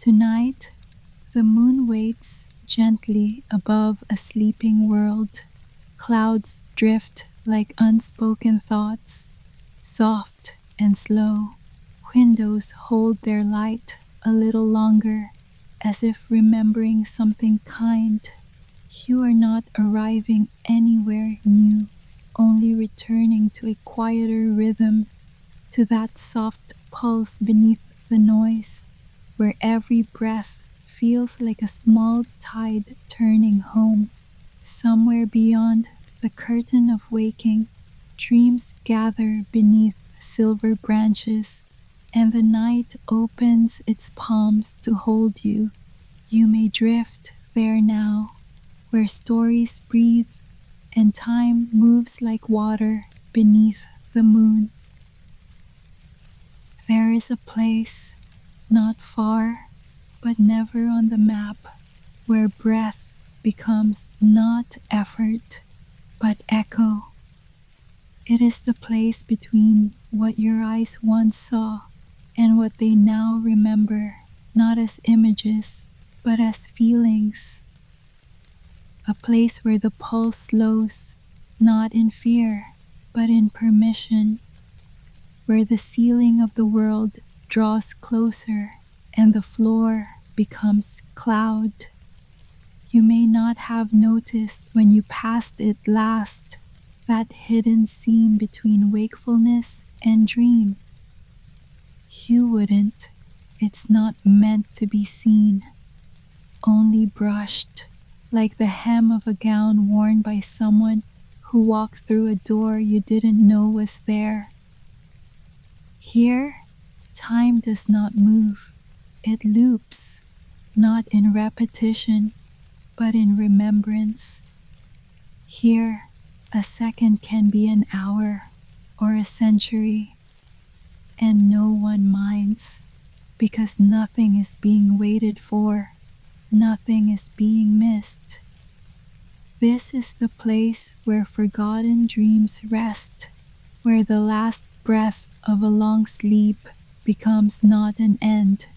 Tonight, the moon waits gently above a sleeping world. Clouds drift like unspoken thoughts, soft and slow. Windows hold their light a little longer, as if remembering something kind. You are not arriving anywhere new, only returning to a quieter rhythm, to that soft pulse beneath the noise, where every breath feels like a small tide turning home. Somewhere beyond the curtain of waking, dreams gather beneath silver branches, and the night opens its palms to hold you. You may drift there now, where stories breathe and time moves like water beneath the moon. There is a place, not far, but never on the map, where breath becomes not effort, but echo. It is the place between what your eyes once saw and what they now remember, not as images, but as feelings. A place where the pulse slows, not in fear, but in permission, where the ceiling of the world draws closer and the floor becomes cloud. You may not have noticed when you passed it last, that hidden seam between wakefulness and dream. You wouldn't. It's not meant to be seen, only brushed, like the hem of a gown worn by someone who walked through a door you didn't know was there. Here, time does not move. It loops, not in repetition, but in remembrance. Here, a second can be an hour or a century, and no one minds, because nothing is being waited for, nothing is being missed. This is the place where forgotten dreams rest, where the last breath of a long sleep becomes not an end,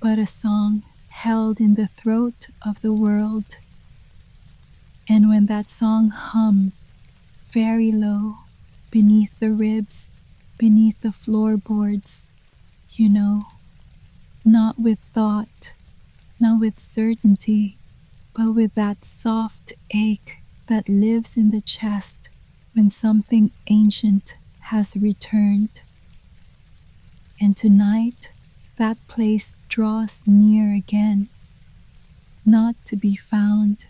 but a song held in the throat of the world. And when that song hums, very low, beneath the ribs, beneath the floorboards, you know, not with thought, not with certainty, but with that soft ache that lives in the chest when something ancient has returned. And tonight, that place draws near again, not to be found,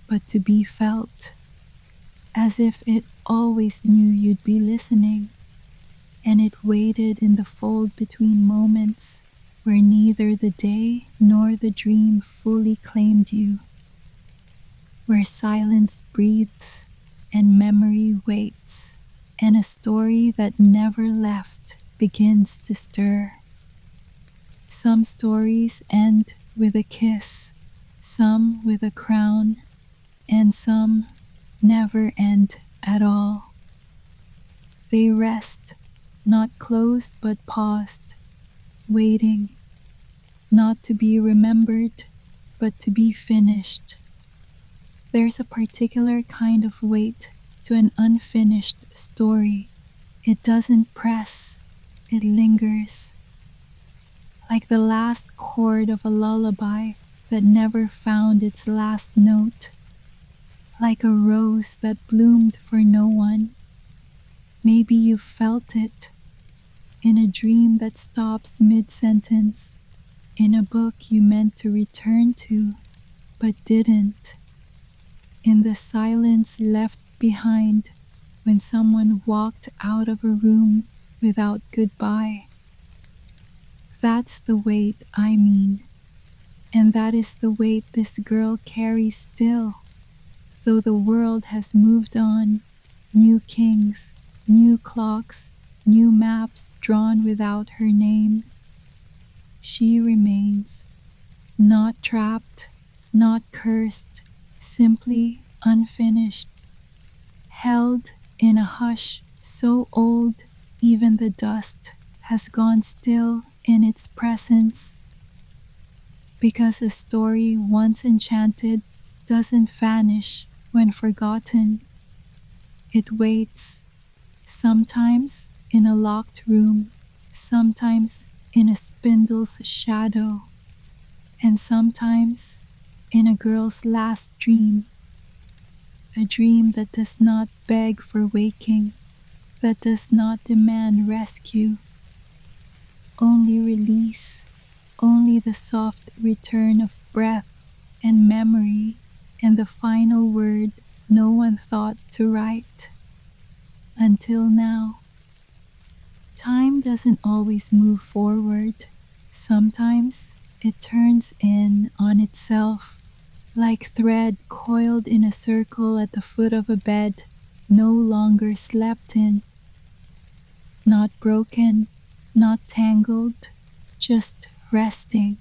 but to be felt, as if it always knew you'd be listening, and it waited in the fold between moments where neither the day nor the dream fully claimed you, where silence breathes and memory waits, and a story that never left begins to stir. Some stories end with a kiss, some with a crown, and some never end at all. They rest, not closed but paused, waiting, not to be remembered, but to be finished. There's a particular kind of weight to an unfinished story. It doesn't press, it lingers. Like the last chord of a lullaby that never found its last note. Like a rose that bloomed for no one. Maybe you felt it in a dream that stops mid-sentence, in a book you meant to return to, but didn't, in the silence left behind when someone walked out of a room without goodbye. That's the weight I mean, and that is the weight this girl carries still, though the world has moved on, new kings, new clocks, new maps drawn without her name. She remains, not trapped, not cursed, simply unfinished, held in a hush so old even the dust has gone still in its presence. because a story once enchanted doesn't vanish when forgotten. It waits, sometimes in a locked room, sometimes in a spindle's shadow, and sometimes in a girl's last dream, a dream that does not beg for waking, that does not demand rescue, only release, only the soft return of breath and memory, and the final word no one thought to write. Until now, time doesn't always move forward. Sometimes it turns in on itself, like thread coiled in a circle at the foot of a bed no longer slept in. Not broken, not tangled, just resting.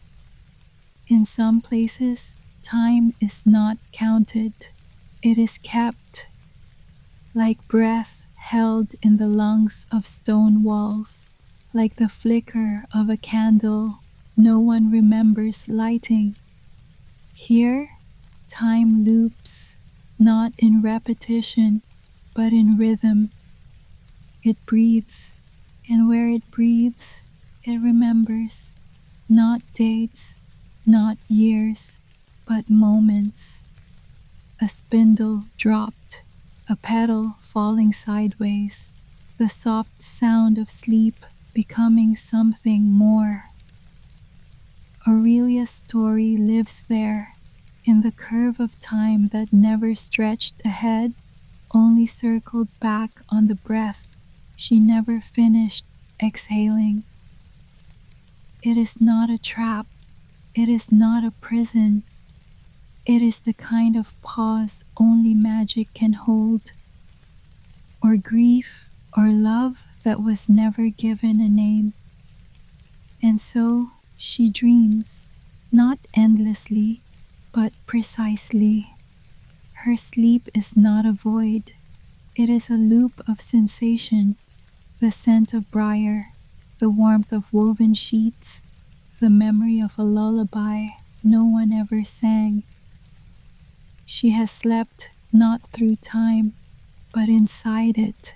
In some places, time is not counted. It is kept, like breath held in the lungs of stone walls, like the flicker of a candle no one remembers lighting. Here, time loops, not in repetition, but in rhythm. It breathes, and where it breathes, it remembers, not dates, not years, but moments. A spindle dropped, a petal falling sideways, the soft sound of sleep becoming something more. Aurelia's story lives there, in the curve of time that never stretched ahead, only circled back on the breath she never finished exhaling. It is not a trap, it is not a prison. It is the kind of pause only magic can hold, or grief, or love that was never given a name. And so she dreams, not endlessly, but precisely. Her sleep is not a void, it is a loop of sensation, the scent of briar, the warmth of woven sheets, the memory of a lullaby no one ever sang. She has slept not through time, but inside it,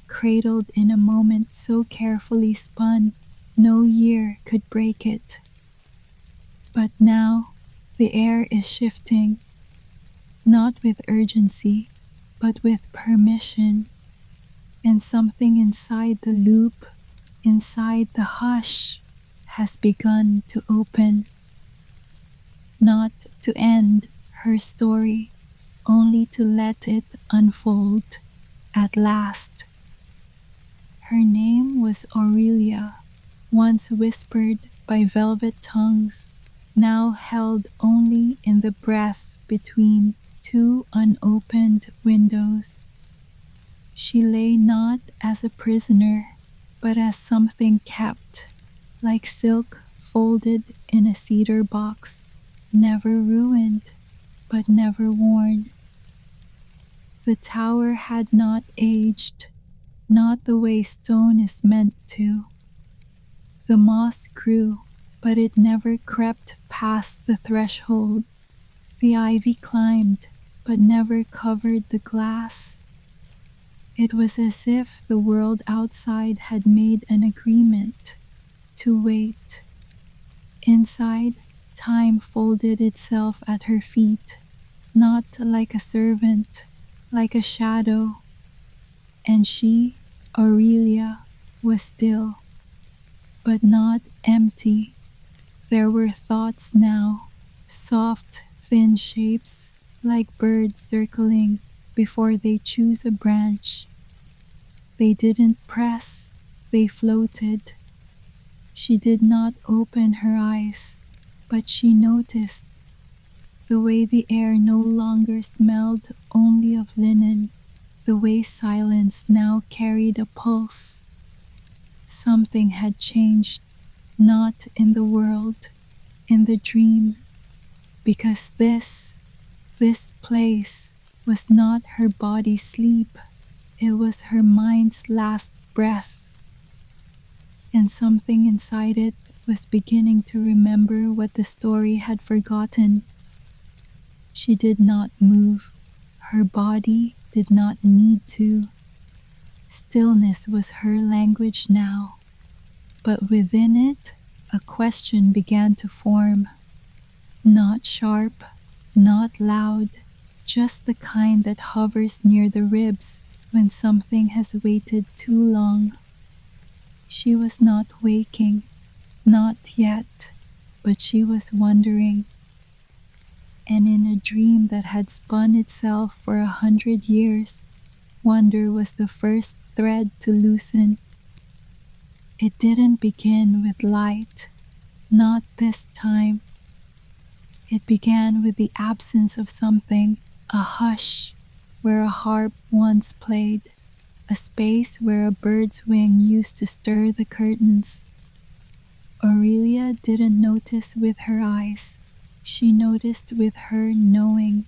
cradled in a moment so carefully spun, no year could break it. But now, the air is shifting, not with urgency, but with permission, and something inside the loop, inside the hush, has begun to open, not to end her story, only to let it unfold at last. Her name was Aurelia, once whispered by velvet tongues, now held only in the breath between two unopened windows. She lay not as a prisoner, but as something kept, like silk folded in a cedar box, never ruined, but never worn. The tower had not aged, not the way stone is meant to. The moss grew, but it never crept past the threshold. The ivy climbed, but never covered the glass. It was as if the world outside had made an agreement to wait. Inside, time folded itself at her feet, not like a servant, like a shadow. And she, Aurelia, was still, but not empty. There were thoughts now, soft, thin shapes, like birds circling before they choose a branch. They didn't press, they floated. She did not open her eyes, but she noticed the way the air no longer smelled only of linen, the way silence now carried a pulse. Something had changed, not in the world, in the dream, because this place was not her body's sleep, it was her mind's last breath, and something inside it was beginning to remember what the story had forgotten. She did not move. Her body did not need to. Stillness was her language now. But within it, a question began to form. Not sharp, not loud, just the kind that hovers near the ribs when something has waited too long. She was not waking, not yet, but she was wondering. And in a dream that had spun itself for 100 years, wonder was the first thread to loosen. It didn't begin with light, not this time. It began with the absence of something, a hush where a harp once played, a space where a bird's wing used to stir the curtains. Aurelia didn't notice with her eyes. She noticed with her knowing.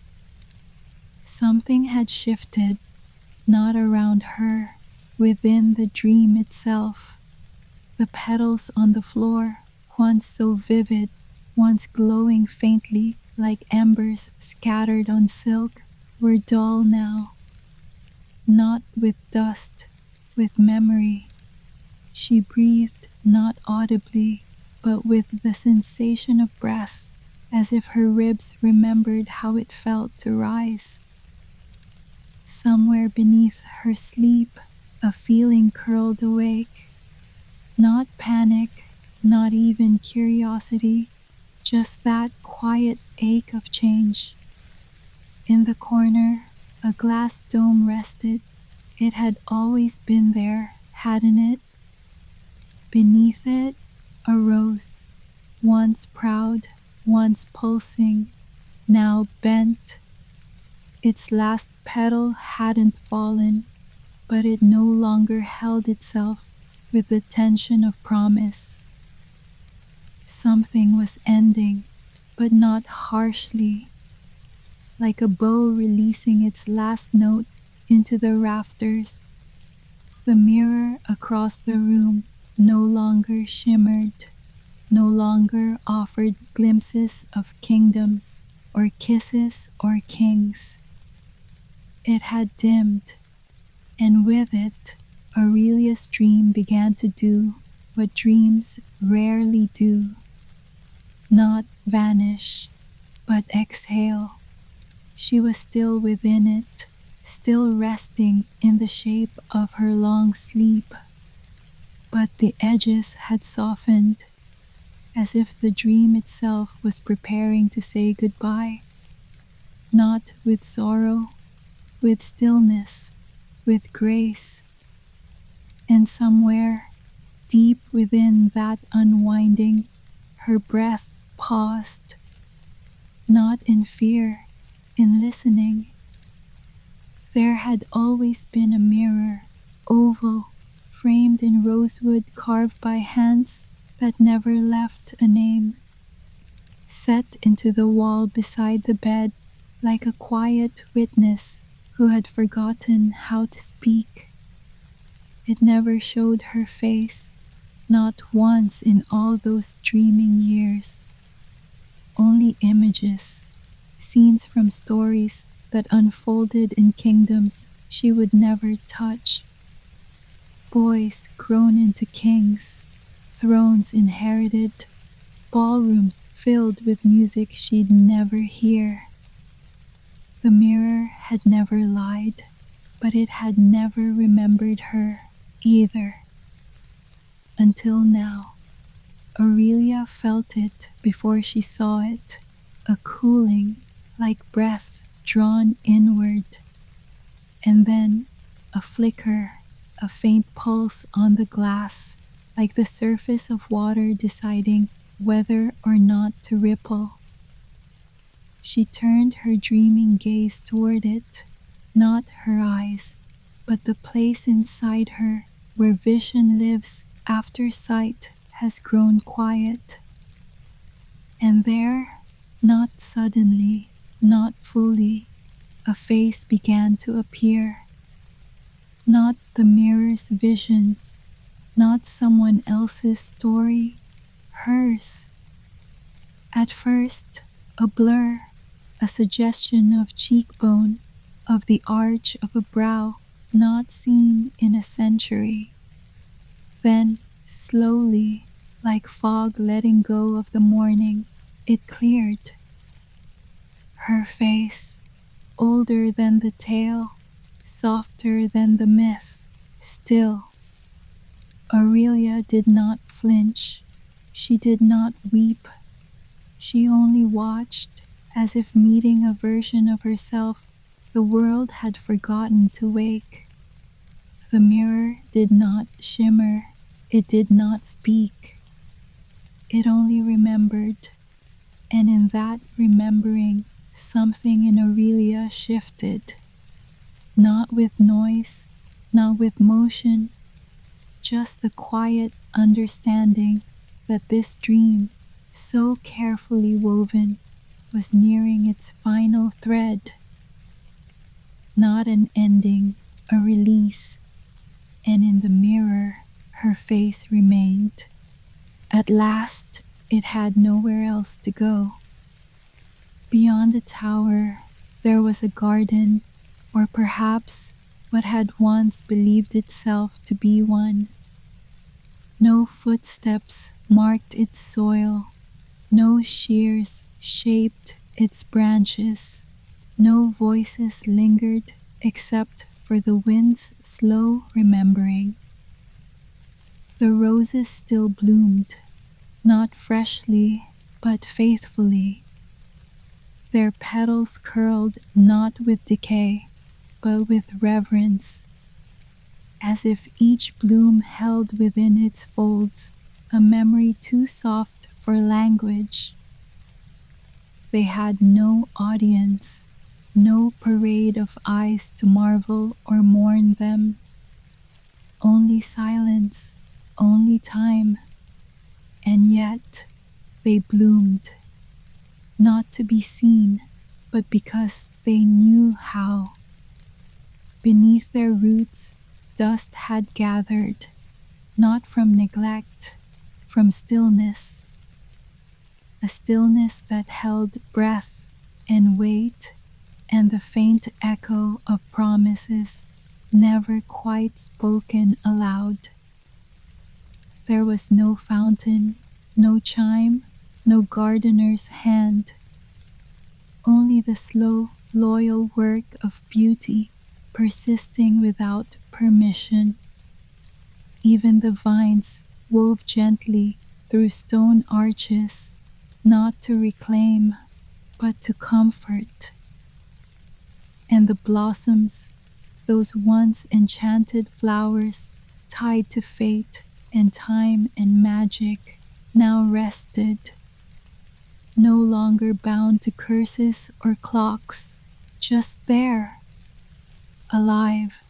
Something had shifted, not around her, within the dream itself. The petals on the floor, once so vivid, once glowing faintly like embers scattered on silk, were dull now. Not with dust, with memory. She breathed not audibly, but with the sensation of breath, as if her ribs remembered how it felt to rise. Somewhere beneath her sleep, a feeling curled awake. Not panic, not even curiosity, just that quiet ache of change. In the corner, a glass dome rested. It had always been there, hadn't it? Beneath it, a rose, once proud, once pulsing, now bent. Its last petal hadn't fallen, but it no longer held itself with the tension of promise. Something was ending, but not harshly, like a bow releasing its last note into the rafters. The mirror across the room no longer shimmered, no longer offered glimpses of kingdoms or kisses or kings. It had dimmed, and with it, Aurelia's dream began to do what dreams rarely do. Not vanish, but exhale. She was still within it, still resting in the shape of her long sleep. But the edges had softened, as if the dream itself was preparing to say goodbye. Not with sorrow, with stillness, with grace. And somewhere, deep within that unwinding, her breath paused. Not in fear, in listening. There had always been a mirror, oval, framed in rosewood carved by hands that never left a name. Set into the wall beside the bed like a quiet witness who had forgotten how to speak. It never showed her face, not once in all those dreaming years. Only images, scenes from stories that unfolded in kingdoms she would never touch. Boys grown into kings, thrones inherited, ballrooms filled with music she'd never hear. The mirror had never lied, but it had never remembered her either. Until now, Aurelia felt it before she saw it, a cooling like breath drawn inward. And then a flicker, a faint pulse on the glass, like the surface of water deciding whether or not to ripple. She turned her dreaming gaze toward it, not her eyes, but the place inside her where vision lives after sight has grown quiet. And there, not suddenly, not fully, a face began to appear. Not the mirror's visions, not someone else's story, hers. At first, a blur, a suggestion of cheekbone, of the arch of a brow not seen in a century. Then, slowly, like fog letting go of the morning, it cleared. Her face, older than the tale, softer than the myth, still. Aurelia did not flinch. She did not weep. She only watched, as if meeting a version of herself the world had forgotten to wake. The mirror did not shimmer. It did not speak. It only remembered. And in that remembering, something in Aurelia shifted. Not with noise, not with motion, just the quiet understanding that this dream, so carefully woven, was nearing its final thread. Not an ending, a release, and in the mirror her face remained. At last, it had nowhere else to go. Beyond the tower, there was a garden, or perhaps what had once believed itself to be one. No footsteps marked its soil, no shears shaped its branches, no voices lingered except for the wind's slow remembering. The roses still bloomed, not freshly, but faithfully. Their petals curled not with decay, but with reverence, as if each bloom held within its folds a memory too soft for language. They had no audience, no parade of eyes to marvel or mourn them. Only silence, only time, and yet they bloomed, not to be seen, but because they knew how. Beneath their roots, dust had gathered, not from neglect, from stillness, a stillness that held breath and weight and the faint echo of promises never quite spoken aloud. There was no fountain, no chime, no gardener's hand, only the slow, loyal work of beauty persisting without permission. Even the vines wove gently through stone arches, not to reclaim, but to comfort. And the blossoms, those once enchanted flowers tied to fate and time and magic, now rested, no longer bound to curses or clocks, just there, alive,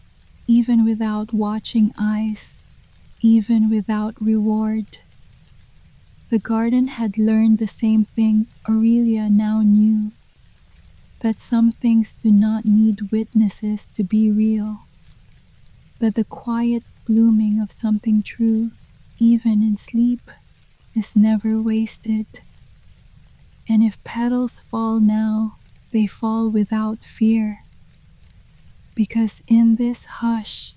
even without watching eyes, even without reward. The garden had learned the same thing Aurelia now knew, that some things do not need witnesses to be real, that the quiet blooming of something true, even in sleep, is never wasted. And if petals fall now, they fall without fear, because in this hush,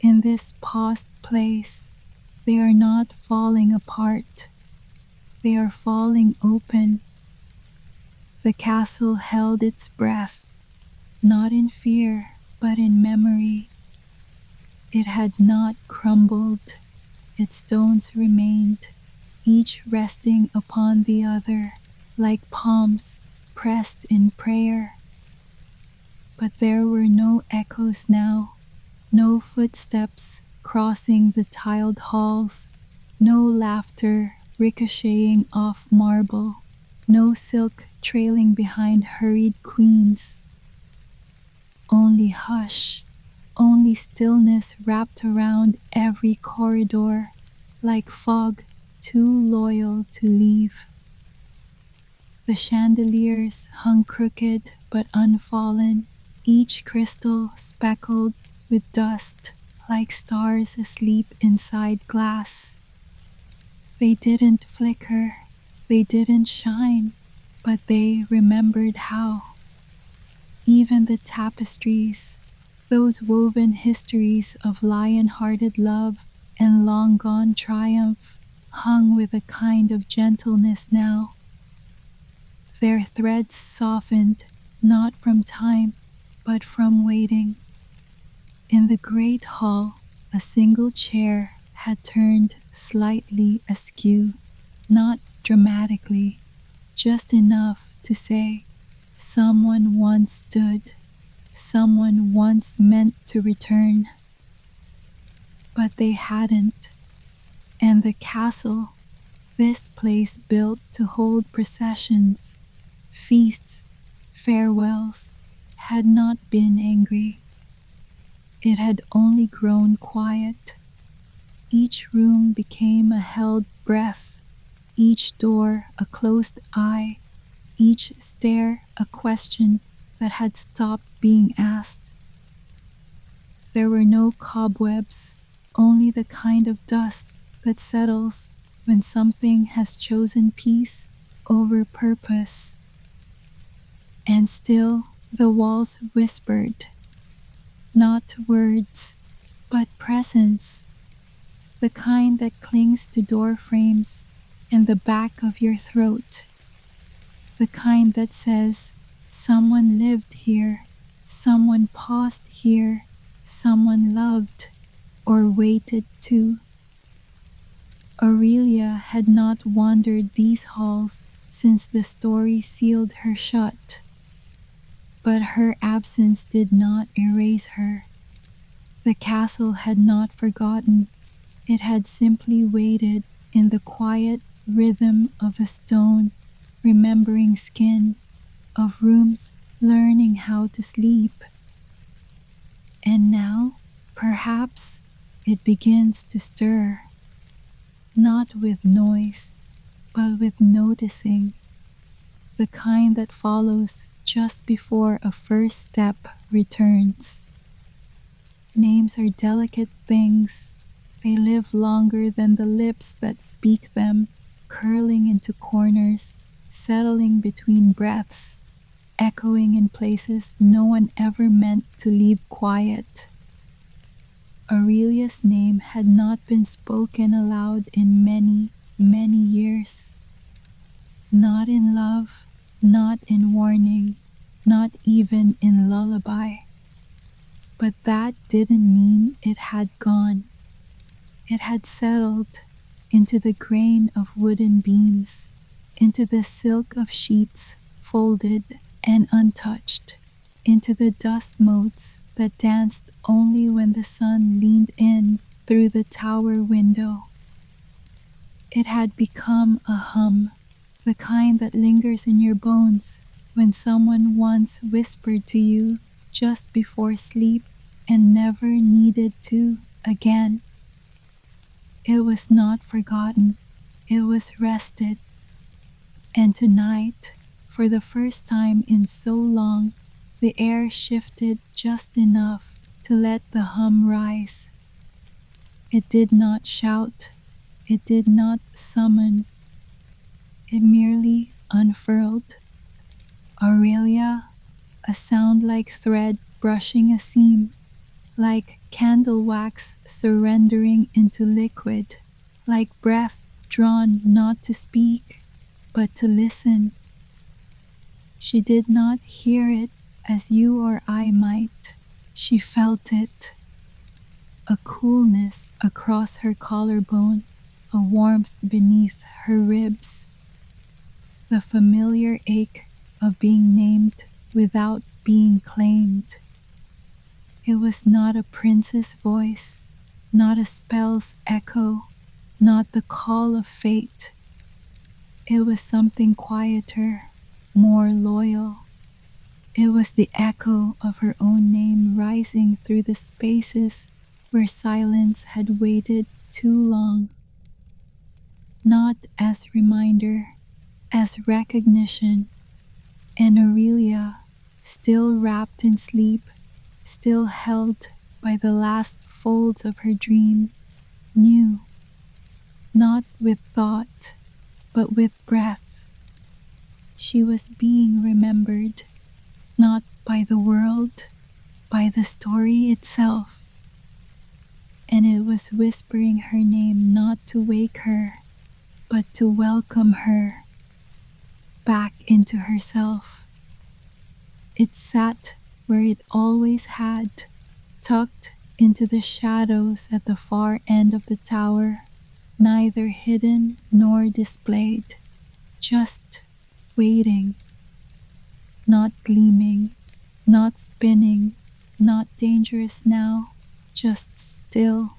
in this paused place, they are not falling apart, they are falling open. The castle held its breath, not in fear, but in memory. It had not crumbled, its stones remained, each resting upon the other, like palms pressed in prayer. But there were no echoes now, no footsteps crossing the tiled halls, no laughter ricocheting off marble, no silk trailing behind hurried queens. Only hush, only stillness wrapped around every corridor, like fog too loyal to leave. The chandeliers hung crooked but unfallen, each crystal speckled with dust, like stars asleep inside glass. They didn't flicker, they didn't shine, but they remembered how. Even the tapestries, those woven histories of lion-hearted love and long-gone triumph, hung with a kind of gentleness now. Their threads softened, not from time, but from waiting. In the great hall, a single chair had turned slightly askew, not dramatically, just enough to say, someone once stood, someone once meant to return. But they hadn't, and the castle, this place built to hold processions, feasts, farewells, had not been angry. It had only grown quiet. Each room became a held breath, each door a closed eye, each stare a question that had stopped being asked. There were no cobwebs, only the kind of dust that settles when something has chosen peace over purpose. And still the walls whispered, not words, but presence, the kind that clings to door frames and the back of your throat, the kind that says, someone lived here, someone paused here, someone loved, or waited too. Aurelia had not wandered these halls since the story sealed her shut. But her absence did not erase her. The castle had not forgotten. It had simply waited in the quiet rhythm of a stone, remembering skin, of rooms learning how to sleep. And now, perhaps, it begins to stir, not with noise, but with noticing, the kind that follows just before a first step returns. Names are delicate things. They live longer than the lips that speak them, curling into corners, settling between breaths, echoing in places no one ever meant to leave quiet. Aurelia's name had not been spoken aloud in many, many years. Not in love, not in warning, not even in lullaby. But that didn't mean it had gone. It had settled into the grain of wooden beams, into the silk of sheets folded and untouched, into the dust motes that danced only when the sun leaned in through the tower window. It had become a hum, the kind that lingers in your bones when someone once whispered to you just before sleep and never needed to again. It was not forgotten, it was rested. And tonight, for the first time in so long, the air shifted just enough to let the hum rise. It did not shout, it did not summon, it merely unfurled. Aurelia, a sound like thread brushing a seam, like candle wax surrendering into liquid, like breath drawn not to speak, but to listen. She did not hear it as you or I might. She felt it. A coolness across her collarbone, a warmth beneath her ribs. The familiar ache of being named without being claimed. It was not a prince's voice, not a spell's echo, not the call of fate. It was something quieter, more loyal. It was the echo of her own name rising through the spaces where silence had waited too long. Not as reminder, as recognition. And Aurelia, still wrapped in sleep, still held by the last folds of her dream, knew. not with thought, but with breath. She was being remembered, not by the world, by the story itself. And it was whispering her name not to wake her, but to welcome her back into herself. It sat where it always had, tucked into the shadows at the far end of the tower, neither hidden nor displayed, just waiting, not gleaming, not spinning, not dangerous now, just still.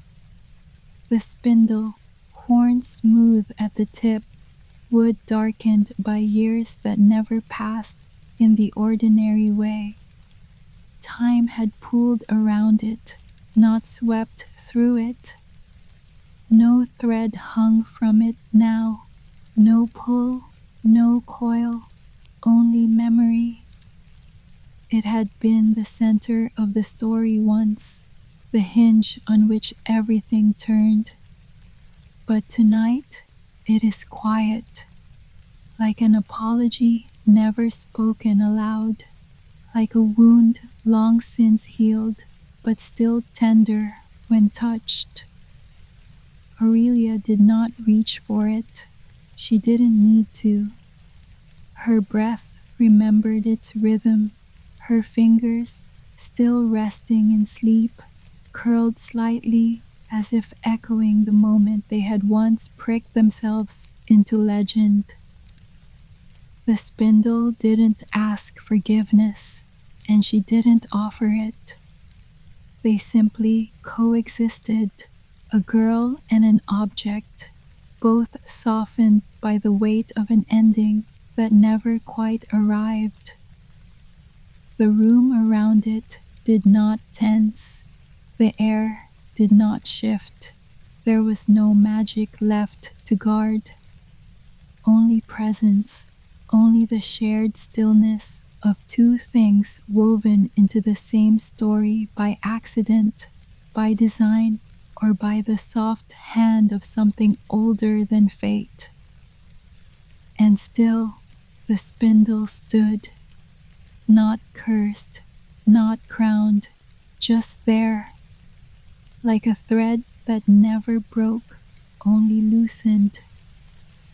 The spindle, horn smooth at the tip, wood darkened by years that never passed in the ordinary way. Time had pulled around it, not swept through it. No thread hung from it now, no pull, no coil, only memory. It had been the center of the story once, the hinge on which everything turned. But tonight, it is quiet, like an apology never spoken aloud, like a wound long since healed, but still tender when touched. Aurelia did not reach for it. She didn't need to. Her breath remembered its rhythm. Her fingers, still resting in sleep, curled slightly as if echoing the moment they had once pricked themselves into legend. The spindle didn't ask forgiveness, and she didn't offer it. They simply coexisted, a girl and an object, both softened by the weight of an ending that never quite arrived. The room around it did not tense. The air did not shift. There was no magic left to guard. Only presence, only the shared stillness of two things woven into the same story by accident, by design, or by the soft hand of something older than fate. And still, the spindle stood, not cursed, not crowned, just there, like a thread that never broke, only loosened,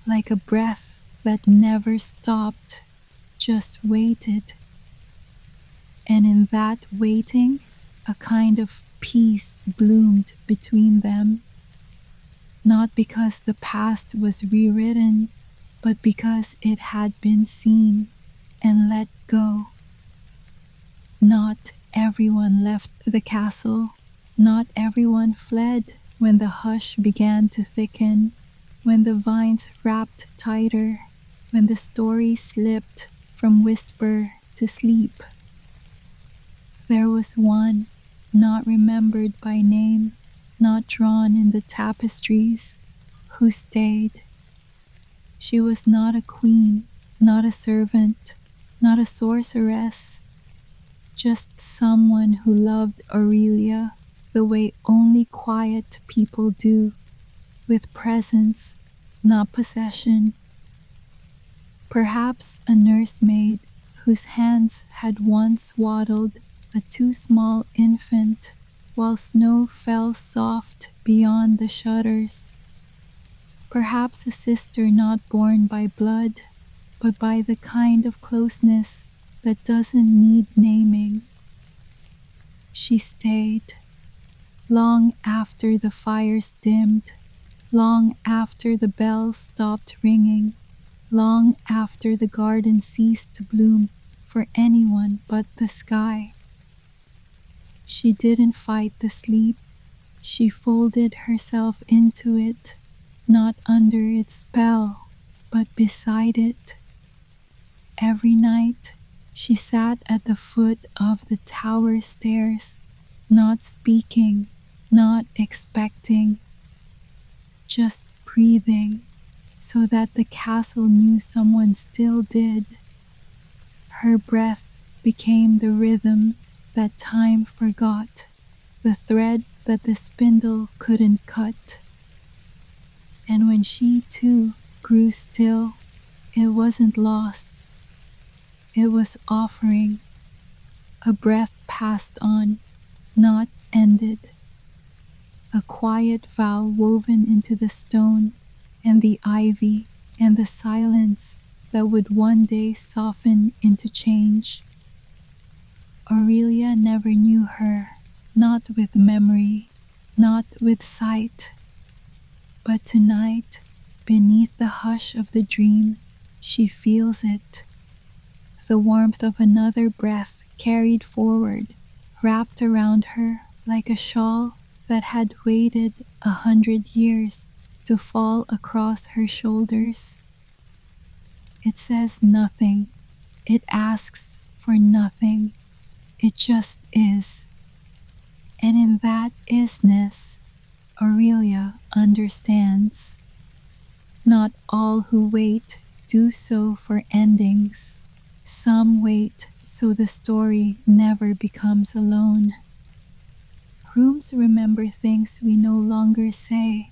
like a breath that never stopped, just waited. And in that waiting, a kind of peace bloomed between them, not because the past was rewritten, but because it had been seen and let go. Not everyone left the castle. Not everyone fled when the hush began to thicken, when the vines wrapped tighter, when the story slipped from whisper to sleep. There was one, not remembered by name, not drawn in the tapestries, who stayed. She was not a queen, not a servant, not a sorceress, just someone who loved Aurelia the way only quiet people do, with presence, not possession. Perhaps a nursemaid whose hands had once swaddled a too small infant while snow fell soft beyond the shutters. Perhaps a sister not born by blood, but by the kind of closeness that doesn't need naming. She stayed, long after the fires dimmed, long after the bells stopped ringing, long after the garden ceased to bloom for anyone but the sky. She didn't fight the sleep. She folded herself into it, not under its spell, but beside it. Every night, she sat at the foot of the tower stairs, not speaking, not expecting, just breathing, so that the castle knew someone still did. Her breath became the rhythm that time forgot, the thread that the spindle couldn't cut. And when she too grew still, it wasn't loss, it was offering, a breath passed on, not ended, a quiet vow woven into the stone and the ivy and the silence that would one day soften into change. Aurelia never knew her, not with memory, not with sight, but tonight, beneath the hush of the dream, she feels it, the warmth of another breath carried forward, wrapped around her like a shawl that had waited 100 years to fall across her shoulders. It says nothing, it asks for nothing, it just is. And in that isness, Aurelia understands. Not all who wait do so for endings. Some wait so the story never becomes alone. Rooms remember things we no longer say.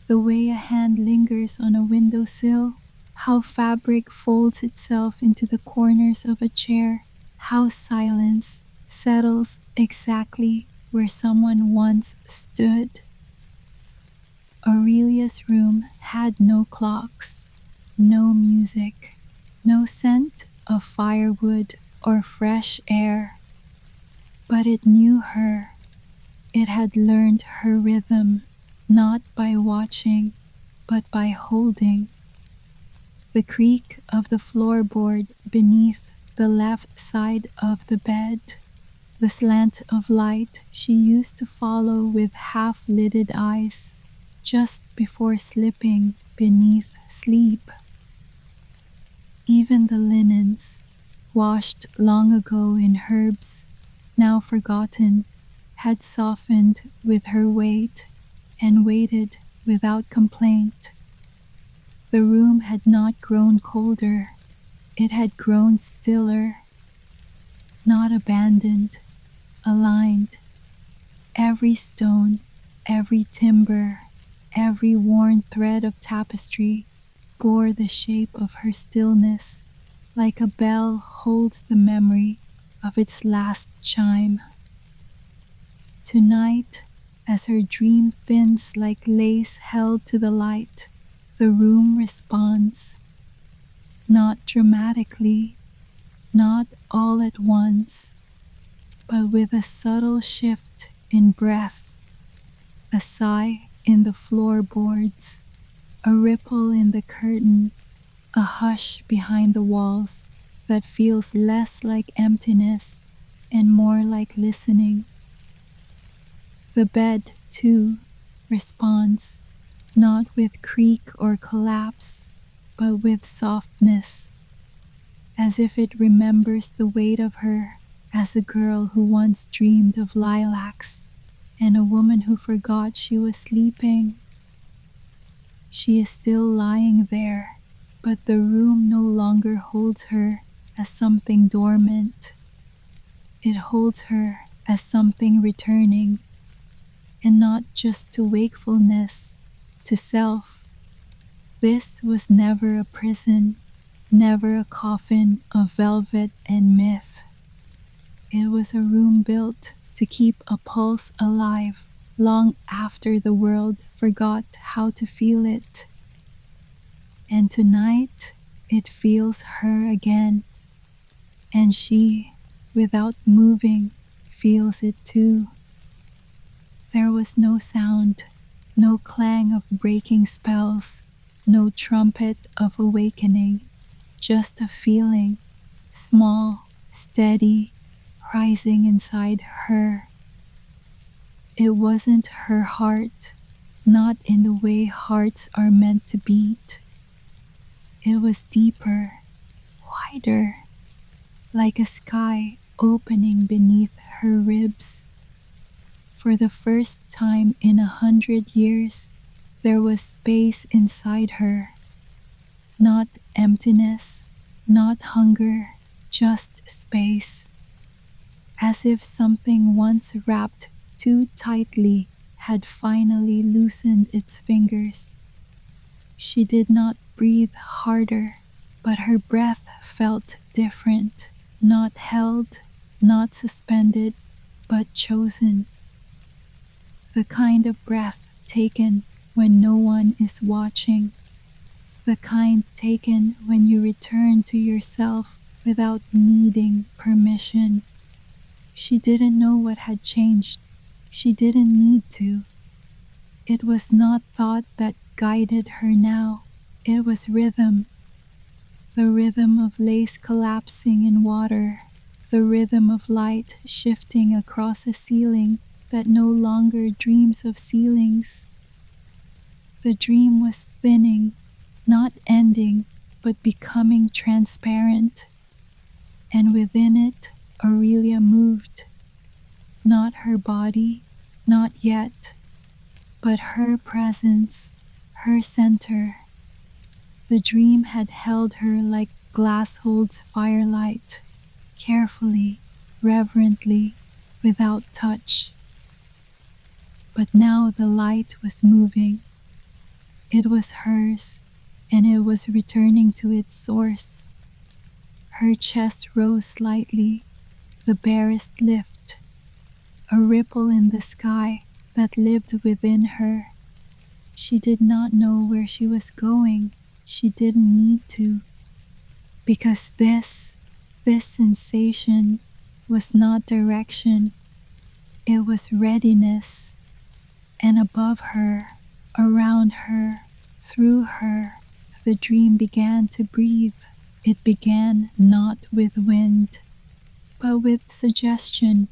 The way a hand lingers on a windowsill, how fabric folds itself into the corners of a chair, how silence settles exactly where someone once stood. Aurelia's room had no clocks, no music, no scent of firewood or fresh air. But it knew her. It had learned her rhythm, not by watching, but by holding. The creak of the floorboard beneath the left side of the bed, the slant of light she used to follow with half-lidded eyes just before slipping beneath sleep. Even the linens, washed long ago in herbs, now forgotten, had softened with her weight and waited without complaint. The room had not grown colder, it had grown stiller, not abandoned, aligned. Every stone, every timber, every worn thread of tapestry bore the shape of her stillness, like a bell holds the memory of its last chime. Tonight, as her dream thins like lace held to the light, the room responds, not dramatically, not all at once, but with a subtle shift in breath, a sigh in the floorboards, a ripple in the curtain, a hush behind the walls that feels less like emptiness and more like listening. The bed, too, responds, not with creak or collapse, but with softness, as if it remembers the weight of her as a girl who once dreamed of lilacs and a woman who forgot she was sleeping. She is still lying there, but the room no longer holds her as something dormant. It holds her as something returning, and not just to wakefulness, to self. This was never a prison, never a coffin of velvet and myth. It was a room built to keep a pulse alive long after the world forgot how to feel it. And tonight, it feels her again, and she, without moving, feels it too. There was no sound, no clang of breaking spells, no trumpet of awakening, just a feeling, small, steady, rising inside her. It wasn't her heart, not in the way hearts are meant to beat. It was deeper, wider, like a sky opening beneath her ribs. For the first time in 100 years, there was space inside her. Not emptiness, not hunger, just space. As if something once wrapped too tightly had finally loosened its fingers. She did not breathe harder, but her breath felt different, not held, not suspended, but chosen. The kind of breath taken when no one is watching. The kind taken when you return to yourself without needing permission. She didn't know what had changed. She didn't need to. It was not thought that guided her now. It was rhythm. The rhythm of lace collapsing in water. The rhythm of light shifting across a ceiling that no longer dreams of ceilings. The dream was thinning, not ending, but becoming transparent. And within it, Aurelia moved. Not her body, not yet, but her presence, her center. The dream had held her like glass holds firelight, carefully, reverently, without touch. But now the light was moving. It was hers, and it was returning to its source. Her chest rose slightly, the barest lift, a ripple in the sky that lived within her. She did not know where she was going. She didn't need to, because this sensation was not direction, it was readiness. And above her, around her, through her, the dream began to breathe. It began not with wind, but with suggestion.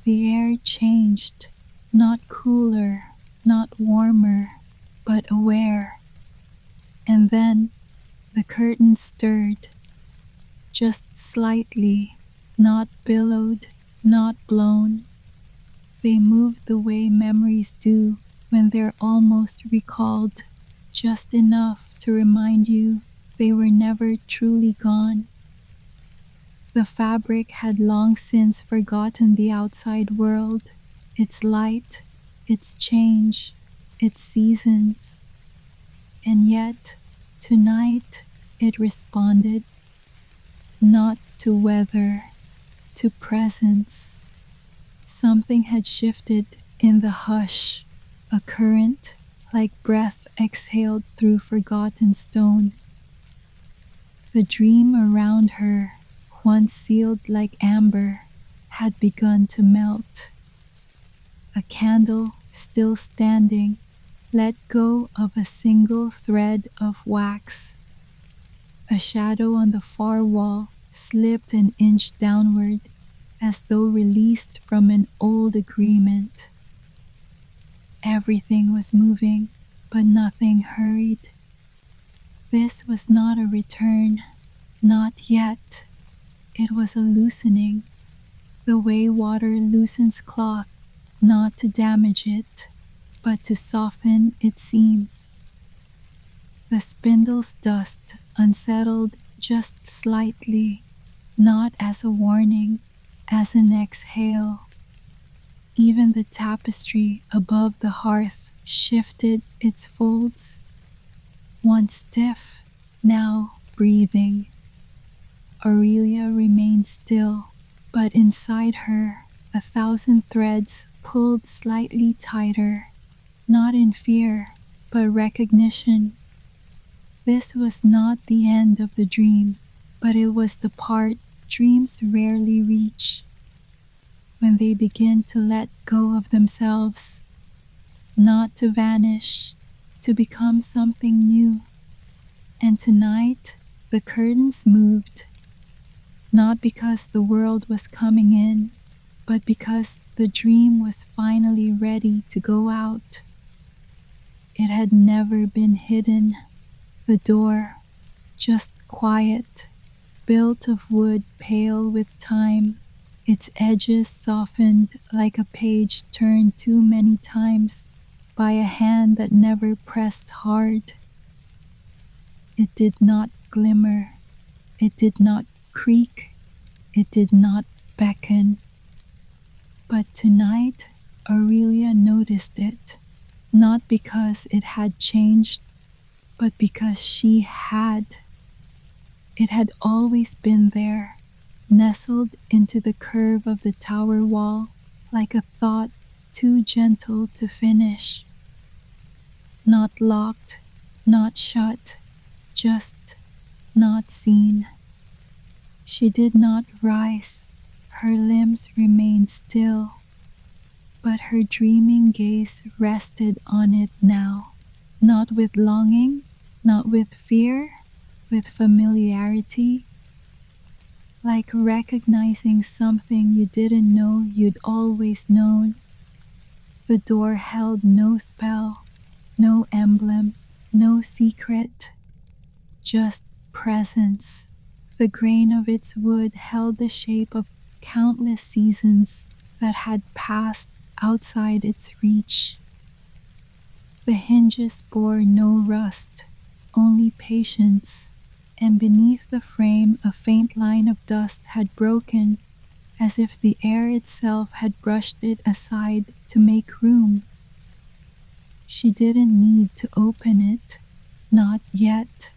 The air changed, not cooler, not warmer, but aware. And then the curtain stirred, just slightly, not billowed, not blown. They moved the way memories do when they're almost recalled, just enough to remind you they were never truly gone. The fabric had long since forgotten the outside world, its light, its change, its seasons. And yet, tonight, it responded, not to weather, to presence. Something had shifted in the hush, a current like breath exhaled through forgotten stone. The dream around her, once sealed like amber, had begun to melt. A candle, still standing, let go of a single thread of wax. A shadow on the far wall slipped an inch downward, as though released from an old agreement. Everything was moving, but nothing hurried. This was not a return, not yet. It was a loosening, the way water loosens cloth, not to damage it, but to soften its seams. The spindle's dust unsettled just slightly, not as a warning, as an exhale. Even the tapestry above the hearth shifted its folds, once stiff, now breathing. Aurelia remained still, but inside her, 1,000 threads pulled slightly tighter, not in fear, but recognition. This was not the end of the dream, but it was the part dreams rarely reach. When they begin to let go of themselves, not to vanish, to become something new. And tonight, the curtains moved, not because the world was coming in, but because the dream was finally ready to go out. It had never been hidden. The door, just quiet, built of wood pale with time, its edges softened like a page turned too many times by a hand that never pressed hard. It did not glimmer, it did not creak, it did not beckon. But tonight, Aurelia noticed it, not because it had changed, but because she had. It had always been there, nestled into the curve of the tower wall, like a thought too gentle to finish. Not locked, not shut, just not seen. She did not rise, her limbs remained still, but her dreaming gaze rested on it now, not with longing, not with fear, with familiarity, like recognizing something you didn't know you'd always known. The door held no spell, no emblem, no secret, just presence. The grain of its wood held the shape of countless seasons that had passed outside its reach. The hinges bore no rust, only patience, and beneath the frame a faint line of dust had broken, as if the air itself had brushed it aside to make room. She didn't need to open it, not yet.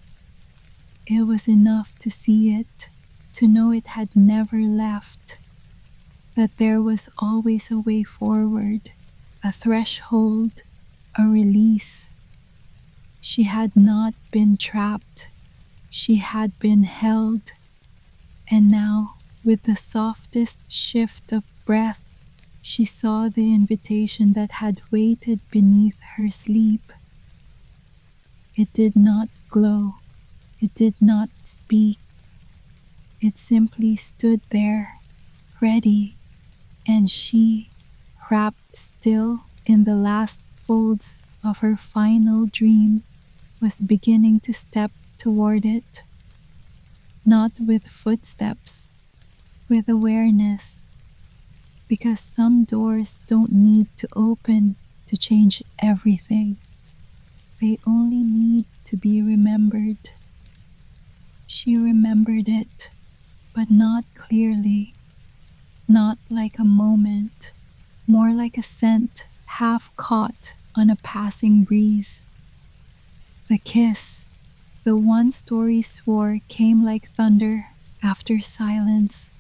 It was enough to see it, to know it had never left, that there was always a way forward, a threshold, a release. She had not been trapped, she had been held, and now, with the softest shift of breath, she saw the invitation that had waited beneath her sleep. It did not glow, it did not speak. It simply stood there, ready, and she, wrapped still in the last folds of her final dream, was beginning to step toward it. Not with footsteps, with awareness, because some doors don't need to open to change everything. They only need to be remembered. She remembered it, but not clearly, not like a moment, more like a scent half caught on a passing breeze. The kiss, the one Story swore came like thunder after silence,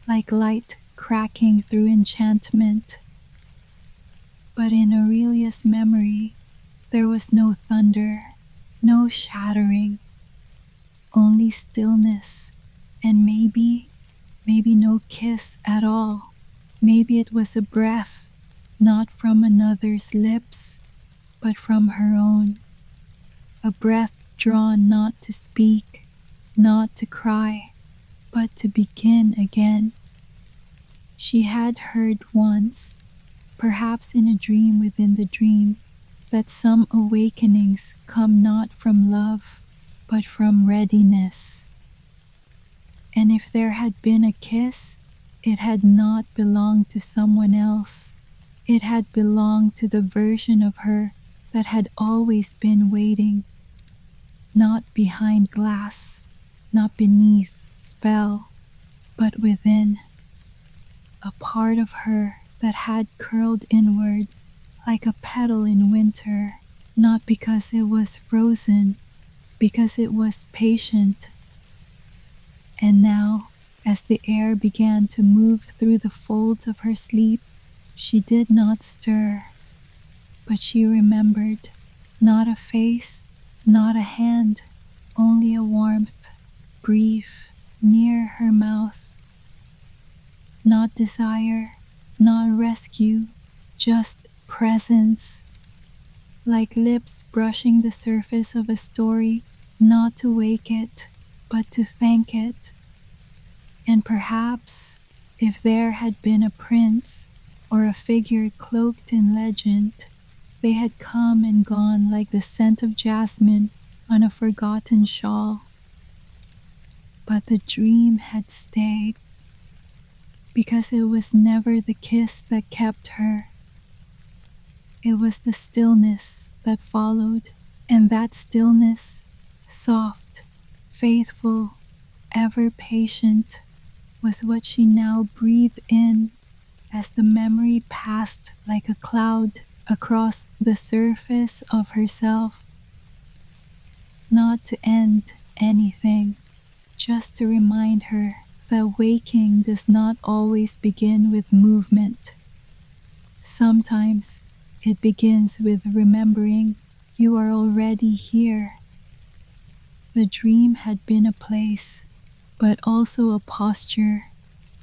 like light cracking through enchantment. But in Aurelia's memory, there was no thunder, no shattering, only stillness, and maybe no kiss at all. Maybe it was a breath, not from another's lips, but from her own. A breath drawn not to speak, not to cry, but to begin again. She had heard once, perhaps in a dream within the dream, that some awakenings come not from love, but from readiness. And if there had been a kiss, it had not belonged to someone else. It had belonged to the version of her that had always been waiting, not behind glass, not beneath spell, but within. A part of her that had curled inward like a petal in winter, not because it was frozen, because it was patient. And now, as the air began to move through the folds of her sleep, she did not stir, but she remembered, not a face, not a hand, only a warmth, brief, near her mouth. Not desire, not rescue, just presence, like lips brushing the surface of a story, not to wake it, but to thank it. And perhaps, if there had been a prince or a figure cloaked in legend, they had come and gone like the scent of jasmine on a forgotten shawl. But the dream had stayed, because it was never the kiss that kept her. It was the stillness that followed, and that stillness, soft, faithful, ever patient, was what she now breathed in as the memory passed like a cloud across the surface of herself. not to end anything, just to remind her that waking does not always begin with movement. Sometimes it begins with remembering you are already here. The dream had been a place, but also a posture,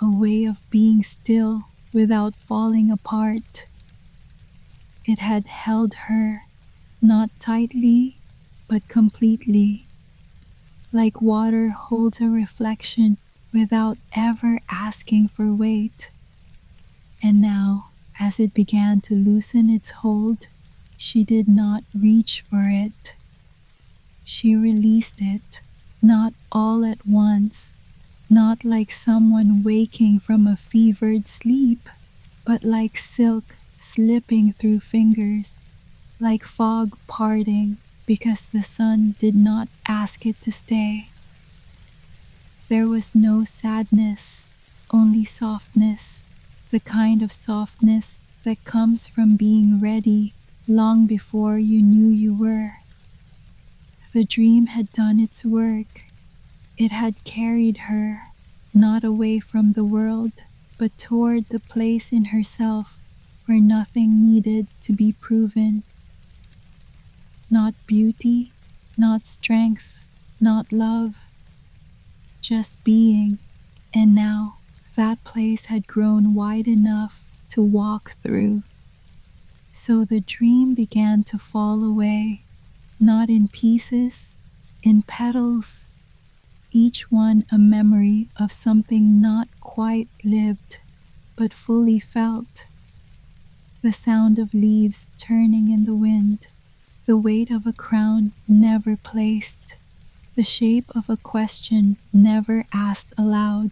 a way of being still without falling apart. It had held her, not tightly, but completely, like water holds a reflection without ever asking for weight. And now, as it began to loosen its hold, she did not reach for it. She released it, not all at once, not like someone waking from a fevered sleep, but like silk slipping through fingers, like fog parting because the sun did not ask it to stay. There was no sadness, only softness, the kind of softness that comes from being ready long before you knew you were. The dream had done its work. It had carried her, not away from the world, but toward the place in herself where nothing needed to be proven. Not beauty, not strength, not love, just being. And now that place had grown wide enough to walk through. So the dream began to fall away, not in pieces, in petals, each one a memory of something not quite lived, but fully felt. The sound of leaves turning in the wind, the weight of a crown never placed, the shape of a question never asked aloud.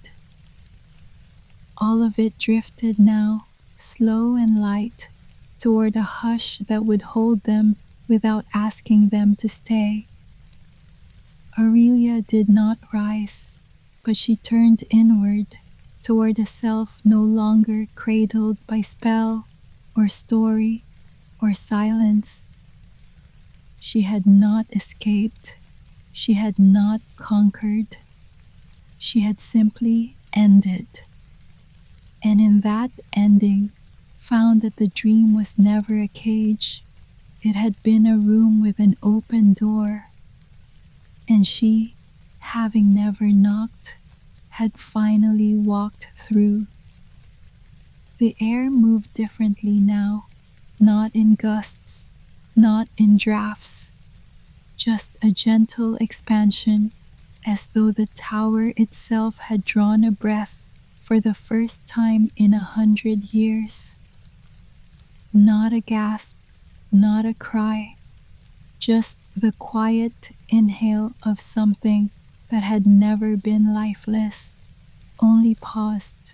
All of it drifted now, slow and light, toward a hush that would hold them without asking them to stay. Aurelia did not rise, but she turned inward, toward a self no longer cradled by spell or story or silence. She had not escaped. She had not conquered. She had simply ended. And in that ending, found that the dream was never a cage. It had been a room with an open door. And she, having never knocked, had finally walked through. The air moved differently now, not in gusts, not in drafts, just a gentle expansion, as though the tower itself had drawn a breath for the first time in 100 years. Not a gasp, not a cry, just the quiet inhale of something that had never been lifeless, only paused.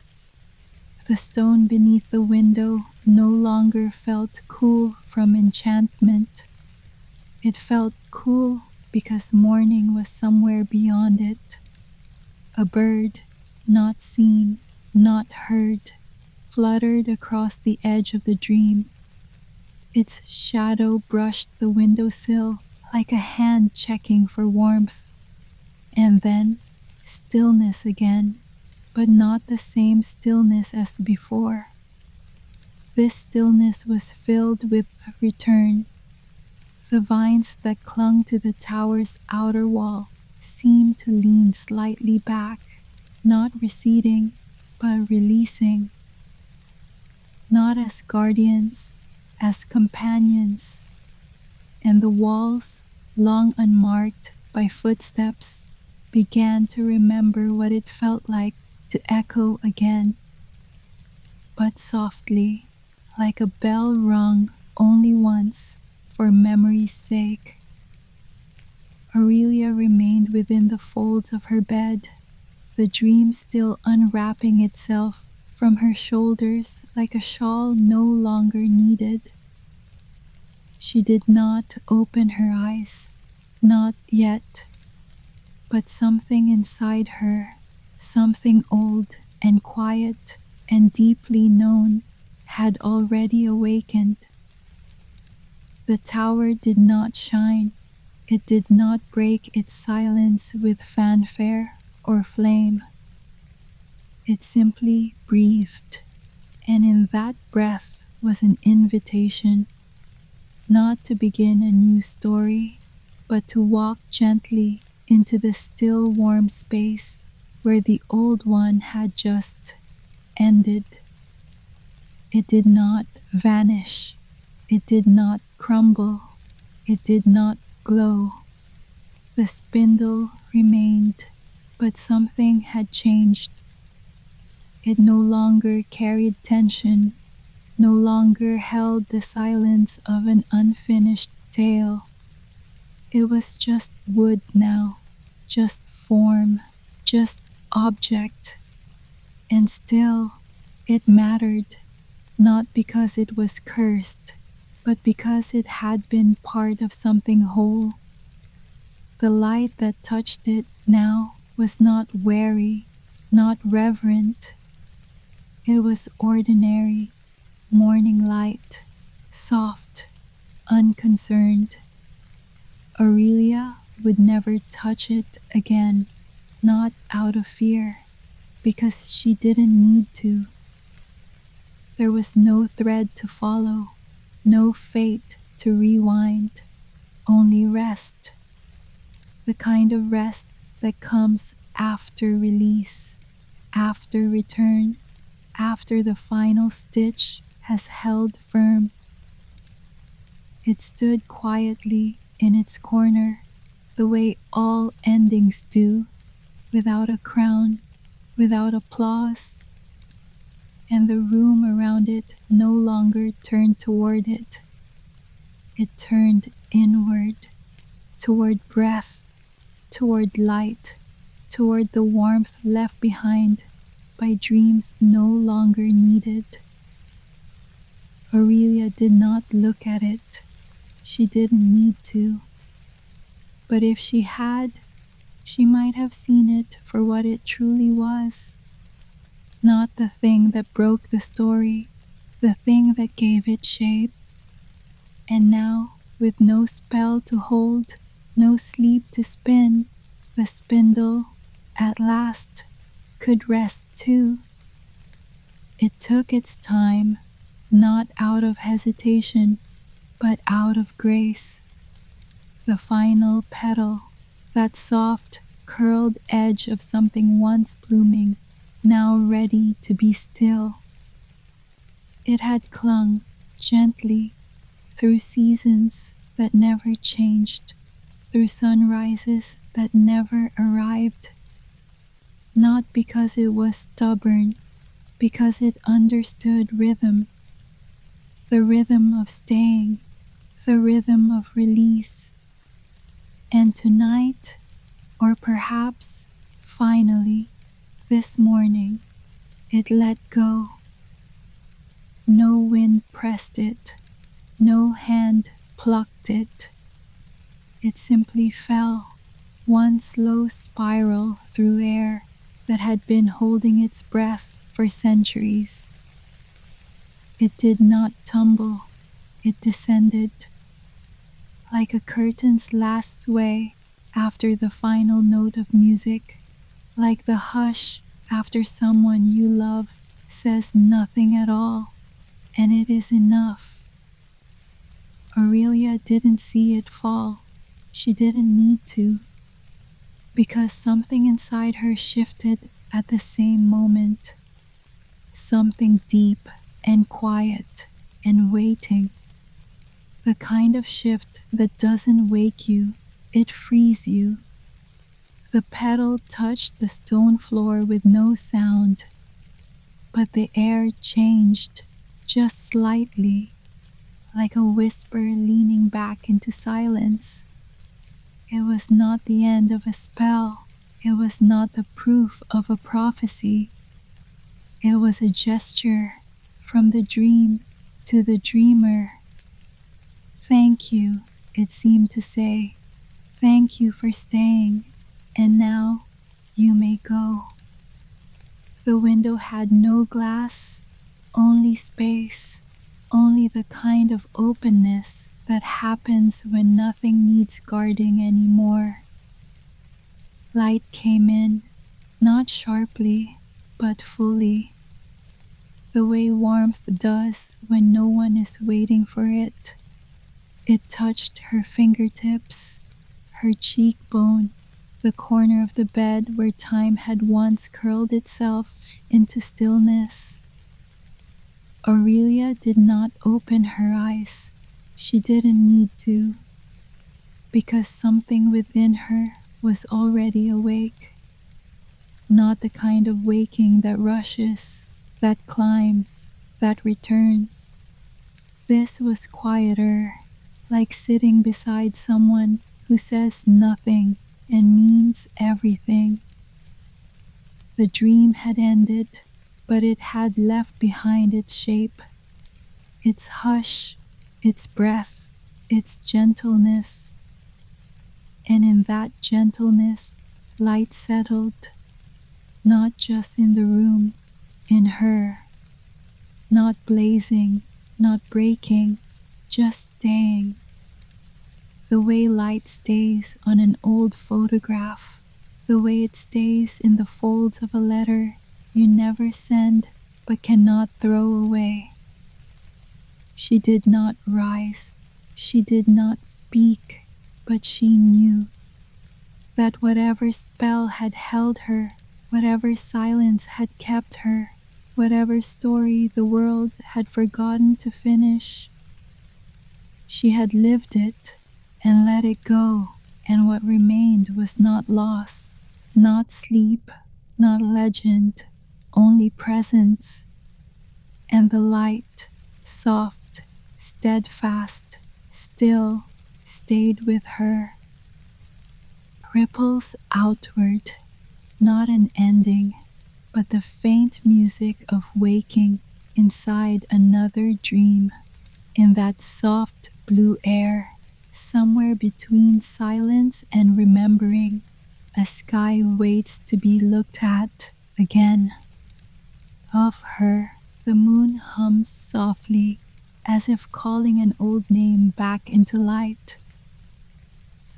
The stone beneath the window no longer felt cool from enchantment. It felt cool because morning was somewhere beyond it. A bird, not seen, not heard, fluttered across the edge of the dream. Its shadow brushed the windowsill like a hand checking for warmth. And then, stillness again, but not the same stillness as before. This stillness was filled with return. The vines that clung to the tower's outer wall seemed to lean slightly back, not receding, but releasing. Not as guardians, as companions. And the walls, long unmarked by footsteps, began to remember what it felt like to echo again, but softly, like a bell rung only once for memory's sake. Aurelia remained within the folds of her bed, the dream still unwrapping itself from her shoulders like a shawl no longer needed. She did not open her eyes, not yet, but something inside her, something old and quiet and deeply known, had already awakened. The tower did not shine, It did not break its silence with fanfare or flame. It simply breathed, and in that breath was an invitation, not to begin a new story, but to walk gently into the still warm space where the old one had just ended. It did not vanish. It did not crumble. It did not glow. The spindle remained, but something had changed. It no longer carried tension, no longer held the silence of an unfinished tale. It was just wood now, just form, just object. And still, it mattered, not because it was cursed, but because it had been part of something whole. The light that touched it now was not wary, not reverent. It was ordinary, morning light, soft, unconcerned. Aurelia would never touch it again, not out of fear, because she didn't need to. There was no thread to follow, no fate to rewind, only rest. The kind of rest that comes after release, after return, after the final stitch has held firm. It stood quietly in its corner, the way all endings do, without a crown, without applause, and the room around it no longer turned toward it. It turned inward, toward breath, toward light, toward the warmth left behind by dreams no longer needed. Aurelia did not look at it. She didn't need to. But if she had, she might have seen it for what it truly was. Not the thing that broke the story, the thing that gave it shape. And now, with no spell to hold, no sleep to spin, the spindle, at last, could rest too. It took its time, not out of hesitation, but out of grace. The final petal, that soft, curled edge of something once blooming, now ready to be still. It had clung gently through seasons that never changed, through sunrises that never arrived. Not because it was stubborn, because it understood rhythm, the rhythm of staying, the rhythm of release. And tonight, or perhaps finally, this morning, it let go. No wind pressed it, no hand plucked it. It simply fell, one slow spiral through air that had been holding its breath for centuries. It did not tumble, it descended, like a curtain's last sway after the final note of music, like the hush after someone you love says nothing at all, and it is enough. Aurelia didn't see it fall. She didn't need to, because something inside her shifted at the same moment. Something deep and quiet and waiting. The kind of shift that doesn't wake you, it frees you. The petal touched the stone floor with no sound, but the air changed just slightly, like a whisper leaning back into silence. It was not the end of a spell. It was not the proof of a prophecy. It was a gesture from the dream to the dreamer. Thank you, it seemed to say. Thank you for staying, and now you may go. The window had no glass, only space, only the kind of openness that happens when nothing needs guarding anymore. Light came in, not sharply, but fully, the way warmth does when no one is waiting for it. It touched her fingertips, her cheekbone, the corner of the bed where time had once curled itself into stillness. Aurelia did not open her eyes. She didn't need to, because something within her was already awake. Not the kind of waking that rushes, that climbs, that returns. This was quieter, like sitting beside someone who says nothing and means everything. The dream had ended, but it had left behind its shape, its hush, its breath, its gentleness. And in that gentleness, light settled, not just in the room, in her. Not blazing, not breaking, just staying. The way light stays on an old photograph, the way it stays in the folds of a letter you never send but cannot throw away. She did not rise, she did not speak, but she knew that whatever spell had held her, whatever silence had kept her, whatever story the world had forgotten to finish, she had lived it and let it go, and what remained was not loss, not sleep, not legend, only presence. And the light, soft, steadfast, still, stayed with her. Ripples outward, not an ending, but the faint music of waking inside another dream. In that soft blue air, somewhere between silence and remembering, a sky waits to be looked at again. Of her, the moon hums softly, as if calling an old name back into light.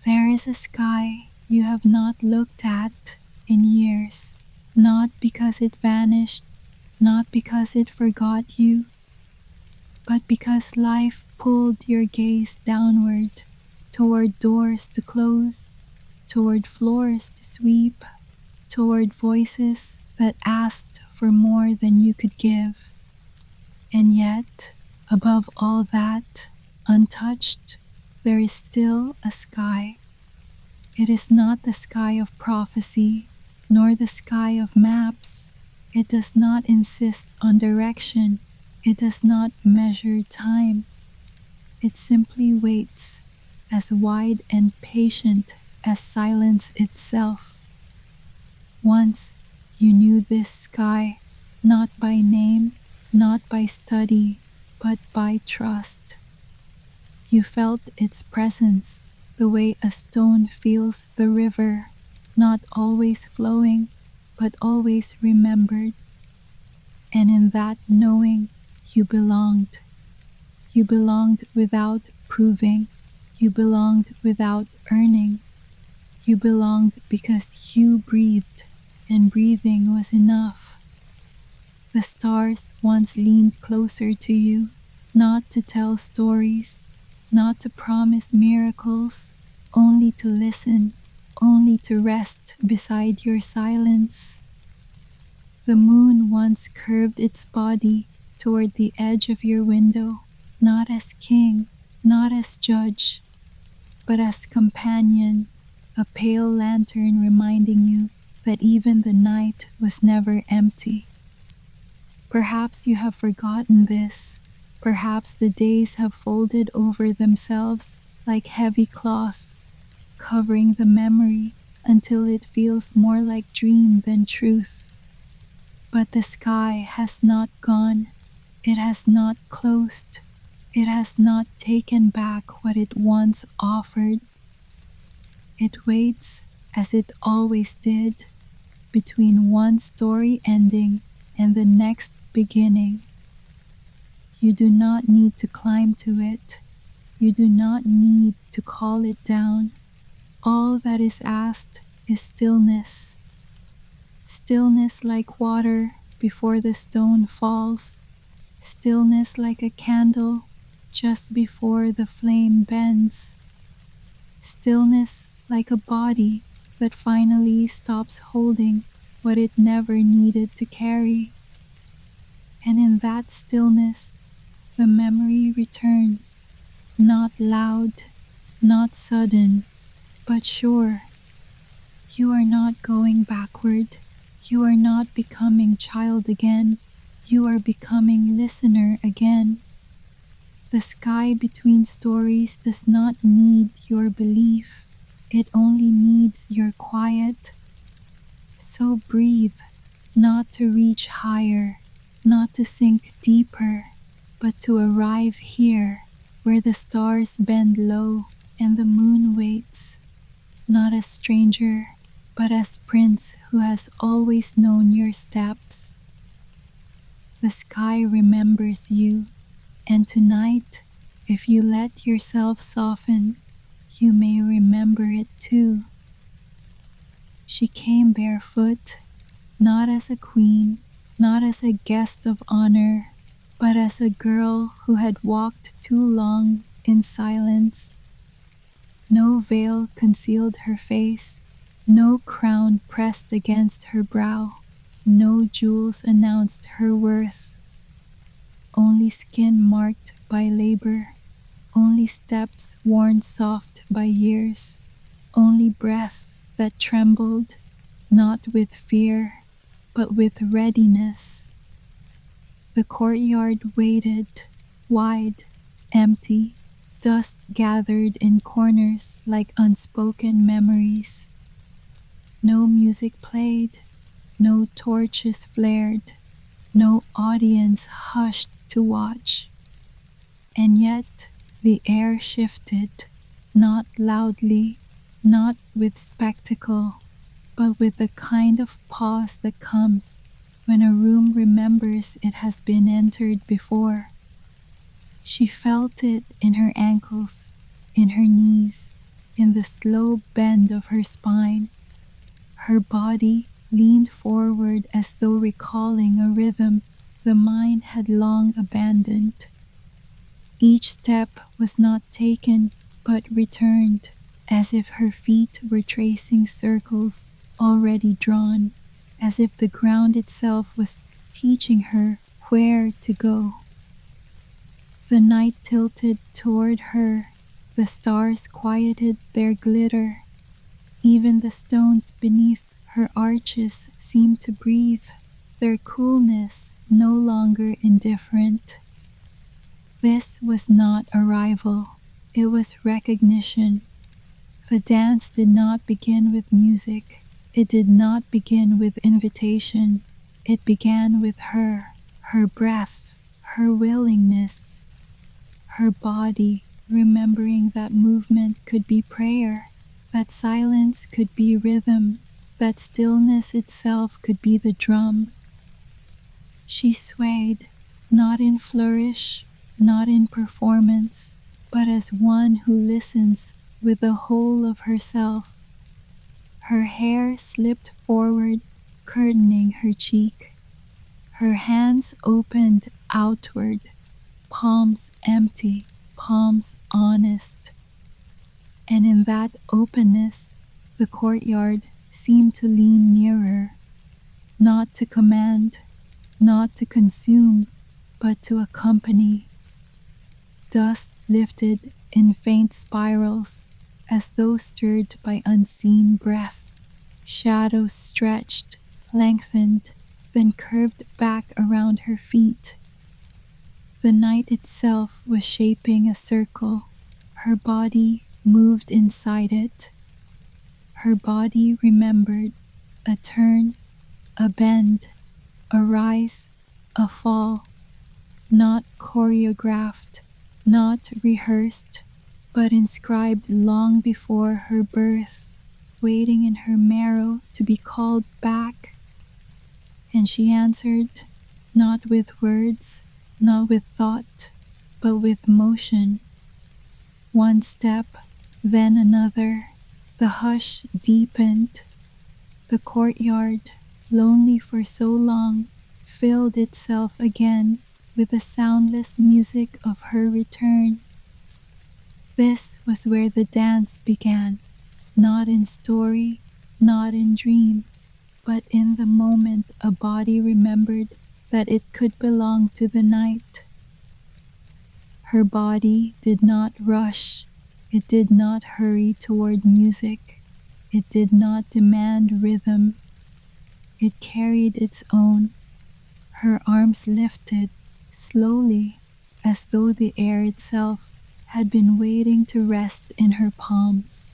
There is a sky you have not looked at in years, not because it vanished, not because it forgot you, but because life pulled your gaze downward, toward doors to close, toward floors to sweep, toward voices that asked for more than you could give. And yet, above all that, untouched, there is still a sky. It is not the sky of prophecy, nor the sky of maps. It does not insist on direction. It does not measure time. It simply waits, as wide and patient as silence itself. Once you knew this sky, not by name, not by study, but by trust. You felt its presence the way a stone feels the river, not always flowing, but always remembered. And in that knowing, you belonged. You belonged without proving. You belonged without earning. You belonged because you breathed, and breathing was enough. The stars once leaned closer to you, not to tell stories, not to promise miracles, only to listen, only to rest beside your silence. The moon once curved its body toward the edge of your window, not as king, not as judge, but as companion, a pale lantern reminding you that even the night was never empty. Perhaps you have forgotten this. Perhaps the days have folded over themselves like heavy cloth, covering the memory until it feels more like dream than truth. But the sky has not gone. It has not closed. It has not taken back what it once offered. It waits, as it always did, between one story ending and the next beginning. You do not need to climb to it. You do not need to call it down. All that is asked is stillness. Stillness like water before the stone falls. Stillness like a candle just before the flame bends. Stillness like a body that finally stops holding what it never needed to carry. And in that stillness, the memory returns, not loud, not sudden, but sure. You are not going backward. You are not becoming child again. You are becoming listener again. The sky between stories does not need your belief. It only needs your quiet. So breathe, not to reach higher, not to sink deeper, but to arrive here, where the stars bend low and the moon waits, not as stranger, but as prince who has always known your steps. The sky remembers you, and tonight, if you let yourself soften, you may remember it too. She came barefoot, not as a queen, not as a guest of honor, but as a girl who had walked too long in silence. No veil concealed her face, no crown pressed against her brow, no jewels announced her worth. Only skin marked by labor, only steps worn soft by years, only breath that trembled, not with fear, but with readiness. The courtyard waited, wide, empty, dust gathered in corners like unspoken memories. No music played, no torches flared, no audience hushed to watch. And yet the air shifted, not loudly, not with spectacle, but with the kind of pause that comes when a room remembers it has been entered before. She felt it in her ankles, in her knees, in the slow bend of her spine. Her body leaned forward as though recalling a rhythm the mind had long abandoned. Each step was not taken, but returned, as if her feet were tracing circles already drawn, as if the ground itself was teaching her where to go. The night tilted toward her, the stars quieted their glitter. Even the stones beneath her arches seemed to breathe, their coolness no longer indifferent. This was not arrival, it was recognition. The dance did not begin with music, it did not begin with invitation. It began with her breath, her willingness, her body remembering that movement could be prayer, that silence could be rhythm, that stillness itself could be the drum. She swayed, not in flourish, not in performance, but as one who listens with the whole of herself. Her hair slipped forward, curtaining her cheek. Her hands opened outward, palms empty, palms honest. And in that openness, the courtyard seemed to lean nearer, not to command, not to consume, but to accompany. Dust lifted in faint spirals, as though stirred by unseen breath. Shadows stretched, lengthened, then curved back around her feet. The night itself was shaping a circle. Her body moved inside it. Her body remembered a turn, a bend, a rise, a fall, not choreographed, not rehearsed, but inscribed long before her birth, waiting in her marrow to be called back. And she answered, not with words, not with thought, but with motion. One step, then another. The hush deepened. The courtyard, lonely for so long, filled itself again with the soundless music of her return. This was where the dance began, not in story, not in dream, but in the moment a body remembered that it could belong to the night. Her body did not rush, it did not hurry toward music, it did not demand rhythm, it carried its own. Her arms lifted, slowly, as though the air itself had been waiting to rest in her palms.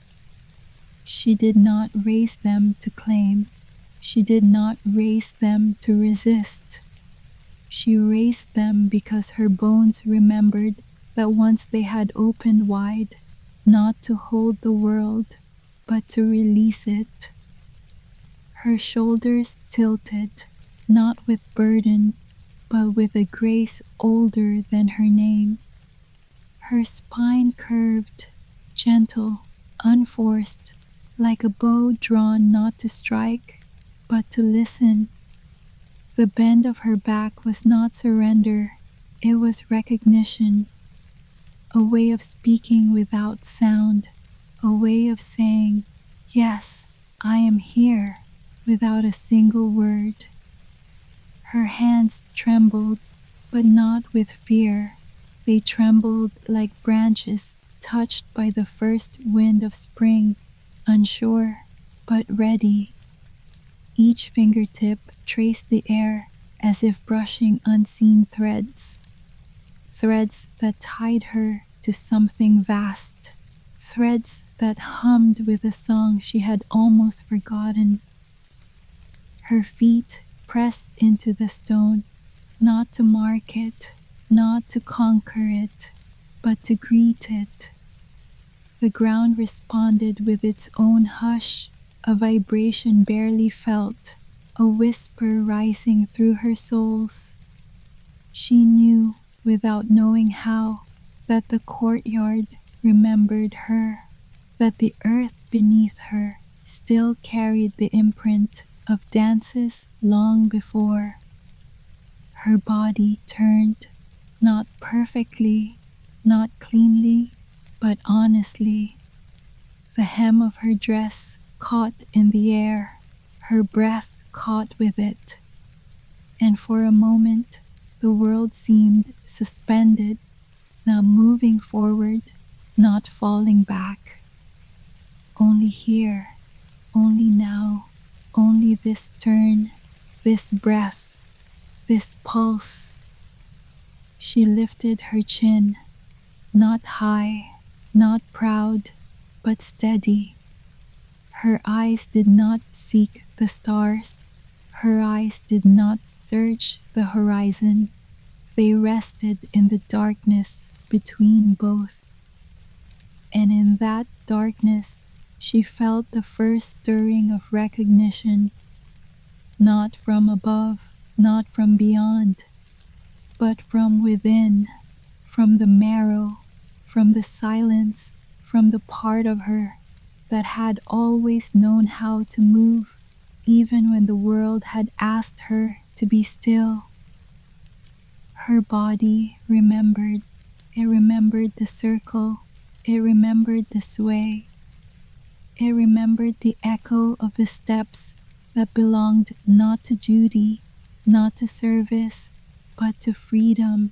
She did not raise them to claim. She did not raise them to resist. She raised them because her bones remembered that once they had opened wide, not to hold the world, but to release it. Her shoulders tilted, not with burden, but with a grace older than her name. Her spine curved, gentle, unforced, like a bow drawn not to strike, but to listen. The bend of her back was not surrender, it was recognition, a way of speaking without sound, a way of saying, "Yes, I am here," without a single word. Her hands trembled, but not with fear. They trembled like branches touched by the first wind of spring, unsure, but ready. Each fingertip traced the air as if brushing unseen threads. Threads that tied her to something vast. Threads that hummed with a song she had almost forgotten. Her feet pressed into the stone, not to mark it, not to conquer it, but to greet it. The ground responded with its own hush, a vibration barely felt, a whisper rising through her soles. She knew, without knowing how, that the courtyard remembered her, that the earth beneath her still carried the imprint of dances long before. Her body turned, not perfectly, not cleanly, but honestly. The hem of her dress caught in the air, her breath caught with it, and for a moment the world seemed suspended, not moving forward, not falling back. Only here, only now, only this turn, this breath, this pulse. She lifted her chin, not high, not proud, but steady. Her eyes did not seek the stars. Her eyes did not search the horizon. They rested in the darkness between both. And in that darkness, she felt the first stirring of recognition, not from above, not from beyond, but from within, from the marrow, from the silence, from the part of her that had always known how to move, even when the world had asked her to be still. Her body remembered. It remembered the circle. It remembered the sway. It remembered the echo of the steps that belonged not to duty, not to service, but to freedom.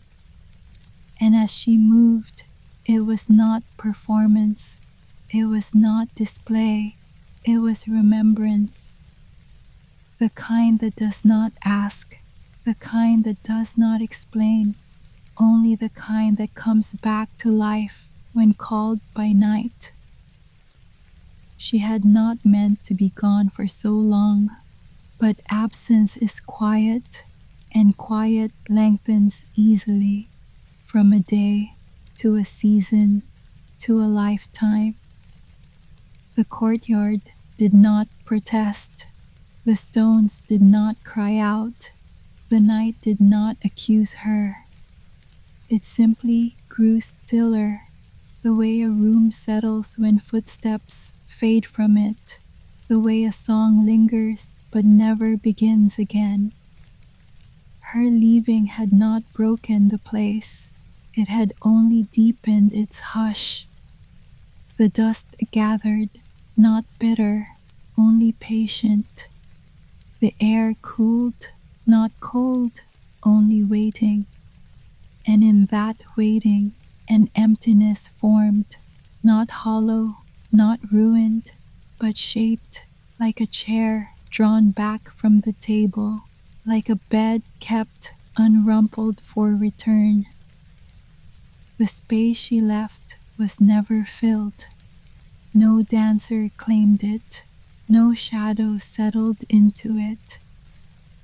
And as she moved, it was not performance. It was not display. It was remembrance. The kind that does not ask, the kind that does not explain, only the kind that comes back to life when called by night. She had not meant to be gone for so long, but absence is quiet, and quiet lengthens easily from a day to a season to a lifetime. The courtyard did not protest. The stones did not cry out. The night did not accuse her. It simply grew stiller, the way a room settles when footsteps fade from it, the way a song lingers but never begins again. Her leaving had not broken the place, it had only deepened its hush. The dust gathered, not bitter, only patient. The air cooled, not cold, only waiting. And in that waiting, an emptiness formed, not hollow, not ruined, but shaped like a chair drawn back from the table, like a bed kept unrumpled for return. The space she left was never filled. No dancer claimed it, no shadow settled into it.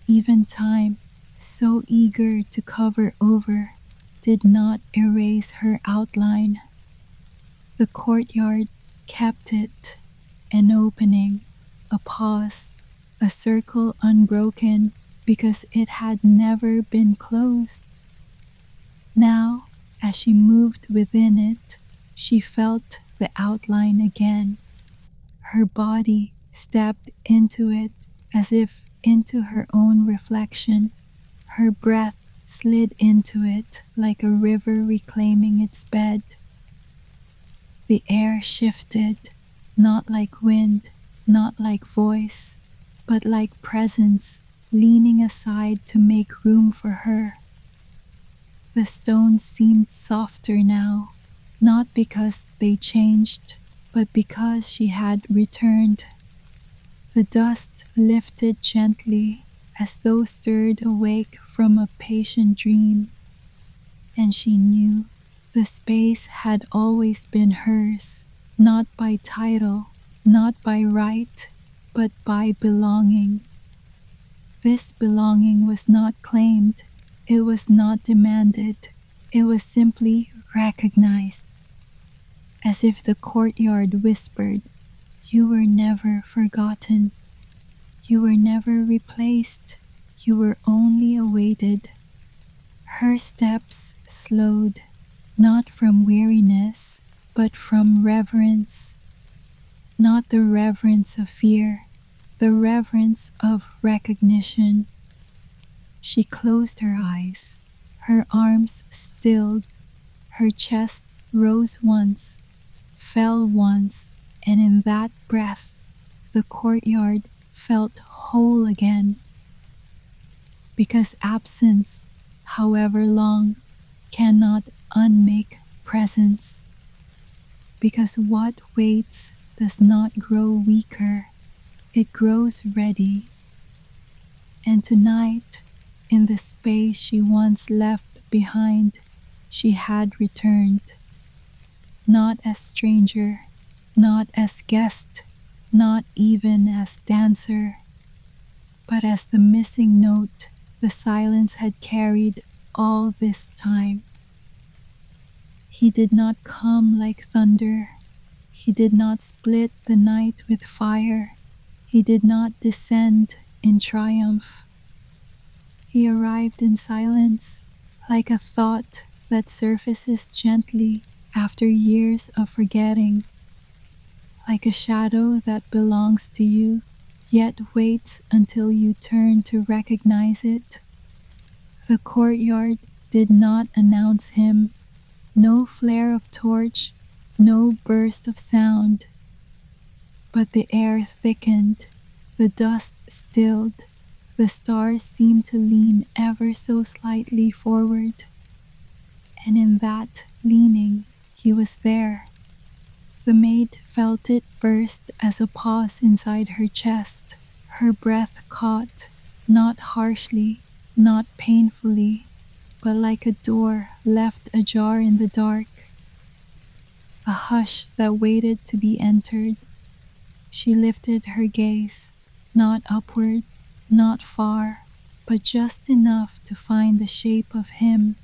Even time, so eager to cover over, did not erase her outline. The courtyard kept it, an opening, a pause, a circle unbroken because it had never been closed. Now, as she moved within it, she felt the outline again. Her body stepped into it as if into her own reflection. Her breath slid into it like a river reclaiming its bed. The air shifted, not like wind, not like voice, but like presence leaning aside to make room for her. The stones seemed softer now, not because they changed, but because she had returned. The dust lifted gently as though stirred awake from a patient dream, and she knew the space had always been hers, not by title, not by right, but by belonging. This belonging was not claimed, it was not demanded, it was simply recognized, as if the courtyard whispered, "You were never forgotten. You were never replaced. You were only awaited." Her steps slowed, not from weariness, but from reverence. Not the reverence of fear, the reverence of recognition. She closed her eyes, her arms stilled, her chest rose once, fell once, and in that breath, the courtyard felt whole again. Because absence, however long, cannot unmake presence. Because what waits does not grow weaker, it grows ready. And tonight, in the space she once left behind, she had returned. Not as stranger, not as guest, not even as dancer, but as the missing note the silence had carried all this time. He did not come like thunder. He did not split the night with fire. He did not descend in triumph. He arrived in silence, like a thought that surfaces gently after years of forgetting, like a shadow that belongs to you, yet waits until you turn to recognize it. The courtyard did not announce him, no flare of torch, no burst of sound. But the air thickened, the dust stilled, the stars seemed to lean ever so slightly forward. And in that leaning, he was there. The maid felt it first as a pause inside her chest, her breath caught, not harshly, not painfully, but like a door left ajar in the dark. A hush that waited to be entered. She lifted her gaze, not upward, not far, but just enough to find the shape of him.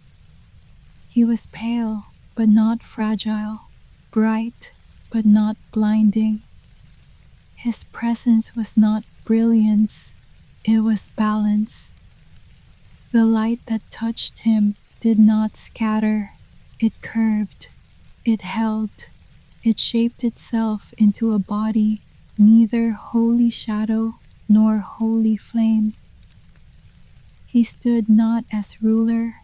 He was pale, but not fragile, bright, but not blinding. His presence was not brilliance, it was balance. The light that touched him did not scatter, it curved. It held, it shaped itself into a body, neither holy shadow nor holy flame. He stood not as ruler,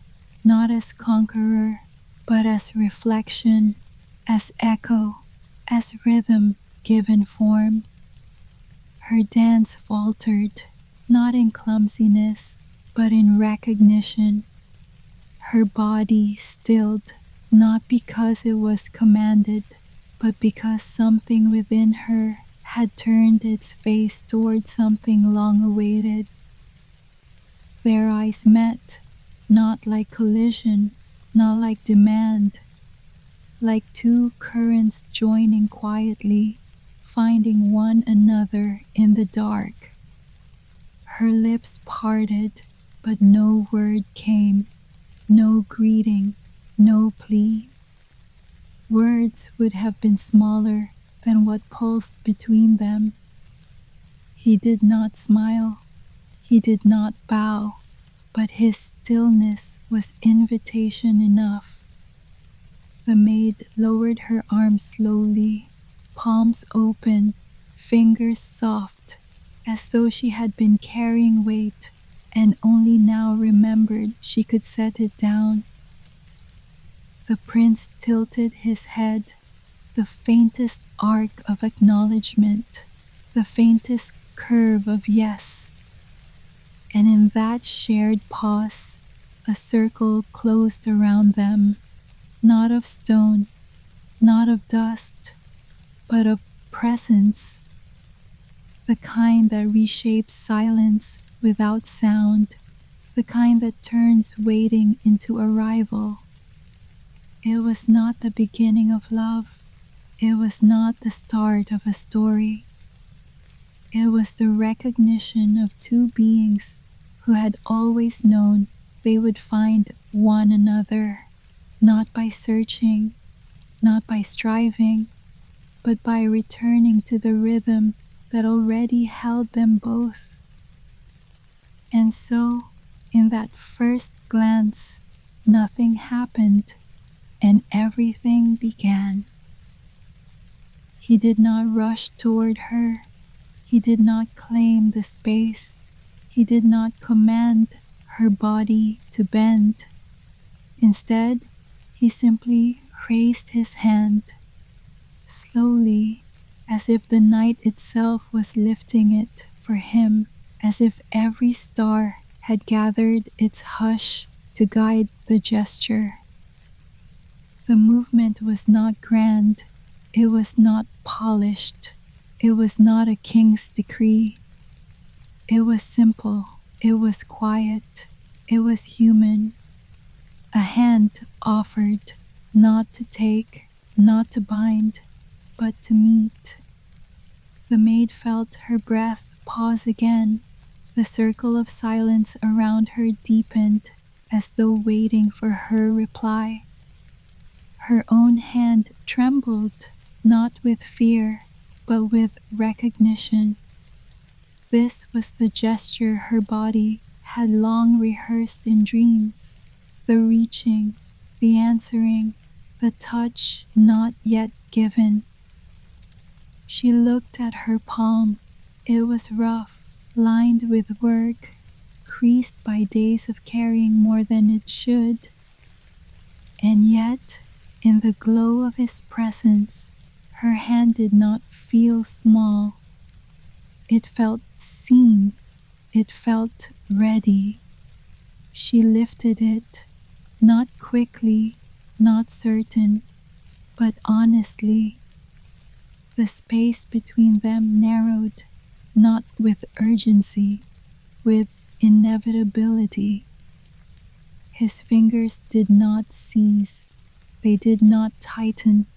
not as conqueror, but as reflection, as echo, as rhythm given form. Her dance faltered, not in clumsiness, but in recognition. Her body stilled, not because it was commanded, but because something within her had turned its face toward something long awaited. Their eyes met, not like collision, not like demand, like two currents joining quietly, finding one another in the dark. Her lips parted, but no word came, no greeting, no plea. Words would have been smaller than what pulsed between them. He did not smile, he did not bow, but his stillness was invitation enough. The maid lowered her arms slowly, palms open, fingers soft, as though she had been carrying weight and only now remembered she could set it down. The prince tilted his head, the faintest arc of acknowledgement, the faintest curve of yes. And in that shared pause, a circle closed around them, not of stone, not of dust, but of presence, the kind that reshapes silence without sound, the kind that turns waiting into arrival. It was not the beginning of love. It was not the start of a story. It was the recognition of two beings who had always known they would find one another, not by searching, not by striving, but by returning to the rhythm that already held them both. And so, in that first glance, nothing happened, and everything began. He did not rush toward her. He did not claim the space. He did not command her body to bend. Instead, he simply raised his hand, slowly, as if the night itself was lifting it for him, as if every star had gathered its hush to guide the gesture. The movement was not grand, it was not polished, it was not a king's decree. It was simple, it was quiet, it was human. A hand offered, not to take, not to bind, but to meet. The maid felt her breath pause again. The circle of silence around her deepened, as though waiting for her reply. Her own hand trembled, not with fear, but with recognition. This was the gesture her body had long rehearsed in dreams, the reaching, the answering, the touch not yet given. She looked at her palm. It was rough, lined with work, creased by days of carrying more than it should. And yet, in the glow of his presence, her hand did not feel small. It felt seen. It felt ready. She lifted it, not quickly, not certain, but honestly. The space between them narrowed, not with urgency, with inevitability. His fingers did not seize. They did not tighten.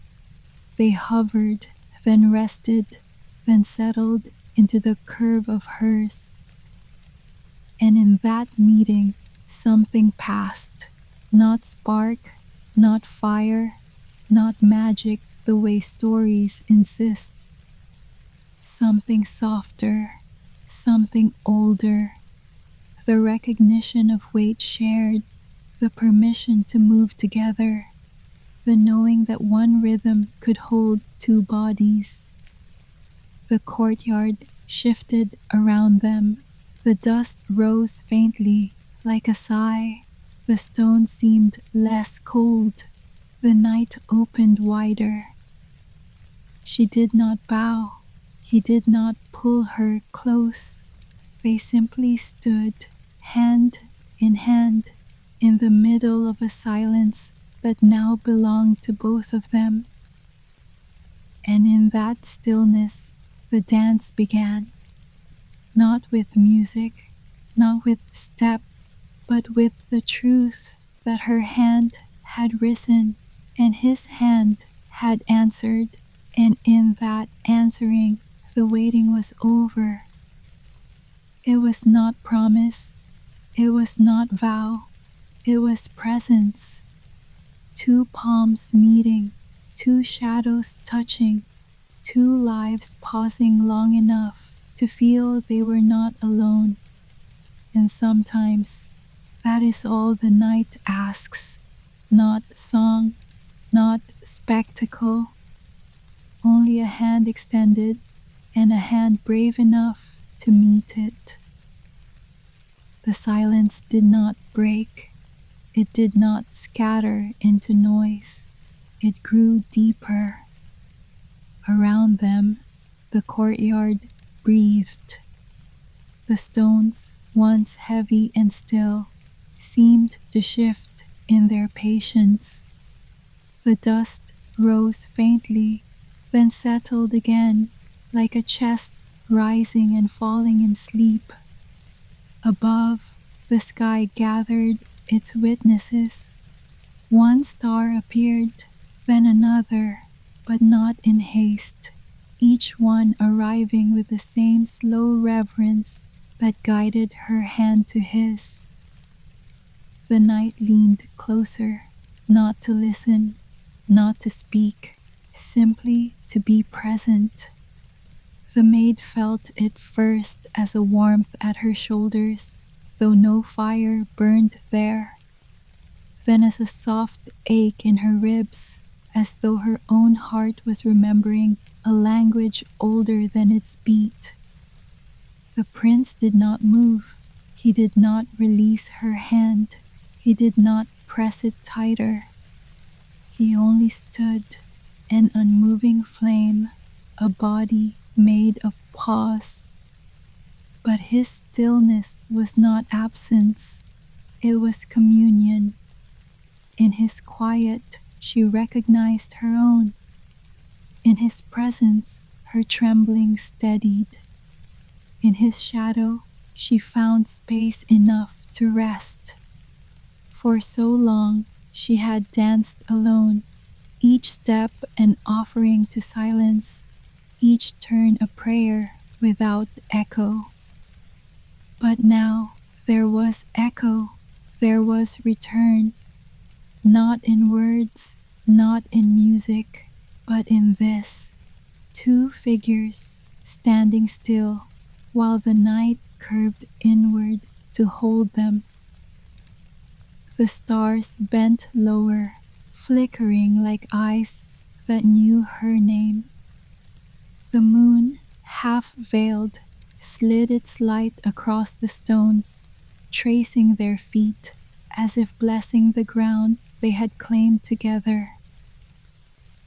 They hovered, then rested, then settled into the curve of hers. And in that meeting, something passed. Not spark, not fire, not magic the way stories insist. Something softer, something older. The recognition of weight shared, the permission to move together. the knowing that one rhythm could hold two bodies. The courtyard shifted around them. The dust rose faintly, like a sigh. The stone seemed less cold. The night opened wider. She did not bow. He did not pull her close. They simply stood, hand in hand, in the middle of a silence that now belonged to both of them. And in that stillness, the dance began. Not with music, not with step, but with the truth that her hand had risen and his hand had answered, and in that answering, the waiting was over. It was not promise, it was not vow, it was presence. Two palms meeting, two shadows touching, two lives pausing long enough to feel they were not alone. And sometimes that is all the night asks. Not song, not spectacle, only a hand extended and a hand brave enough to meet it. The silence did not break. It did not scatter into noise. It grew deeper. Around them, the courtyard breathed. The stones, once heavy and still, seemed to shift in their patience. The dust rose faintly, then settled again, like a chest rising and falling in sleep. Above, the sky gathered its witnesses. One star appeared, then another, but not in haste, each one arriving with the same slow reverence that guided her hand to his. The night leaned closer, not to listen, not to speak, simply to be present. The maid felt it first as a warmth at her shoulders, though no fire burned there. Then as a soft ache in her ribs, as though her own heart was remembering a language older than its beat. The prince did not move. He did not release her hand. He did not press it tighter. He only stood, an unmoving flame, a body made of pause. But his stillness was not absence. It was communion. In his quiet, she recognized her own. In his presence, her trembling steadied. In his shadow, she found space enough to rest. For so long, she had danced alone, each step an offering to silence, each turn a prayer without echo. But now there was echo, there was return, not in words, not in music, but in this. Two figures standing still while the night curved inward to hold them. The stars bent lower, flickering like eyes that knew her name. The moon, half veiled, slid its light across the stones, tracing their feet as if blessing the ground they had claimed together.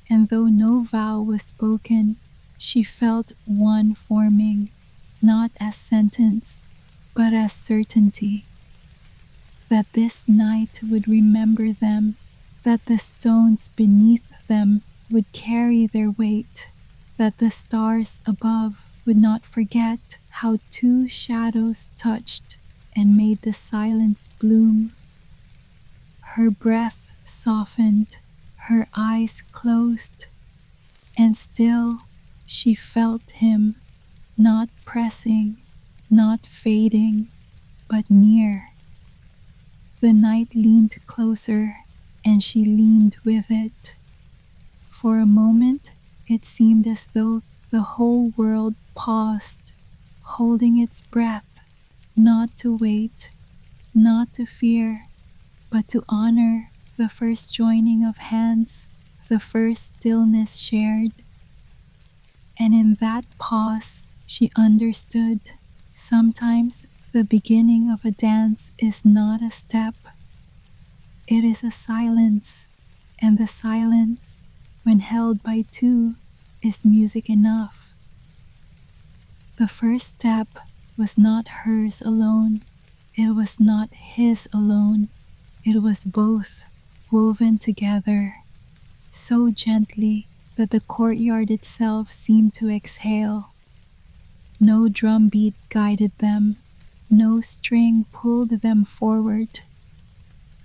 And though no vow was spoken, she felt one forming, not as sentence, but as certainty. That this night would remember them, that the stones beneath them would carry their weight, that the stars above would not forget how two shadows touched and made the silence bloom. Her breath softened, her eyes closed, and still she felt him, not pressing, not fading, but near. The night leaned closer, and she leaned with it. For a moment, it seemed as though the whole world paused, holding its breath, not to wait, not to fear, but to honor the first joining of hands, the first stillness shared. And in that pause, she understood. Sometimes the beginning of a dance is not a step, it is a silence, and the silence, when held by two, is music enough. The first step was not hers alone, it was not his alone, it was both, woven together, so gently that the courtyard itself seemed to exhale. No drum beat guided them, no string pulled them forward.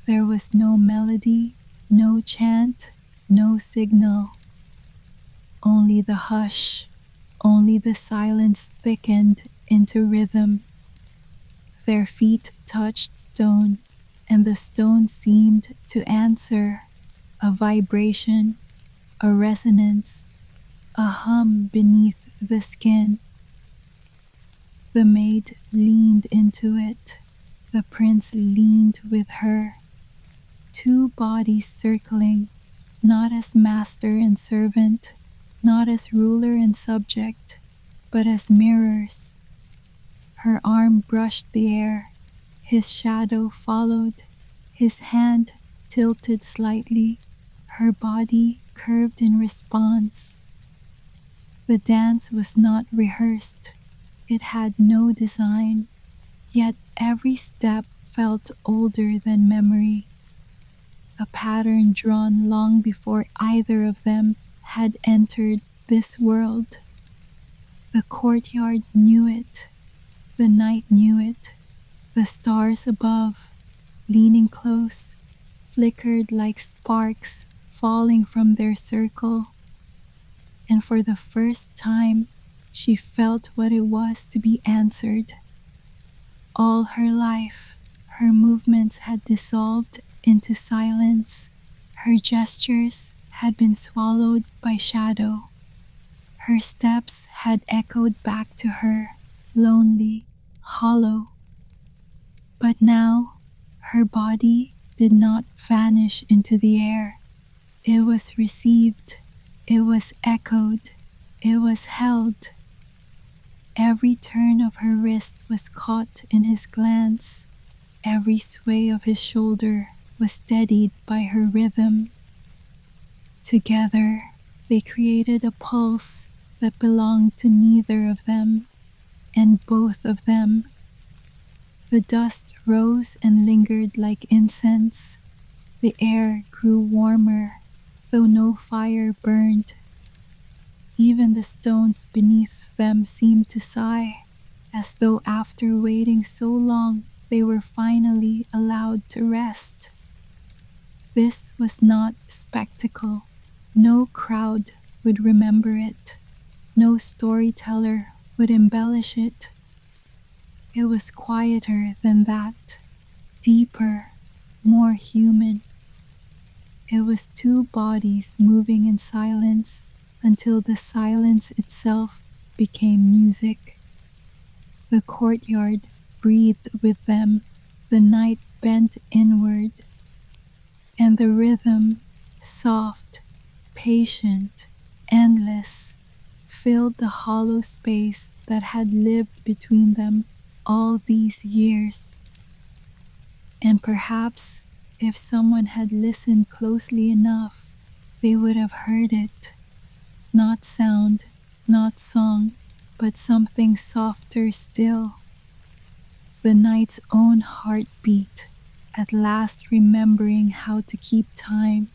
There was no melody, no chant, no signal. Only the hush, only the silence thickened into rhythm. Their feet touched stone, and the stone seemed to answer, a vibration, a resonance, a hum beneath the skin. The maid leaned into it. The prince leaned with her. Two bodies circling, not as master and servant, not as ruler and subject, but as mirrors. Her arm brushed the air. His shadow followed. His hand tilted slightly. Her body curved in response. The dance was not rehearsed. It had no design, yet every step felt older than memory, a pattern drawn long before either of them had entered this world. The courtyard knew it, the night knew it, the stars above, leaning close, flickered like sparks falling from their circle, and for the first time she felt what it was to be answered. All her life, her movements had dissolved into silence. Her gestures had been swallowed by shadow. Her steps had echoed back to her, lonely, hollow. But now, her body did not vanish into the air. It was received, it was echoed, it was held. Every turn of her wrist was caught in his glance. Every sway of his shoulder was steadied by her rhythm. Together, they created a pulse that belonged to neither of them, and both of them. The dust rose and lingered like incense. The air grew warmer, though no fire burned. Even the stones beneath them seemed to sigh, as though after waiting so long they were finally allowed to rest. This was not spectacle. No crowd would remember it. No storyteller would embellish it. It was quieter than that, deeper, more human. It was two bodies moving in silence until the silence itself became music. The courtyard breathed with them, the night bent inward, and the rhythm, soft, patient, endless, filled the hollow space that had lived between them all these years. And perhaps if someone had listened closely enough, they would have heard it. Not sound, not song, but something softer still. The night's own heartbeat, at last remembering how to keep time.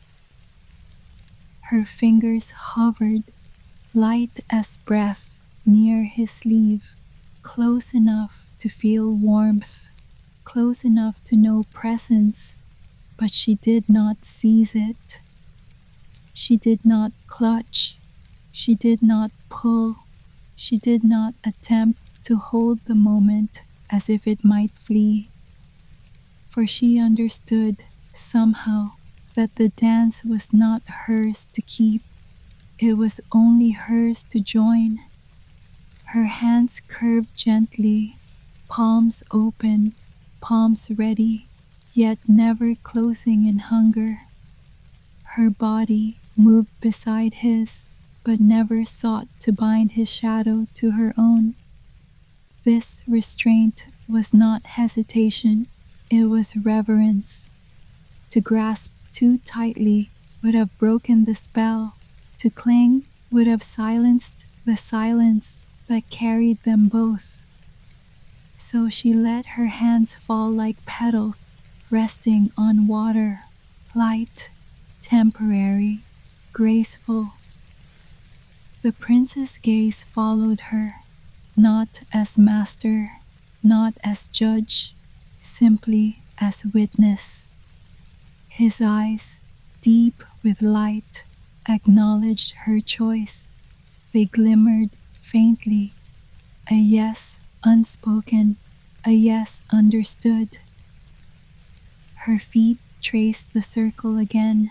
Her fingers hovered, light as breath, near his sleeve, close enough to feel warmth, close enough to know presence, but she did not seize it. She did not clutch. She did not pull. She did not attempt to hold the moment as if it might flee. For she understood, somehow, that the dance was not hers to keep. It was only hers to join. Her hands curved gently, palms open, palms ready, yet never closing in hunger. Her body moved beside his, but never sought to bind his shadow to her own. This restraint was not hesitation, it was reverence. To grasp too tightly would have broken the spell. To cling would have silenced the silence that carried them both. So she let her hands fall like petals resting on water, light, temporary, graceful. The prince's gaze followed her, not as master, not as judge, simply as witness. His eyes, deep with light, acknowledged her choice. They glimmered faintly, a yes unspoken, a yes understood. Her feet traced the circle again.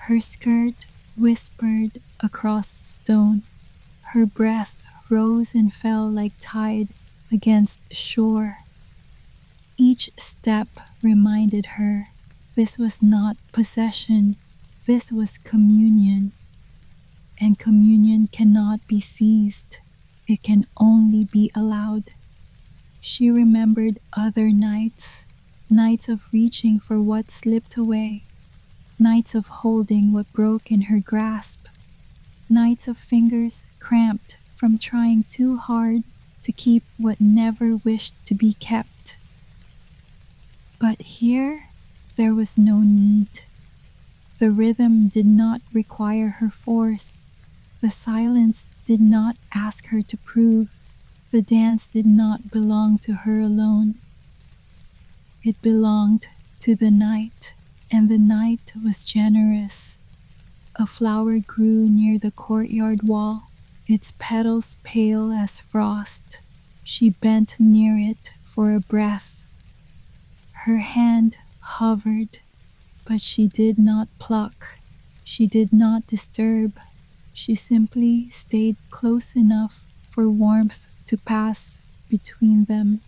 Her skirt whispered across stone. Her breath rose and fell like tide against shore. Each step reminded her this was not possession, this was communion. And communion cannot be seized, it can only be allowed. She remembered other nights, nights of reaching for what slipped away, nights of holding what broke in her grasp, nights of fingers cramped from trying too hard to keep what never wished to be kept. But here, there was no need. The rhythm did not require her force. The silence did not ask her to prove. The dance did not belong to her alone. It belonged to the night, and the night was generous. A flower grew near the courtyard wall, its petals pale as frost. She bent near it for a breath. Her hand hovered, but she did not pluck. She did not disturb. She simply stayed close enough for warmth to pass between them.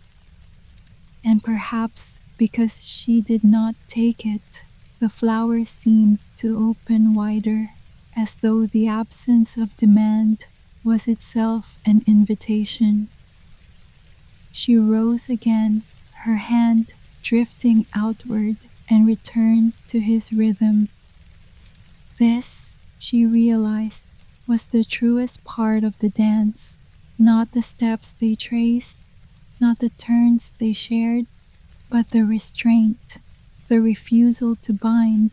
And perhaps because she did not take it, the flower seemed to open wider, as though the absence of demand was itself an invitation. She rose again, her hand drifting outward, and returned to his rhythm. This, she realized, was the truest part of the dance, not the steps they traced, not the turns they shared, but the restraint, the refusal to bind,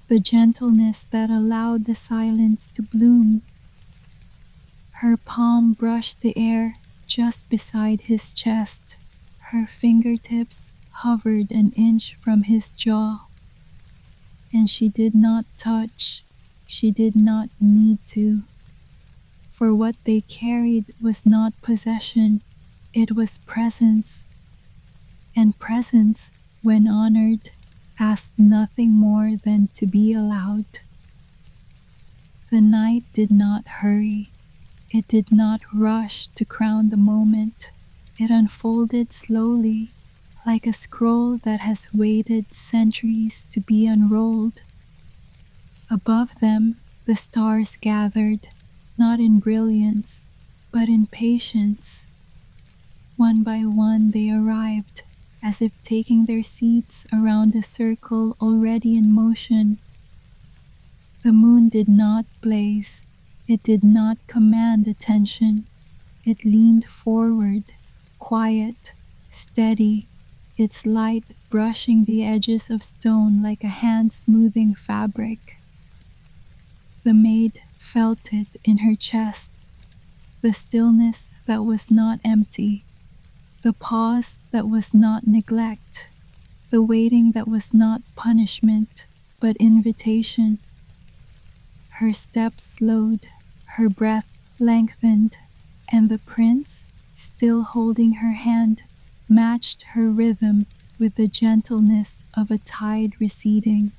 the gentleness that allowed the silence to bloom. Her palm brushed the air just beside his chest. Her fingertips hovered an inch from his jaw. And she did not touch. She did not need to. For what they carried was not possession, it was presence. And presence, when honored, asked nothing more than to be allowed. The night did not hurry. It did not rush to crown the moment. It unfolded slowly, like a scroll that has waited centuries to be unrolled. Above them, the stars gathered, not in brilliance, but in patience. One by one they arrived, as if taking their seats around a circle already in motion. The moon did not blaze. It did not command attention. It leaned forward, quiet, steady, its light brushing the edges of stone like a hand smoothing fabric. The maid felt it in her chest, the stillness that was not empty, the pause that was not neglect, the waiting that was not punishment, but invitation. Her steps slowed, her breath lengthened, and the prince, still holding her hand, matched her rhythm with the gentleness of a tide receding.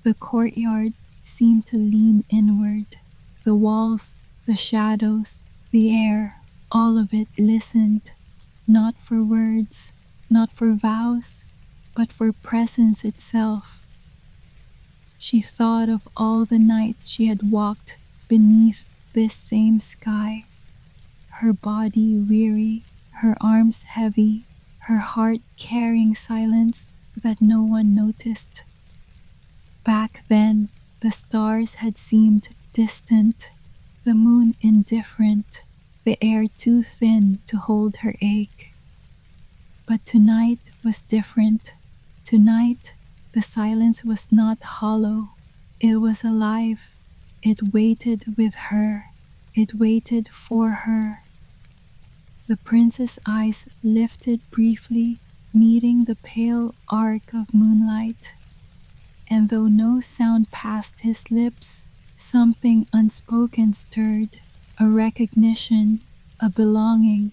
The courtyard seemed to lean inward. The walls, the shadows, the air, all of it listened, not for words, not for vows, but for presence itself. She thought of all the nights she had walked beneath this same sky, her body weary, her arms heavy, her heart carrying silence that no one noticed. Back then, the stars had seemed distant, the moon indifferent, the air too thin to hold her ache. But tonight was different. Tonight, the silence was not hollow. It was alive. It waited with her. It waited for her. The prince's eyes lifted briefly, meeting the pale arc of moonlight. And though no sound passed his lips, something unspoken stirred, a recognition, a belonging.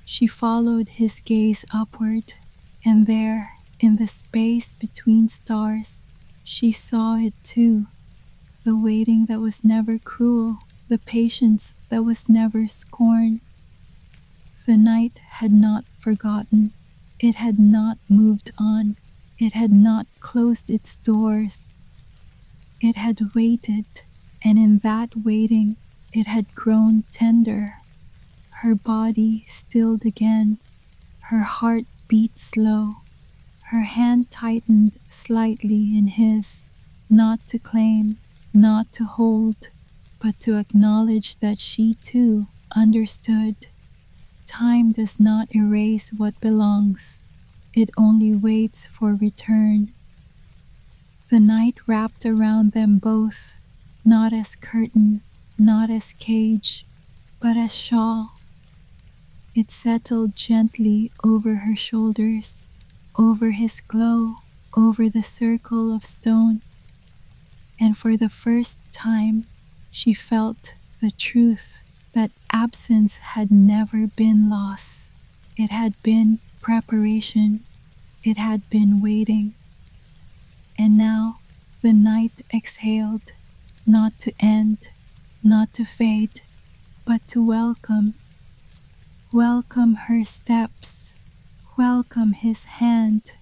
She followed his gaze upward, and there, in the space between stars, she saw it too. The waiting that was never cruel, the patience that was never scorned. The night had not forgotten. It had not moved on. It had not closed its doors. It had waited, and in that waiting, it had grown tender. Her body stilled again. Her heart beat slow. Her hand tightened slightly in his, not to claim, not to hold, but to acknowledge that she too understood. Time does not erase what belongs. It only waits for return. The night wrapped around them both, not as curtain, not as cage, but as shawl. It settled gently over her shoulders, over his glow, over the circle of stone. And for the first time, she felt the truth that absence had never been loss. It had been preparation. It had been waiting. And now the night exhaled, not to end, not to fade, but to welcome. Welcome her steps. Welcome his hand.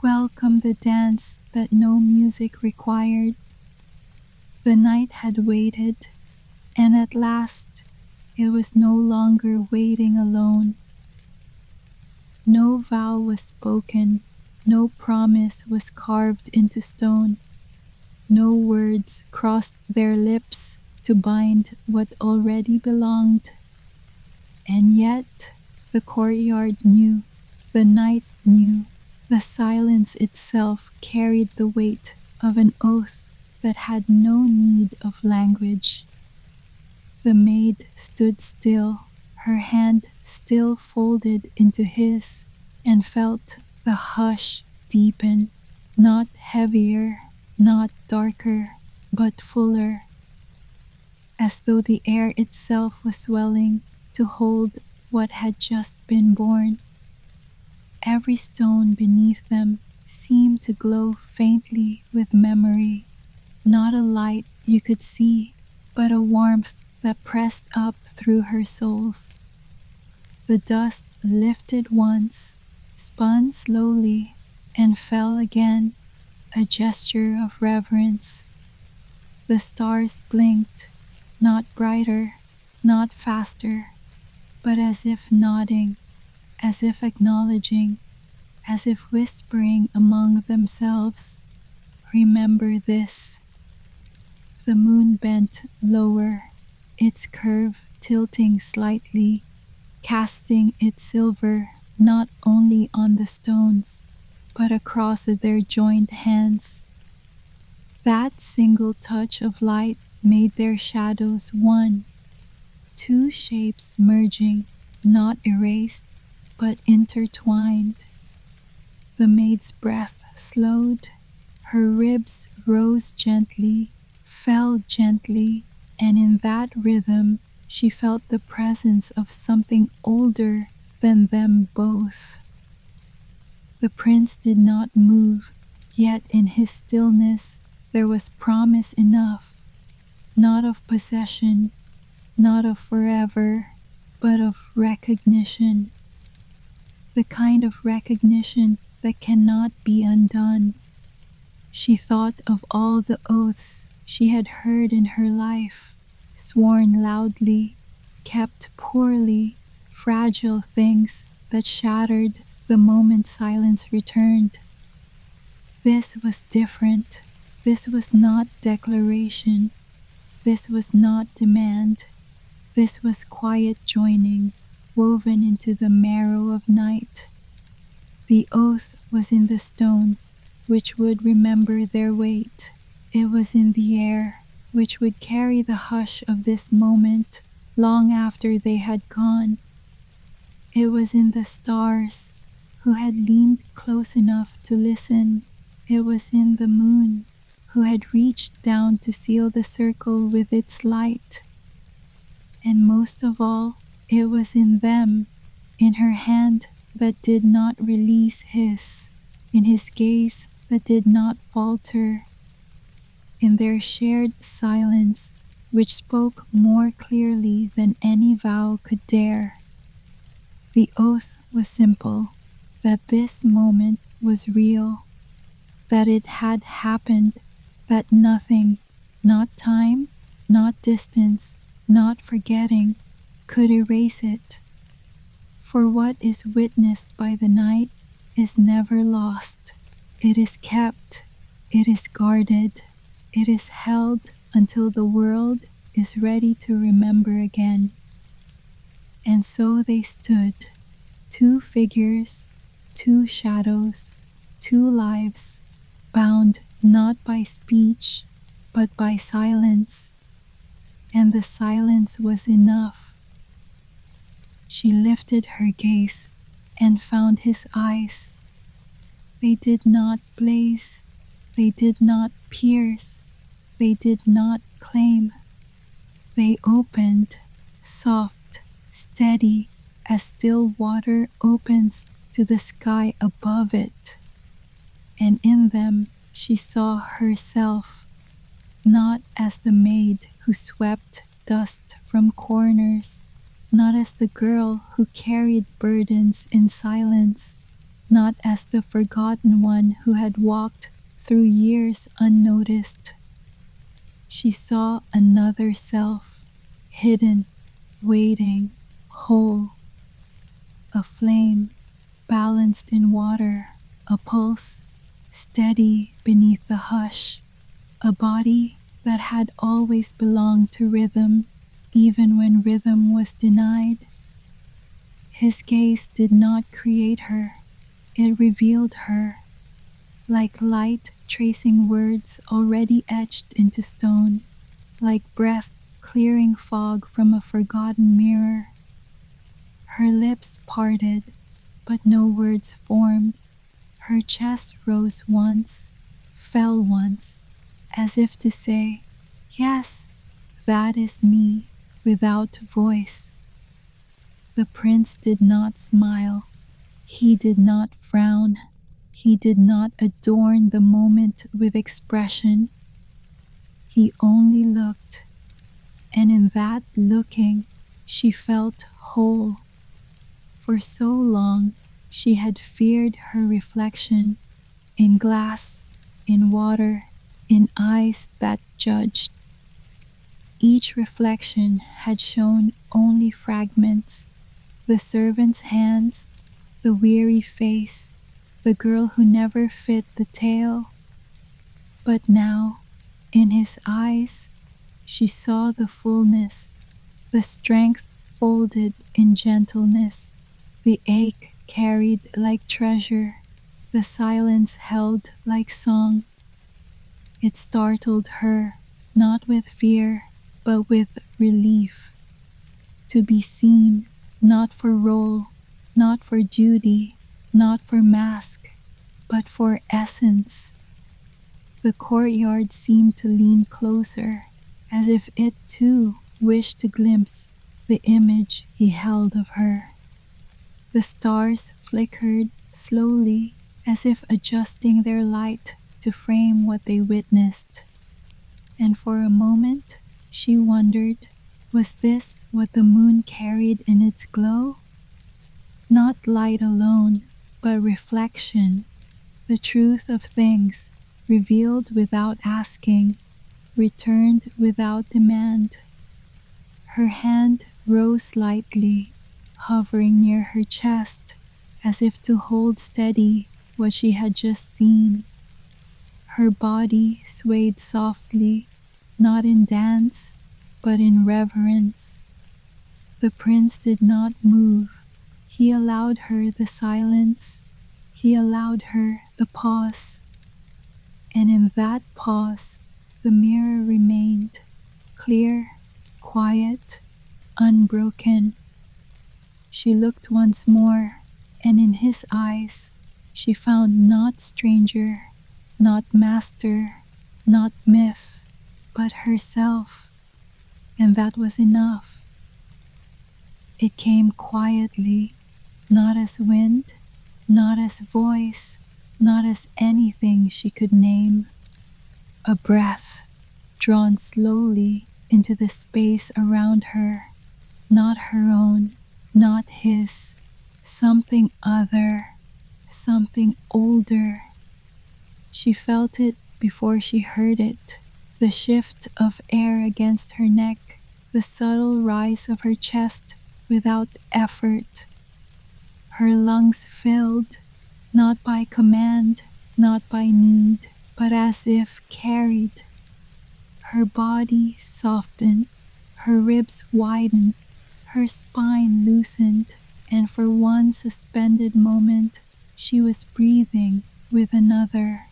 Welcome the dance that no music required. The night had waited, and at last it was no longer waiting alone. No vow was spoken, no promise was carved into stone. No words crossed their lips to bind what already belonged. And yet the courtyard knew, the night knew, the silence itself carried the weight of an oath that had no need of language. The maid stood still, her hand still folded into his, and felt the hush deepen, not heavier, not darker, but fuller, as though the air itself was swelling to hold what had just been born. Every stone beneath them seemed to glow faintly with memory, not a light you could see, but a warmth that pressed up through her souls. The dust lifted once, spun slowly, and fell again, a gesture of reverence. The stars blinked, not brighter, not faster, but as if nodding, as if acknowledging, as if whispering among themselves, "Remember this." The moon bent lower, its curve tilting slightly, casting its silver not only on the stones, but across their joined hands. That single touch of light made their shadows one, two shapes merging, not erased, but intertwined. The maid's breath slowed, her ribs rose gently, fell gently, and in that rhythm she felt the presence of something older than them both. The prince did not move, yet in his stillness there was promise enough, not of possession, not of forever, but of recognition. The kind of recognition that cannot be undone. She thought of all the oaths she had heard in her life, sworn loudly, kept poorly, fragile things that shattered the moment silence returned. This was different. This was not declaration. This was not demand. This was quiet joining, woven into the marrow of night. The oath was in the stones, which would remember their weight. It was in the air, which would carry the hush of this moment long after they had gone. It was in the stars, who had leaned close enough to listen. It was in the moon, who had reached down to seal the circle with its light. And most of all, it was in them, in her hand that did not release his, in his gaze that did not falter, in their shared silence, which spoke more clearly than any vow could dare. The oath was simple, that this moment was real, that it had happened, that nothing, not time, not distance, not forgetting, could erase it. For what is witnessed by the night is never lost. It is kept, it is guarded, it is held until the world is ready to remember again. And so they stood, two figures, two shadows, two lives, bound not by speech, but by silence. And the silence was enough. She lifted her gaze and found his eyes. They did not blaze, they did not pierce, they did not claim. They opened, soft, steady, as still water opens to the sky above it. And in them she saw herself, not as the maid who swept dust from corners, not as the girl who carried burdens in silence, not as the forgotten one who had walked through years unnoticed. She saw another self, hidden, waiting, whole, a flame balanced in water, a pulse steady beneath the hush, a body that had always belonged to rhythm, even when rhythm was denied. His gaze did not create her, it revealed her, like light tracing words already etched into stone, like breath clearing fog from a forgotten mirror. Her lips parted, but no words formed. Her chest rose once, fell once, as if to say, "Yes, that is me," without voice. The prince did not smile. He did not frown. He did not adorn the moment with expression. He only looked, and in that looking, she felt whole. For so long, she had feared her reflection, in glass, in water, in eyes that judged. Each reflection had shown only fragments, the servant's hands, the weary face, the girl who never fit the tale. But now, in his eyes, she saw the fullness, the strength folded in gentleness, the ache carried like treasure, the silence held like song. It startled her, not with fear, but with relief. To be seen, not for role, not for duty, not for mask, but for essence. The courtyard seemed to lean closer, as if it too wished to glimpse the image he held of her. The stars flickered slowly, as if adjusting their light to frame what they witnessed. And for a moment, she wondered, was this what the moon carried in its glow? Not light alone, but reflection, the truth of things, revealed without asking, returned without demand. Her hand rose lightly, hovering near her chest, as if to hold steady what she had just seen. Her body swayed softly, not in dance, but in reverence. The prince did not move. He allowed her the silence. He allowed her the pause. And in that pause, the mirror remained, clear, quiet, unbroken. She looked once more, and in his eyes, she found not stranger, not master, not myth, but herself. And that was enough. It came quietly, not as wind, not as voice, not as anything she could name. A breath, drawn slowly into the space around her, not her own, not his, something other, something older. She felt it before she heard it, the shift of air against her neck, the subtle rise of her chest without effort. Her lungs filled, not by command, not by need, but as if carried. Her body softened, her ribs widened, her spine loosened, and for one suspended moment, she was breathing with another.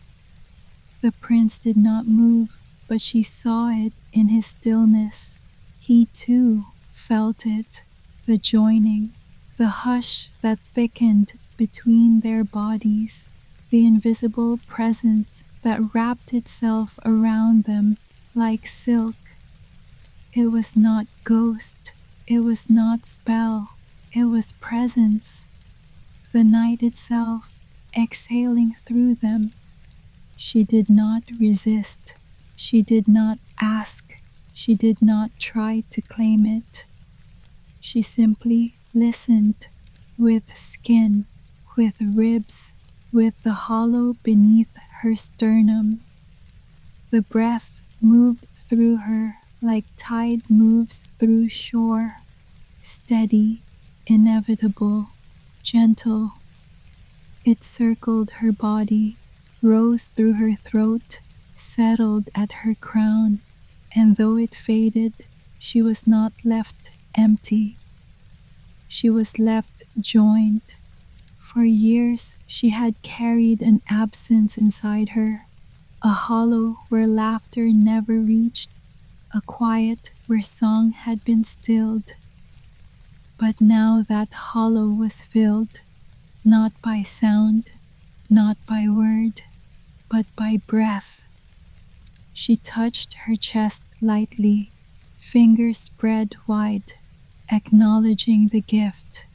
The prince did not move, but she saw it in his stillness. He too felt it, the joining, the hush that thickened between their bodies, the invisible presence that wrapped itself around them like silk. It was not ghost, it was not spell, it was presence. The night itself exhaling through them. She did not resist, she did not ask, she did not try to claim it. She simply listened, with skin, with ribs, with the hollow beneath her sternum. The breath moved through her like tide moves through shore, steady, inevitable, gentle. It circled her body, rose through her throat, settled at her crown, and though it faded, she was not left empty. She was left joined. For years she had carried an absence inside her, a hollow where laughter never reached, a quiet where song had been stilled. But now that hollow was filled, not by sound, not by word, but by breath. She touched her chest lightly, fingers spread wide, acknowledging the gift.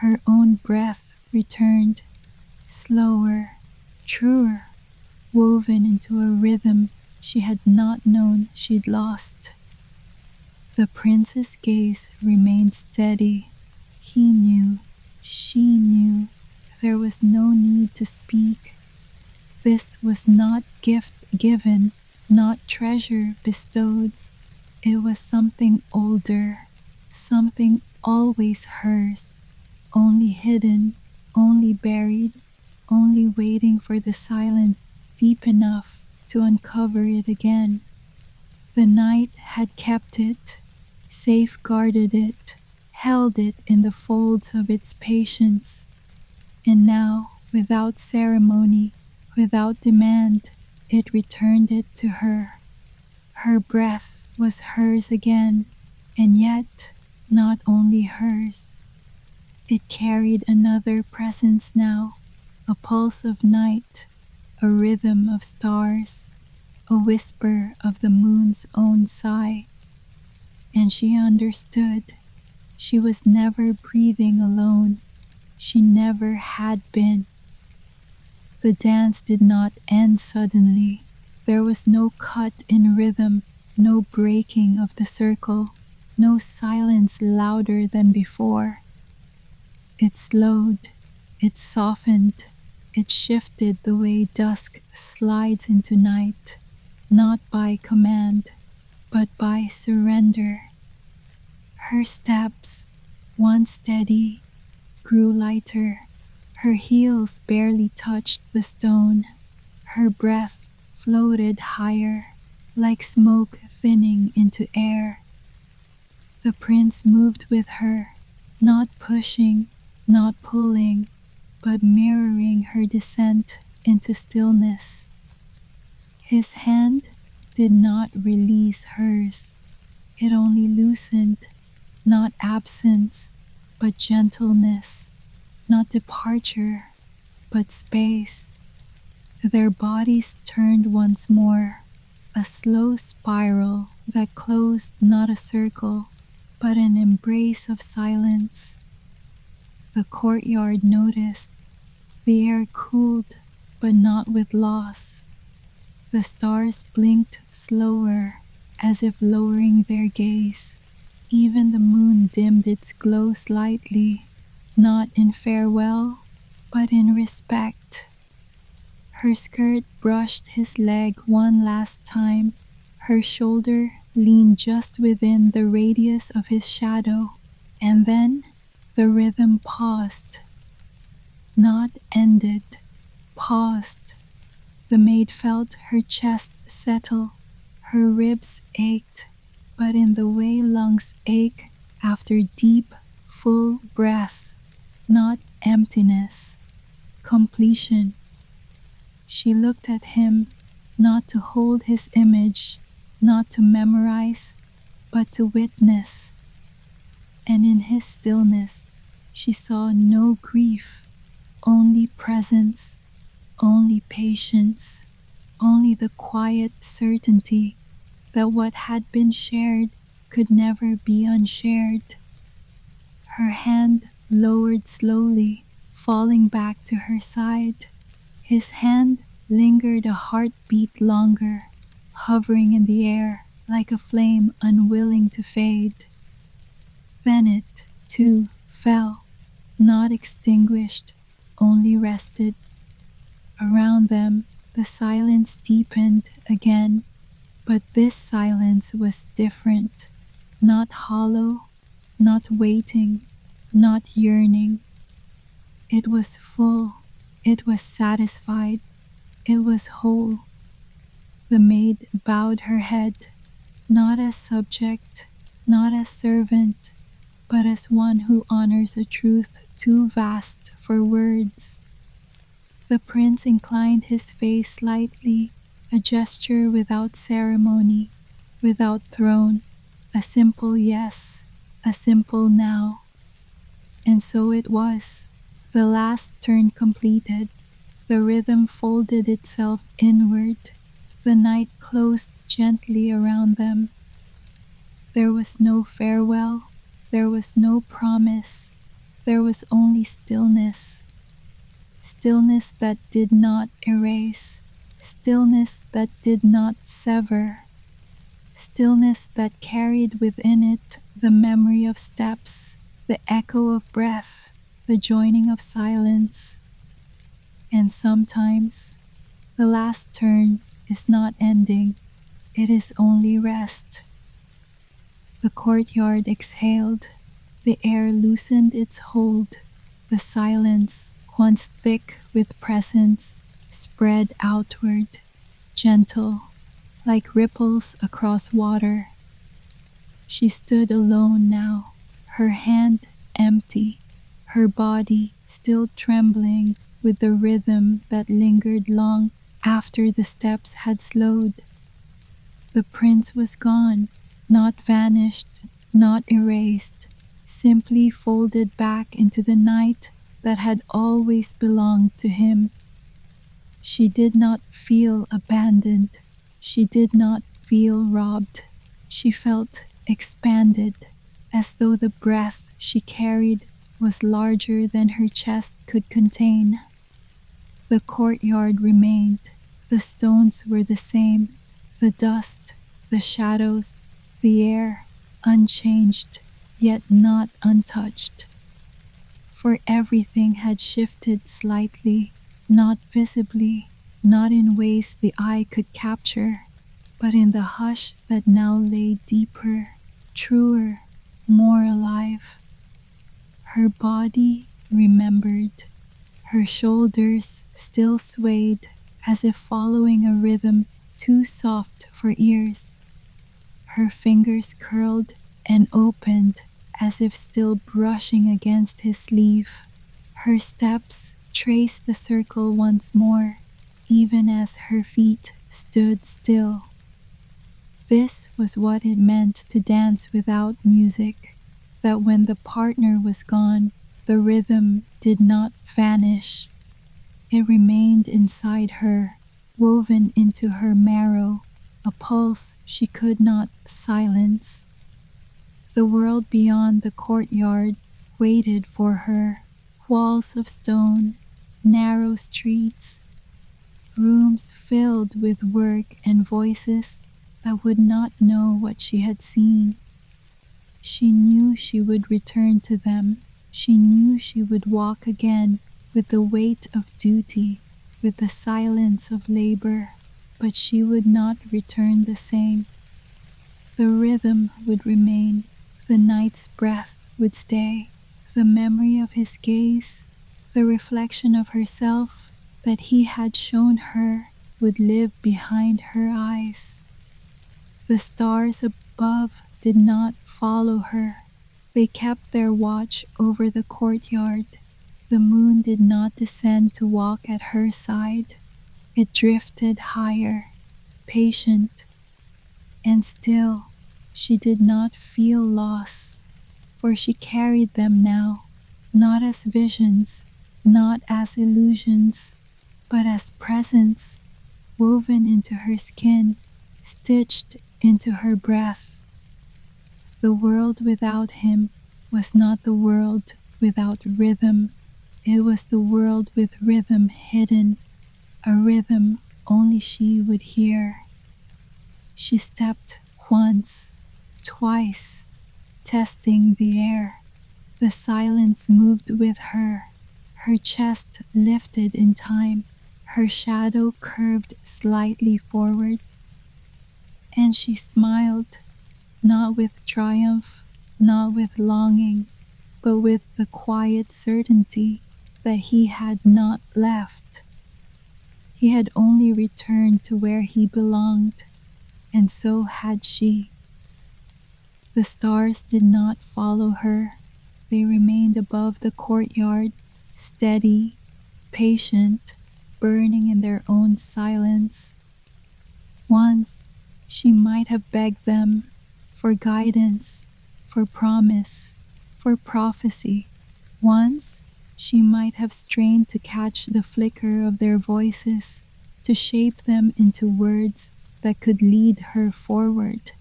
Her own breath returned, slower, truer, woven into a rhythm she had not known she'd lost. The prince's gaze remained steady. He knew, she knew, there was no need to speak. This was not gift given, not treasure bestowed. It was something older, something always hers, only hidden, only buried, only waiting for the silence deep enough to uncover it again. The night had kept it, safeguarded it, held it in the folds of its patience. And now, without ceremony, without demand, it returned it to her. Her breath was hers again, and yet not only hers. It carried another presence now, a pulse of night, a rhythm of stars, a whisper of the moon's own sigh. And she understood. She was never breathing alone. She never had been. The dance did not end suddenly. There was no cut in rhythm, no breaking of the circle, no silence louder than before. It slowed, It softened, it shifted the way dusk slides into night, not by command, but by surrender. Her steps, once steady, grew lighter. Her heels barely touched the stone. Her breath floated higher, like smoke thinning into air. The prince moved with her, not pushing, not pulling, but mirroring her descent into stillness. His hand did not release hers. It only loosened, not absence, but gentleness, not departure, but space. Their bodies turned once more, a slow spiral that closed not a circle, but an embrace of silence. The courtyard noticed. The air cooled, but not with loss. The stars blinked slower, as if lowering their gaze. Even the moon dimmed its glow slightly, not in farewell, but in respect. Her skirt brushed his leg one last time. Her shoulder leaned just within the radius of his shadow, and then the rhythm paused. Not ended, paused. The maid felt her chest settle. Her ribs ached, but in the way lungs ache after deep, full breath, not emptiness, completion. She looked at him, not to hold his image, not to memorize, but to witness. And in his stillness, she saw no grief, only presence, only patience, only the quiet certainty that what had been shared could never be unshared. Her hand lowered slowly, falling back to her side. His hand lingered a heartbeat longer, hovering in the air like a flame unwilling to fade. Then it, too, fell, not extinguished, only rested. Around them, the silence deepened again, but this silence was different, not hollow, not waiting, not yearning. It was full, it was satisfied, it was whole. The maid bowed her head, not as subject, not as servant, but as one who honors a truth too vast for words. The prince inclined his face slightly, a gesture without ceremony, without throne, a simple yes, a simple now. And so it was. The last turn completed, the rhythm folded itself inward, the night closed gently around them. There was no farewell, there was no promise, there was only stillness. Stillness that did not erase, stillness that did not sever, stillness that carried within it the memory of steps, the echo of breath, the joining of silence. And sometimes, the last turn is not ending, it is only rest. The courtyard exhaled, the air loosened its hold, the silence, once thick with presence, spread outward, gentle, like ripples across water. She stood alone now, her hand empty, her body still trembling with the rhythm that lingered long after the steps had slowed. The prince was gone, not vanished, not erased, simply folded back into the night that had always belonged to him. She did not feel abandoned. She did not feel robbed. She felt expanded, as though the breath she carried was larger than her chest could contain. The courtyard remained. The stones were the same, the dust, the shadows, the air, unchanged, yet not untouched. for everything had shifted slightly, not visibly, not in ways the eye could capture, but in the hush that now lay deeper, truer, more alive. Her body remembered. Her shoulders still swayed as if following a rhythm too soft for ears. Her fingers curled and opened as if still brushing against his sleeve. Her steps traced the circle once more, even as her feet stood still. This was what it meant to dance without music, that when the partner was gone, the rhythm did not vanish. It remained inside her, woven into her marrow, a pulse she could not silence. The world beyond the courtyard waited for her, walls of stone, narrow streets, rooms filled with work and voices that would not know what she had seen. She knew she would return to them. She knew she would walk again with the weight of duty, with the silence of labor, but she would not return the same. The rhythm would remain, the night's breath would stay, the memory of his gaze, the reflection of herself that he had shown her would live behind her eyes. The stars above did not follow her. They kept their watch over the courtyard. The moon did not descend to walk at her side. It drifted higher, patient, and still she did not feel loss, for she carried them now, not as visions, not as illusions, but as presence, woven into her skin, stitched into her breath. The world without him was not the world without rhythm. It was the world with rhythm hidden, a rhythm only she would hear. She stepped once, twice, testing the air. The silence moved with her. Her chest lifted in time. Her shadow curved slightly forward. And she smiled, not with triumph, not with longing, but with the quiet certainty that he had not left. He had only returned to where he belonged, and so had she. The stars did not follow her. They remained above the courtyard, steady, patient, burning in their own silence. Once, she might have begged them for guidance, for promise, for prophecy. Once, she might have strained to catch the flicker of their voices, to shape them into words that could lead her forward.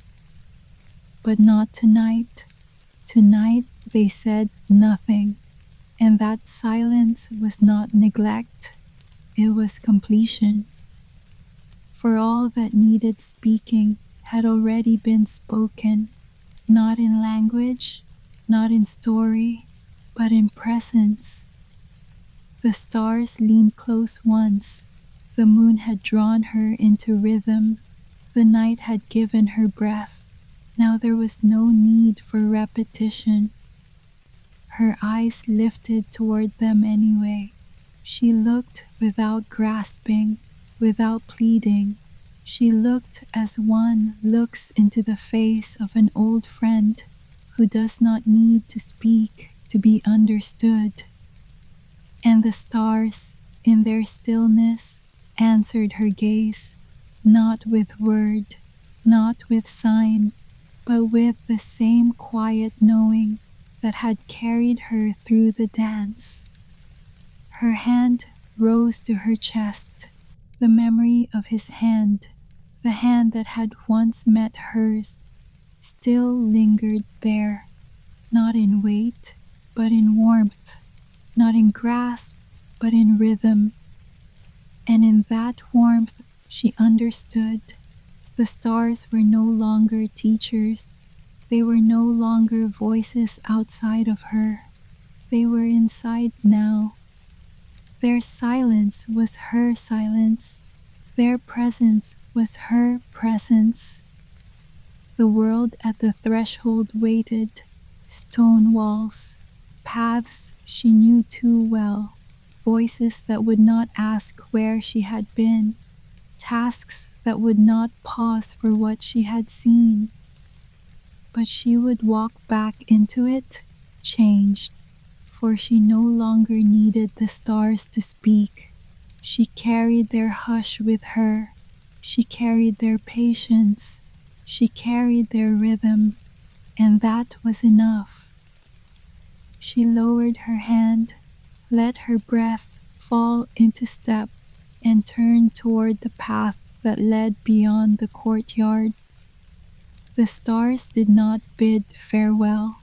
But not tonight. Tonight they said nothing, and that silence was not neglect, it was completion. For all that needed speaking had already been spoken, not in language, not in story, but in presence. The stars leaned close once. The moon had drawn her into rhythm. The night had given her breath. Now there was no need for repetition. Her eyes lifted toward them anyway. She looked without grasping, without pleading. She looked as one looks into the face of an old friend who does not need to speak to be understood. And the stars, in their stillness, answered her gaze, not with word, not with sign, but with the same quiet knowing that had carried her through the dance. Her hand rose to her chest, the memory of his hand, the hand that had once met hers, still lingered there, not in weight, but in warmth, not in grasp, but in rhythm. And in that warmth she understood. The stars were no longer teachers. They were no longer voices outside of her. They were inside now. Their silence was her silence. Their presence was her presence. The world at the threshold waited. Stone walls, paths she knew too well, voices that would not ask where she had been, tasks that would not pause for what she had seen. But she would walk back into it, changed, for she no longer needed the stars to speak. She carried their hush with her. She carried their patience. She carried their rhythm, and that was enough. She lowered her hand, let her breath fall into step, and turned toward the path that led beyond the courtyard. The stars did not bid farewell.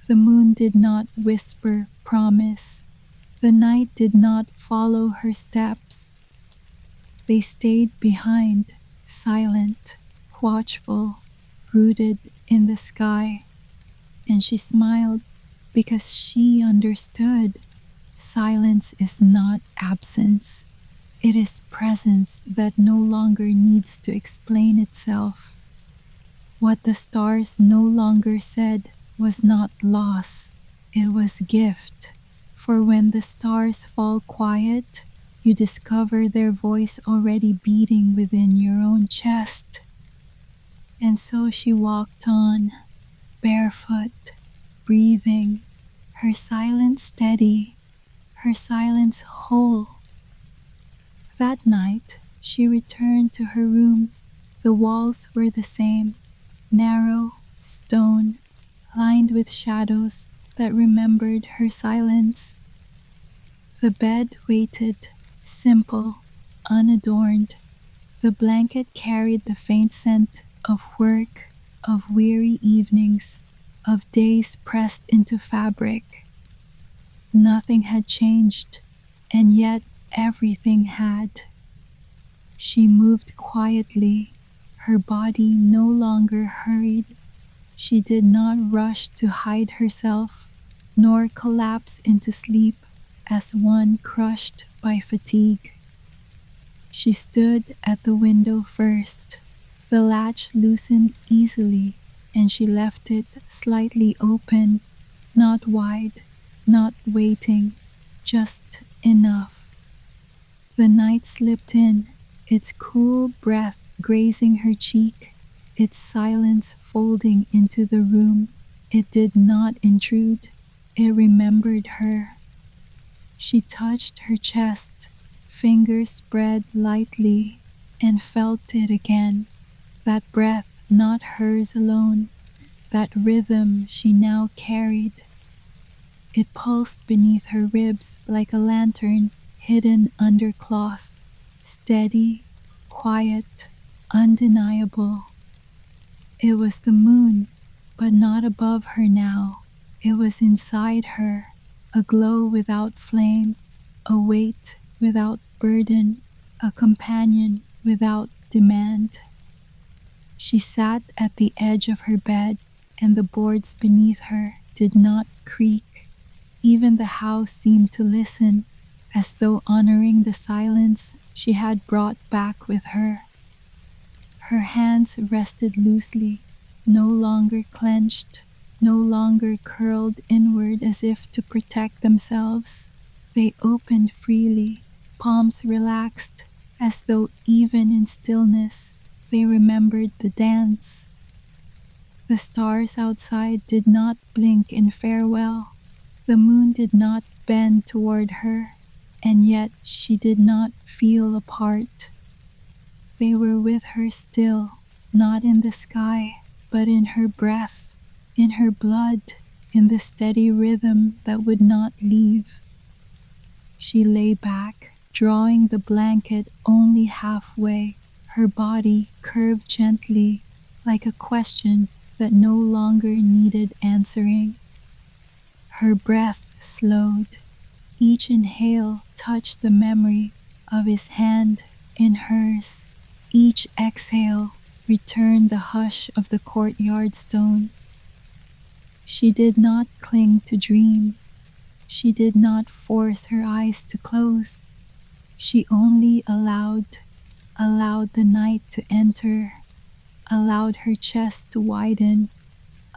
The moon did not whisper promise. The night did not follow her steps. They stayed behind, silent, watchful, rooted in the sky. And she smiled because she understood. Silence is not absence. It is presence that no longer needs to explain itself. What the stars no longer said was not loss, it was gift. For when the stars fall quiet, you discover their voice already beating within your own chest. And so she walked on, barefoot, breathing, her silence steady, her silence whole. That night, she returned to her room. The walls were the same, narrow, stone, lined with shadows that remembered her silence. The bed waited, simple, unadorned. The blanket carried the faint scent of work, of weary evenings, of days pressed into fabric. Nothing had changed, and yet everything had. She moved quietly, her body no longer hurried. She did not rush to hide herself, nor collapse into sleep as one crushed by fatigue. She stood at the window first. The latch loosened easily, and she left it slightly open, not wide, not waiting, just enough. The night slipped in, its cool breath grazing her cheek, its silence folding into the room. It did not intrude, it remembered her. She touched her chest, fingers spread lightly, and felt it again. That breath, not hers alone, that rhythm she now carried. It pulsed beneath her ribs like a lantern hidden under cloth, steady, quiet, undeniable. It was the moon, but not above her now. It was inside her, a glow without flame, a weight without burden, a companion without demand. She sat at the edge of her bed, and the boards beneath her did not creak. Even the house seemed to listen, as though honoring the silence she had brought back with her. Her hands rested loosely, no longer clenched, no longer curled inward as if to protect themselves. They opened freely, palms relaxed, as though even in stillness they remembered the dance. The stars outside did not blink in farewell. The moon did not bend toward her, and yet she did not feel apart. They were with her still, not in the sky, but in her breath, in her blood, in the steady rhythm that would not leave. She lay back, drawing the blanket only halfway, her body curved gently, like a question that no longer needed answering. Her breath slowed. Each inhale touched the memory of his hand in hers. Each exhale returned the hush of the courtyard stones. She did not cling to dream. She did not force her eyes to close. She only allowed the night to enter, allowed her chest to widen,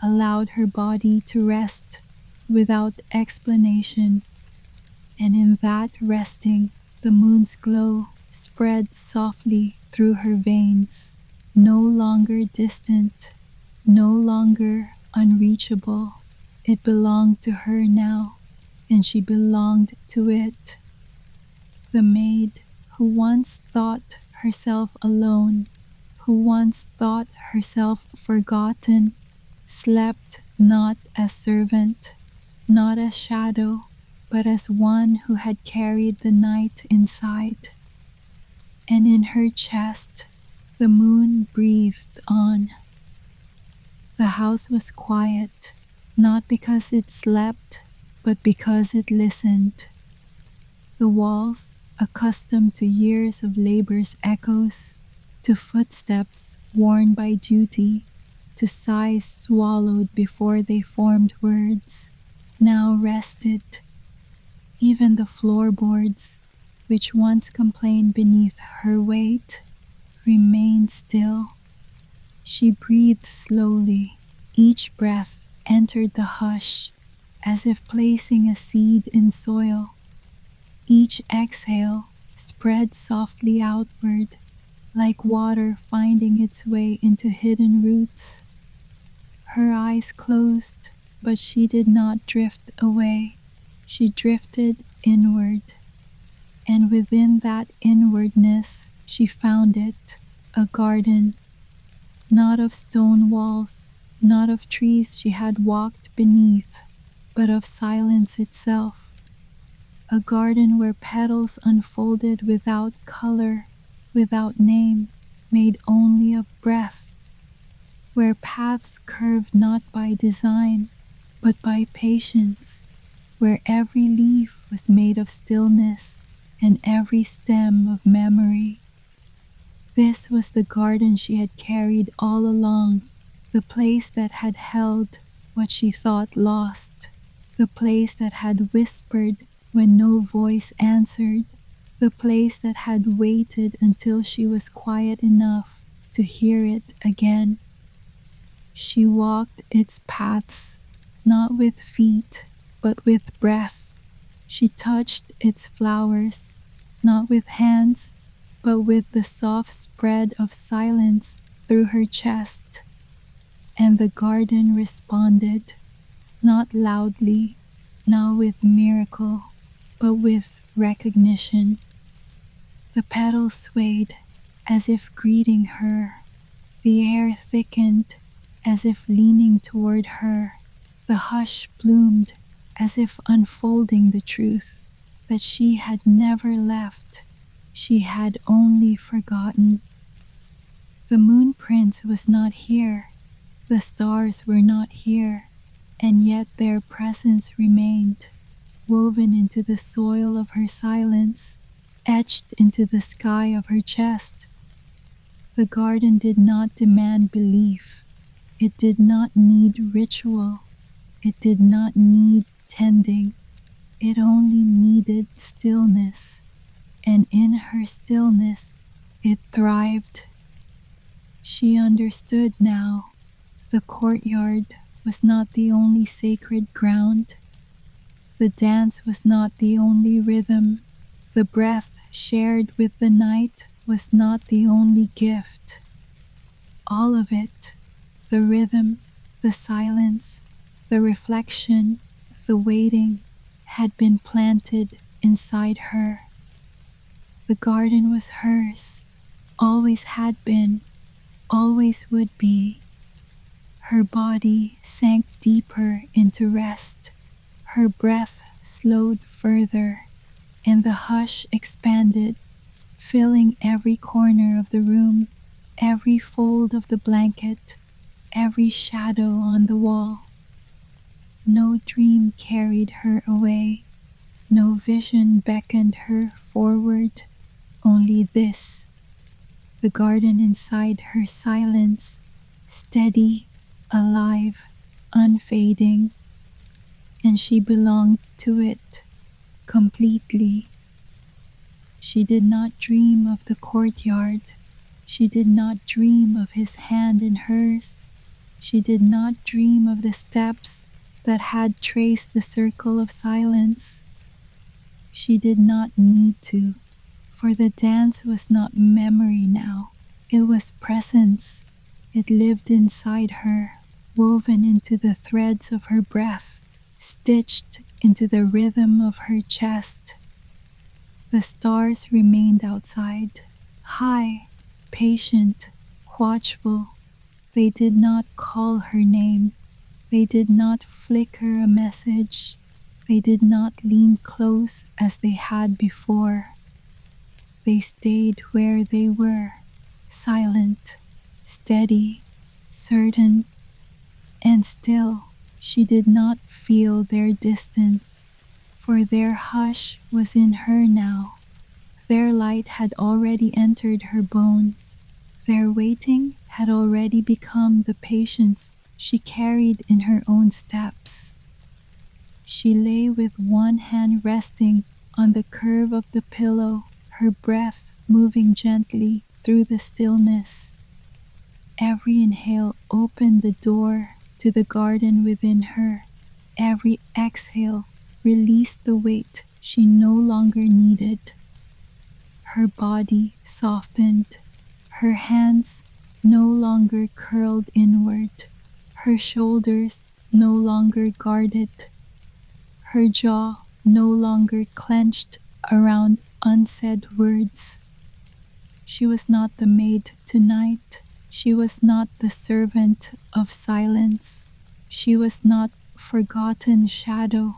allowed her body to rest without explanation. And in that resting, the moon's glow spread softly through her veins, no longer distant, no longer unreachable. It belonged to her now, and she belonged to it. The maid who once thought herself alone, who once thought herself forgotten, slept not as servant, not as shadow, but as one who had carried the night inside. And in her chest, the moon breathed on. The house was quiet, not because it slept, but because it listened. The walls, accustomed to years of labor's echoes, to footsteps worn by duty, to sighs swallowed before they formed words, now rested. Even the floorboards, which once complained beneath her weight, remained still. She breathed slowly. Each breath entered the hush, as if placing a seed in soil. Each exhale spread softly outward, like water finding its way into hidden roots. Her eyes closed, but she did not drift away. She drifted inward, and within that inwardness she found it, a garden, not of stone walls, not of trees she had walked beneath, but of silence itself. A garden where petals unfolded without color, without name, made only of breath, where paths curved not by design, but by patience, where every leaf was made of stillness and every stem of memory. This was the garden she had carried all along, the place that had held what she thought lost, the place that had whispered when no voice answered, the place that had waited until she was quiet enough to hear it again. She walked its paths, not with feet, but with breath. She touched its flowers, not with hands, but with the soft spread of silence through her chest. And the garden responded, not loudly, not with miracle, but with recognition. The petals swayed as if greeting her. The air thickened as if leaning toward her. The hush bloomed as if unfolding the truth that she had never left. She had only forgotten. The moon prince was not here. The stars were not here, and yet their presence remained, woven into the soil of her silence, etched into the sky of her chest. The garden did not demand belief. It did not need ritual. It did not need tending. It only needed stillness. And in her stillness, it thrived. She understood now. The courtyard was not the only sacred ground. The dance was not the only rhythm. The breath shared with the night was not the only gift. All of it, the rhythm, the silence, the reflection, the waiting, had been planted inside her. The garden was hers, always had been, always would be. Her body sank deeper into rest. Her breath slowed further, and the hush expanded, filling every corner of the room, every fold of the blanket, every shadow on the wall. No dream carried her away. No vision beckoned her forward. Only this, the garden inside her silence, steady, alive, unfading. and she belonged to it completely. She did not dream of the courtyard. She did not dream of his hand in hers. She did not dream of the steps that had traced the circle of silence. She did not need to, for the dance was not memory now. It was presence. It lived inside her, woven into the threads of her breath, stitched into the rhythm of her chest. The stars remained outside, high, patient, watchful. They did not call her name. They did not flicker a message. They did not lean close as they had before. They stayed where they were, silent, steady, certain, and still. She did not feel their distance, for their hush was in her now. Their light had already entered her bones. Their waiting had already become the patience she carried in her own steps. She lay with one hand resting on the curve of the pillow, her breath moving gently through the stillness. Every inhale opened the door to the garden within her. Every exhale released the weight she no longer needed. Her body softened, her hands no longer curled inward, her shoulders no longer guarded, her jaw no longer clenched around unsaid words. She was not the maid tonight. She was not the servant of silence. She was not forgotten shadow.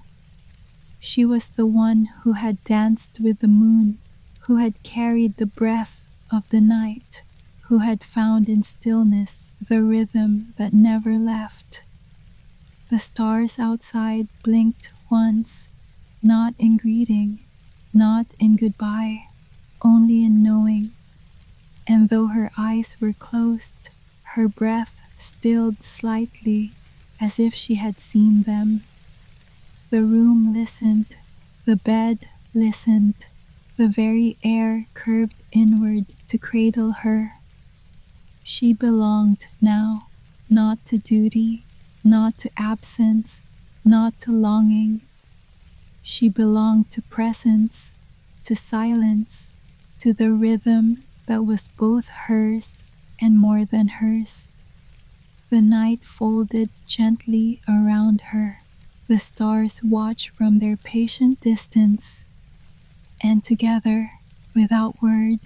She was the one who had danced with the moon, who had carried the breath of the night, who had found in stillness the rhythm that never left. The stars outside blinked once, not in greeting, not in goodbye, only in knowing. And though her eyes were closed, her breath stilled slightly, as if she had seen them. The room listened, the bed listened, the very air curved inward to cradle her. She belonged now, not to duty, not to absence, not to longing. She belonged to presence, to silence, to the rhythm that was both hers and more than hers. The night folded gently around her. The stars watched from their patient distance, and together, without word,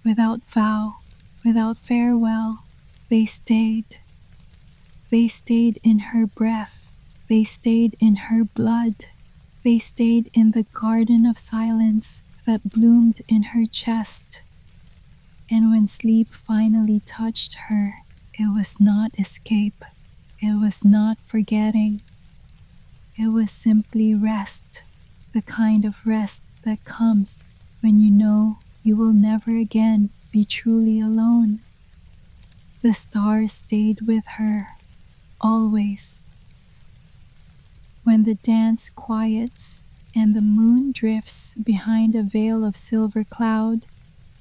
without vow, without farewell, they stayed. They stayed in her breath. They stayed in her blood. They stayed in the garden of silence that bloomed in her chest. And when sleep finally touched her, it was not escape. It was not forgetting. It was simply rest, the kind of rest that comes when you know you will never again be truly alone. The stars stayed with her, always. When the dance quiets and the moon drifts behind a veil of silver cloud,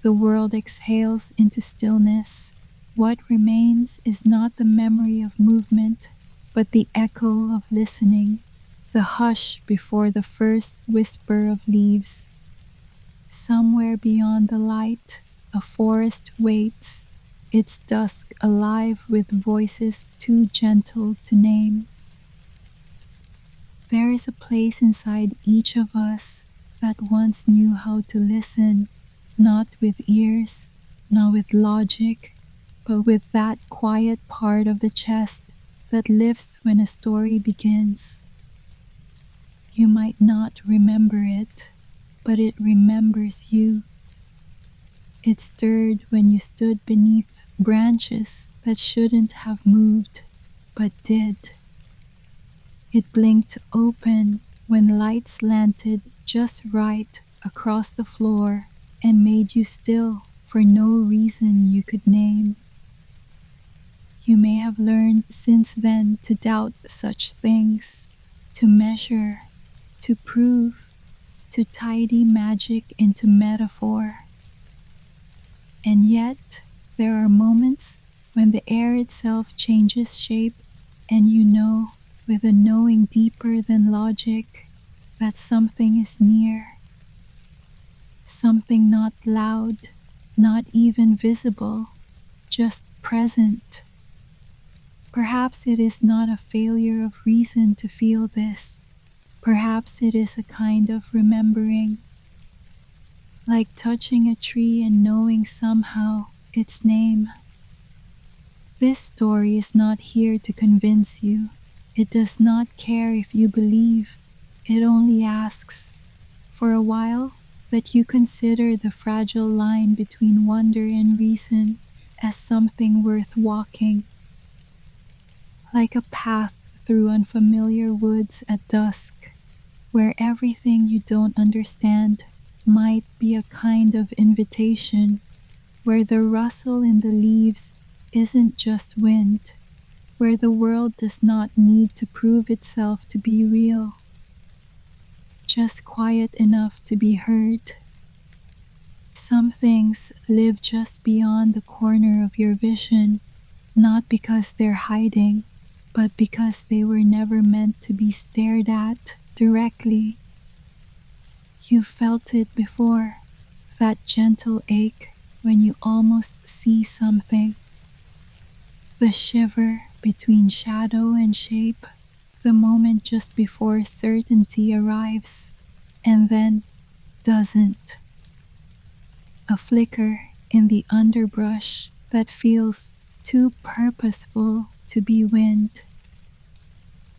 the world exhales into stillness. What remains is not the memory of movement, but the echo of listening, the hush before the first whisper of leaves. Somewhere beyond the light, a forest waits, its dusk alive with voices too gentle to name. There is a place inside each of us that once knew how to listen, not with ears, not with logic, but with that quiet part of the chest that lifts when a story begins. You might not remember it, but it remembers you. It stirred when you stood beneath branches that shouldn't have moved, but did. It blinked open when light slanted just right across the floor and made you still for no reason you could name. You may have learned since then to doubt such things, to measure, to prove, to tidy magic into metaphor. And yet, there are moments when the air itself changes shape, and you know, with a knowing deeper than logic, that something is near. Something not loud, not even visible, just present. Perhaps it is not a failure of reason to feel this. Perhaps it is a kind of remembering, like touching a tree and knowing somehow its name. This story is not here to convince you. It does not care if you believe. It only asks, for a while, that you consider the fragile line between wonder and reason as something worth walking, like a path through unfamiliar woods at dusk, where everything you don't understand might be a kind of invitation, where the rustle in the leaves isn't just wind, where the world does not need to prove itself to be real, just quiet enough to be heard. Some things live just beyond the corner of your vision, not because they're hiding, but because they were never meant to be stared at directly. You felt it before, that gentle ache when you almost see something, the shiver between shadow and shape, the moment just before certainty arrives, and then doesn't. A flicker in the underbrush that feels too purposeful to be wind.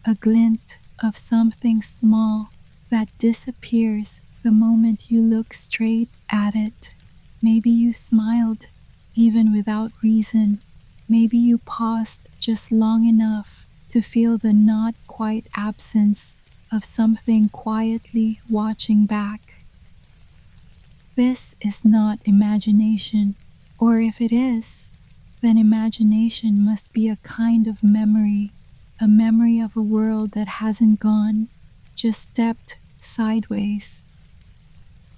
A glint of something small that disappears the moment you look straight at it. Maybe you smiled, even without reason. Maybe you paused just long enough to feel the not quite absence of something quietly watching back. This is not imagination, or if it is, then imagination must be a kind of memory, a memory of a world that hasn't gone, just stepped sideways.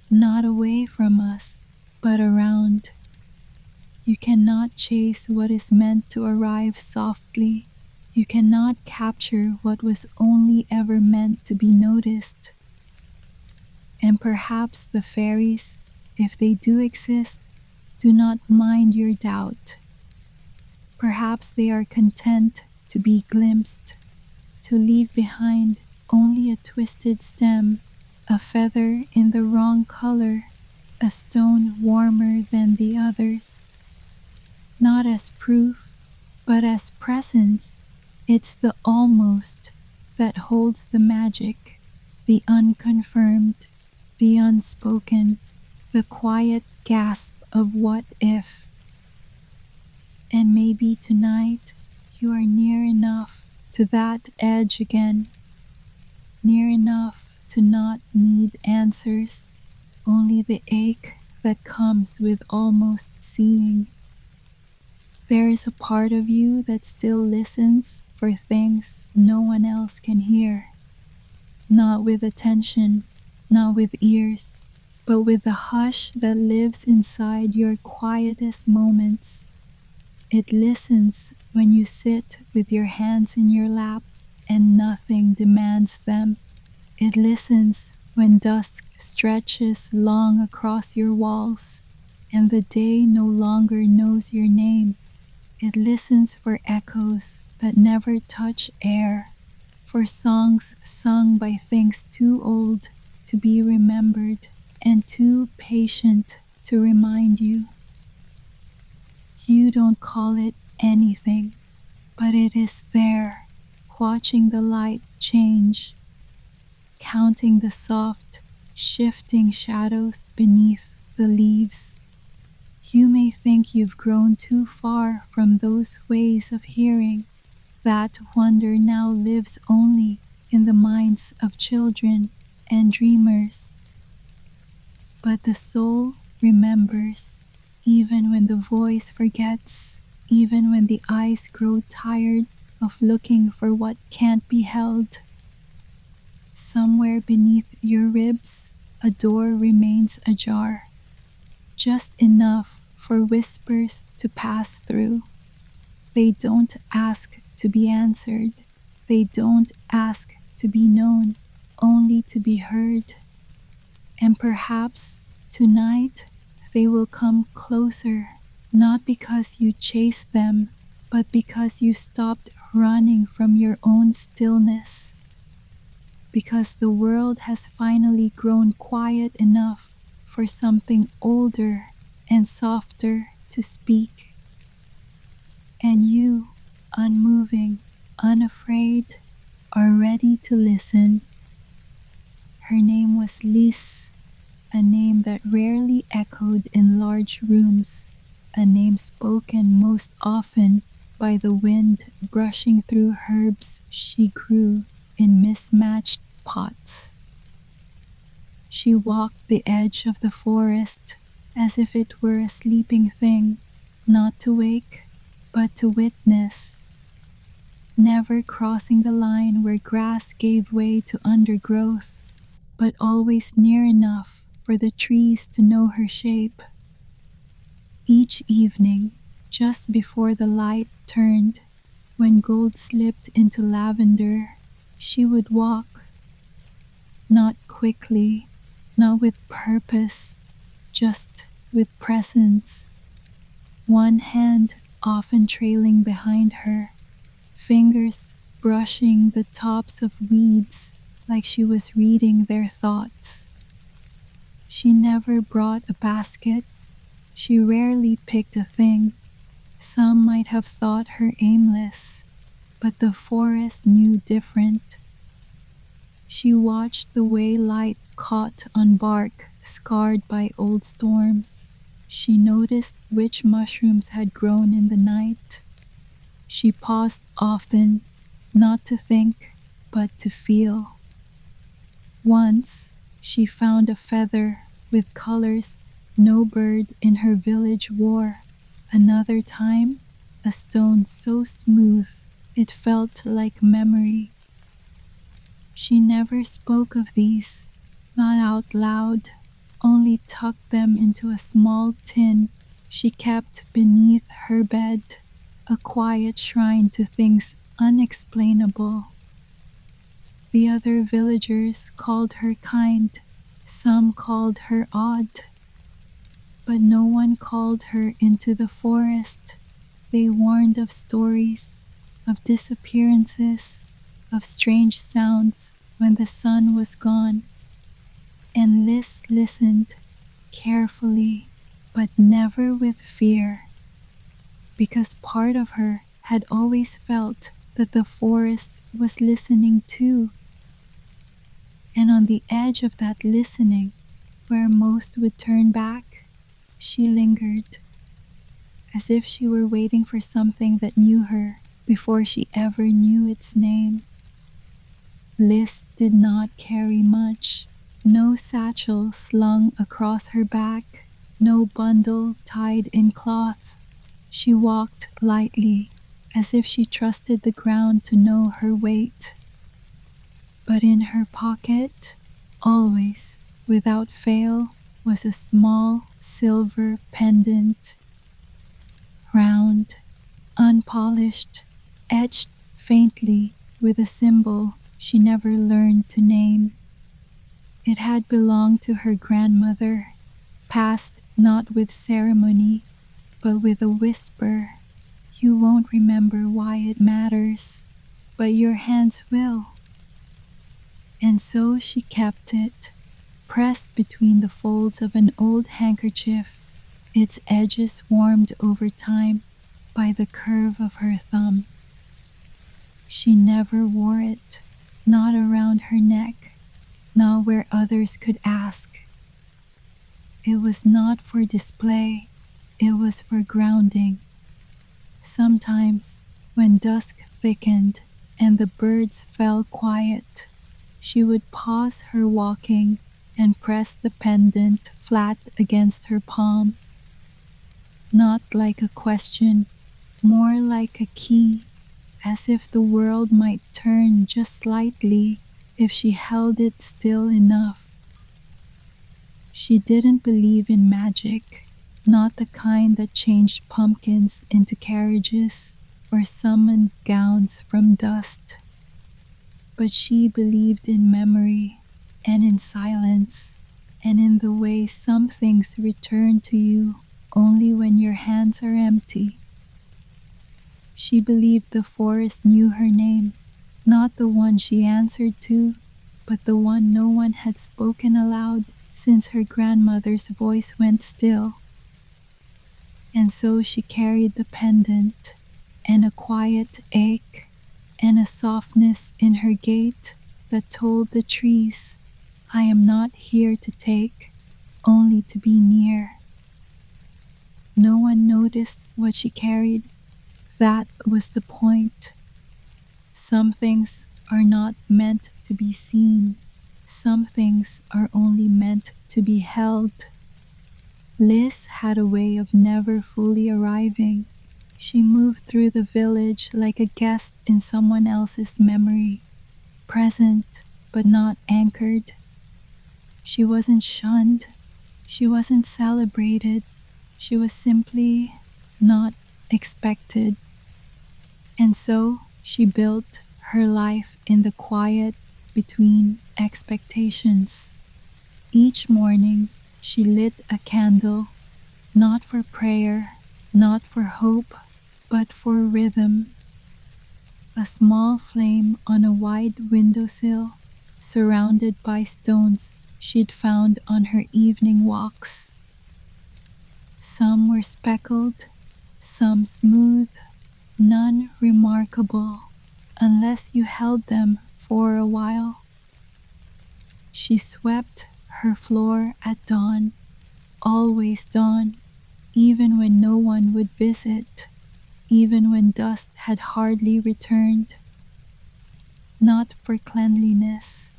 Not away from us, but around. You cannot chase what is meant to arrive softly. You cannot capture what was only ever meant to be noticed. And perhaps the fairies, if they do exist, do not mind your doubt. Perhaps they are content to be glimpsed, to leave behind only a twisted stem, a feather in the wrong color, a stone warmer than the others. Not as proof, but as presence. It's the almost that holds the magic, the unconfirmed, the unspoken, the quiet gasp of what if. And maybe tonight you are near enough to that edge again, near enough to not need answers, only the ache that comes with almost seeing. There is a part of you that still listens for things no one else can hear, not with attention, not with ears, but with the hush that lives inside your quietest moments. It listens when you sit with your hands in your lap and nothing demands them. It listens when dusk stretches long across your walls and the day no longer knows your name. It listens for echoes that never touch air, for songs sung by things too old to be remembered and too patient to remind you. You don't call it anything, but it is there, watching the light change, counting the soft, shifting shadows beneath the leaves. You may think you've grown too far from those ways of hearing. That wonder now lives only in the minds of children and dreamers. But the soul remembers, even when the voice forgets, even when the eyes grow tired of looking for what can't be held. Somewhere beneath your ribs, a door remains ajar, just enough for whispers to pass through. They don't ask to be answered. They don't ask to be known, only to be heard. And perhaps tonight they will come closer, not because you chased them, but because you stopped running from your own stillness. Because the world has finally grown quiet enough for something older and softer to speak. And you, unmoving, unafraid, are ready to listen. Her name was Lys, a name that rarely echoed in large rooms, a name spoken most often by the wind brushing through herbs she grew in mismatched pots. She walked the edge of the forest as if it were a sleeping thing, not to wake, but to witness, never crossing the line where grass gave way to undergrowth, but always near enough for the trees to know her shape. Each evening, just before the light turned, when gold slipped into lavender, she would walk, not quickly, not with purpose, just with presence, one hand often trailing behind her, fingers brushing the tops of weeds like she was reading their thoughts. She never brought a basket. She rarely picked a thing. Some might have thought her aimless, but the forest knew different. She watched the way light caught on bark scarred by old storms. She noticed which mushrooms had grown in the night. She paused often, not to think, but to feel. Once, she found a feather with colors no bird in her village wore. Another time, a stone so smooth it felt like memory. She never spoke of these, not out loud, only tucked them into a small tin she kept beneath her bed, a quiet shrine to things unexplainable. The other villagers called her kind, some called her odd, but no one called her into the forest. They warned of stories, of disappearances, of strange sounds when the sun was gone. And Lys listened carefully, but never with fear, because part of her had always felt that the forest was listening too. And on the edge of that listening, where most would turn back, she lingered, as if she were waiting for something that knew her before she ever knew its name. Lys did not carry much, no satchel slung across her back, no bundle tied in cloth. She walked lightly, as if she trusted the ground to know her weight. But in her pocket, always, without fail, was a small silver pendant, round, unpolished, etched faintly with a symbol she never learned to name. It had belonged to her grandmother, passed not with ceremony, but with a whisper. You won't remember why it matters, but your hands will. And so she kept it, pressed between the folds of an old handkerchief, its edges warmed over time by the curve of her thumb. She never wore it, not around her neck, not where others could ask. It was not for display, it was for grounding. Sometimes, when dusk thickened and the birds fell quiet, she would pause her walking and press the pendant flat against her palm. Not like a question, more like a key, as if the world might turn just slightly if she held it still enough. She didn't believe in magic, not the kind that changed pumpkins into carriages or summoned gowns from dust. But she believed in memory and in silence and in the way some things return to you only when your hands are empty. She believed the forest knew her name, not the one she answered to, but the one no one had spoken aloud since her grandmother's voice went still. And so she carried the pendant, and a quiet ache, and a softness in her gait that told the trees, I am not here to take, only to be near. No one noticed what she carried. That was the point. Some things are not meant to be seen. Some things are only meant to be held. Liz had a way of never fully arriving. She moved through the village like a guest in someone else's memory, present but not anchored. She wasn't shunned. She wasn't celebrated. She was simply not expected. And so she built her life in the quiet between expectations. Each morning she lit a candle, not for prayer, not for hope, but for rhythm. A small flame on a wide windowsill, surrounded by stones she'd found on her evening walks. Some were speckled, some smooth, none remarkable, unless you held them for a while. She swept her floor at dawn, always dawn, even when no one would visit, even when dust had hardly returned. Not for cleanliness,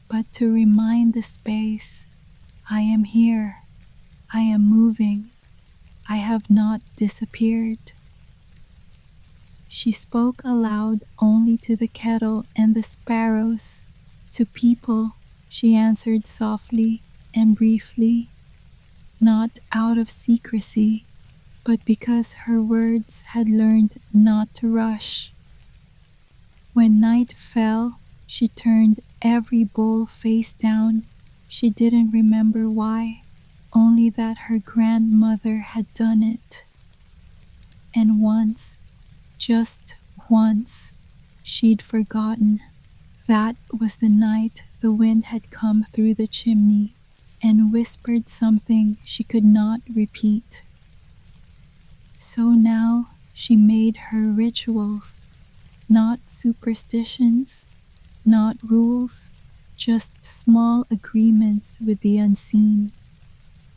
but to remind the space, I am here, I am moving, I have not disappeared. She spoke aloud only to the kettle and the sparrows. To people, she answered softly and briefly, not out of secrecy, but because her words had learned not to rush. When night fell, she turned every bowl face down. She didn't remember why, only that her grandmother had done it. And once, just once, she'd forgotten. That was the night the wind had come through the chimney and whispered something she could not repeat. So now she made her rituals, not superstitions, not rules, just small agreements with the unseen,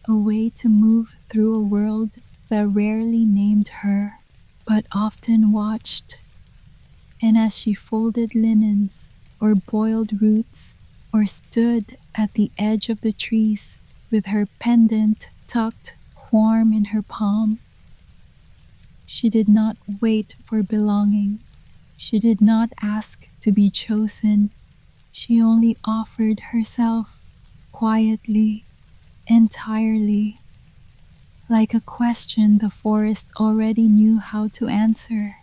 a way to move through a world that rarely named her, but often watched. And as she folded linens, or boiled roots, or stood at the edge of the trees with her pendant tucked warm in her palm, she did not wait for belonging. She did not ask to be chosen. She only offered herself, quietly, entirely, like a question the forest already knew how to answer.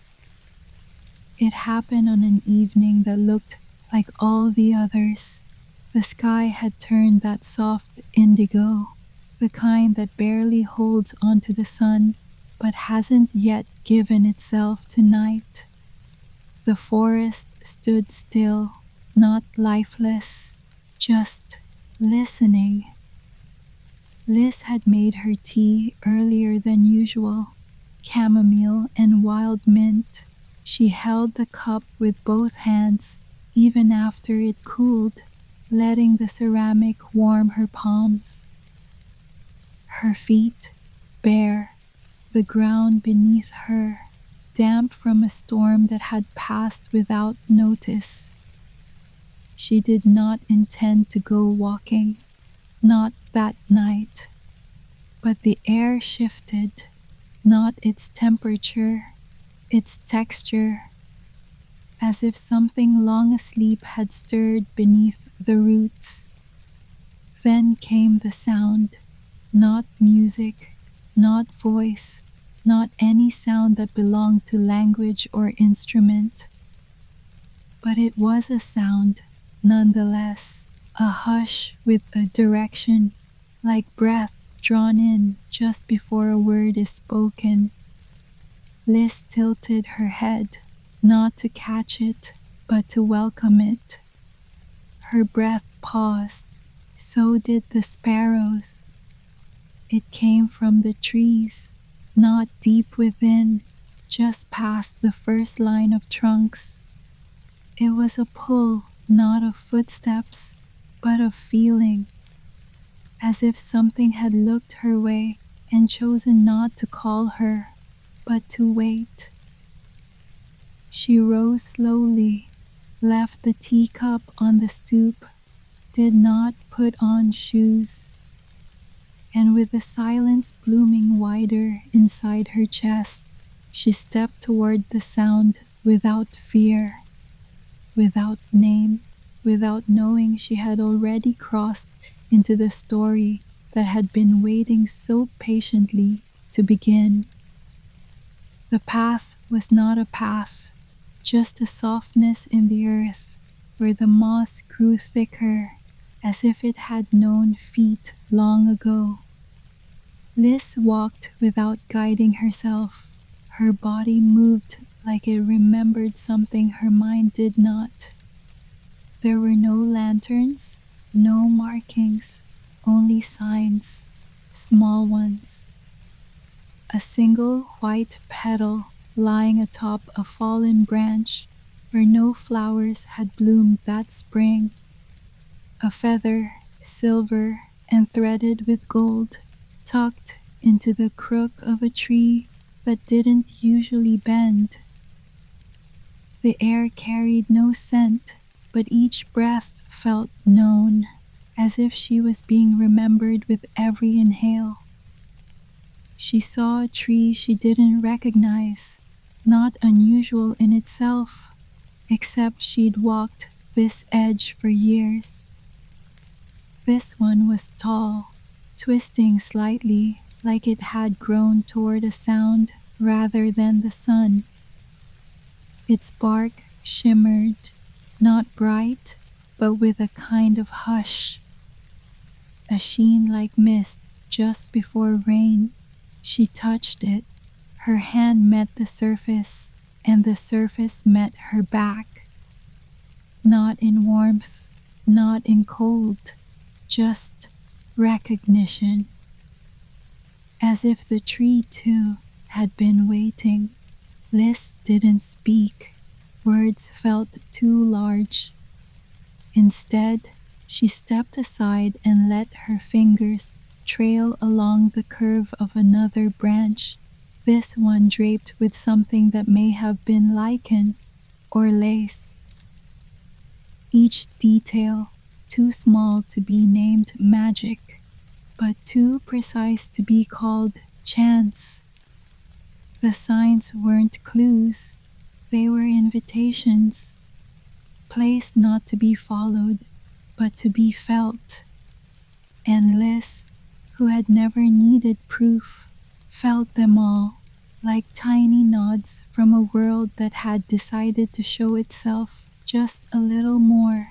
It happened on an evening that looked like all the others. The sky had turned that soft indigo, the kind that barely holds onto the sun but hasn't yet given itself to night. The forest stood still, not lifeless, just listening. Liz had made her tea earlier than usual, chamomile and wild mint. She held the cup with both hands, even after it cooled, letting the ceramic warm her palms. Her feet, bare, the ground beneath her, damp from a storm that had passed without notice. She did not intend to go walking, not that night. But the air shifted, not its temperature, its texture. as if something long asleep had stirred beneath the roots. Then came the sound, not music, not voice, not any sound that belonged to language or instrument. But it was a sound, nonetheless, a hush with a direction, like breath drawn in just before a word is spoken. Liz tilted her head, not to catch it, but to welcome it. Her breath paused, so did the sparrows. It came from the trees, not deep within, just past the first line of trunks. It was a pull, not of footsteps, but of feeling, as if something had looked her way and chosen not to call her, but to wait. She rose slowly, left the teacup on the stoop, did not put on shoes, and with the silence blooming wider inside her chest, she stepped toward the sound without fear, without name, without knowing she had already crossed into the story that had been waiting so patiently to begin. The path was not a path, just a softness in the earth where the moss grew thicker, as if it had known feet long ago. Liz walked without guiding herself. Her body moved like it remembered something her mind did not. There were no lanterns, no markings, only signs, small ones. A single white petal lying atop a fallen branch where no flowers had bloomed that spring. A feather, silver and threaded with gold, tucked into the crook of a tree that didn't usually bend. The air carried no scent, but each breath felt known, as if she was being remembered with every inhale. She saw a tree she didn't recognize, not unusual in itself, except she'd walked this edge for years. This one was tall, twisting slightly like it had grown toward a sound rather than the sun. Its bark shimmered, not bright, but with a kind of hush, a sheen like mist just before rain. She touched it, her hand met the surface, and the surface met her back. Not in warmth, not in cold, just recognition. As if the tree too had been waiting. Liz didn't speak. Words felt too large. Instead, she stepped aside and let her fingers trail along the curve of another branch, this one draped with something that may have been lichen or lace. Each detail too small to be named magic, but too precise to be called chance. The signs weren't clues, they were invitations, placed not to be followed, but to be felt. And Liz, who had never needed proof, felt them all, like tiny nods from a world that had decided to show itself just a little more.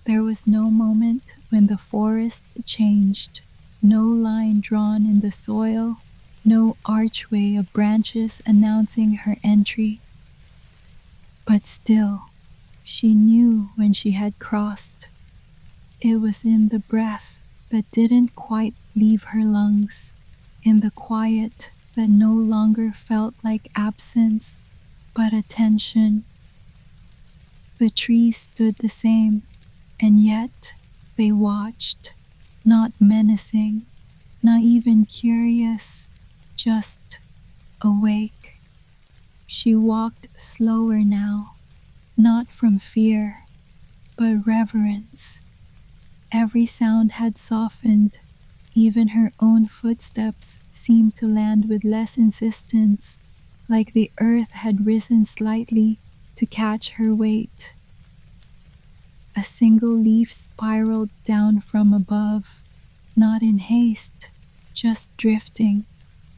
There was no moment when the forest changed, no line drawn in the soil, no archway of branches announcing her entry. But still, she knew when she had crossed. It was in the breath that didn't quite leave her lungs, in the quiet that no longer felt like absence, but attention. The trees stood the same, and yet they watched, not menacing, not even curious, just awake. She walked slower now, not from fear, but reverence. Every sound had softened, even her own footsteps seemed to land with less insistence, like the earth had risen slightly to catch her weight. A single leaf spiraled down from above, not in haste, just drifting,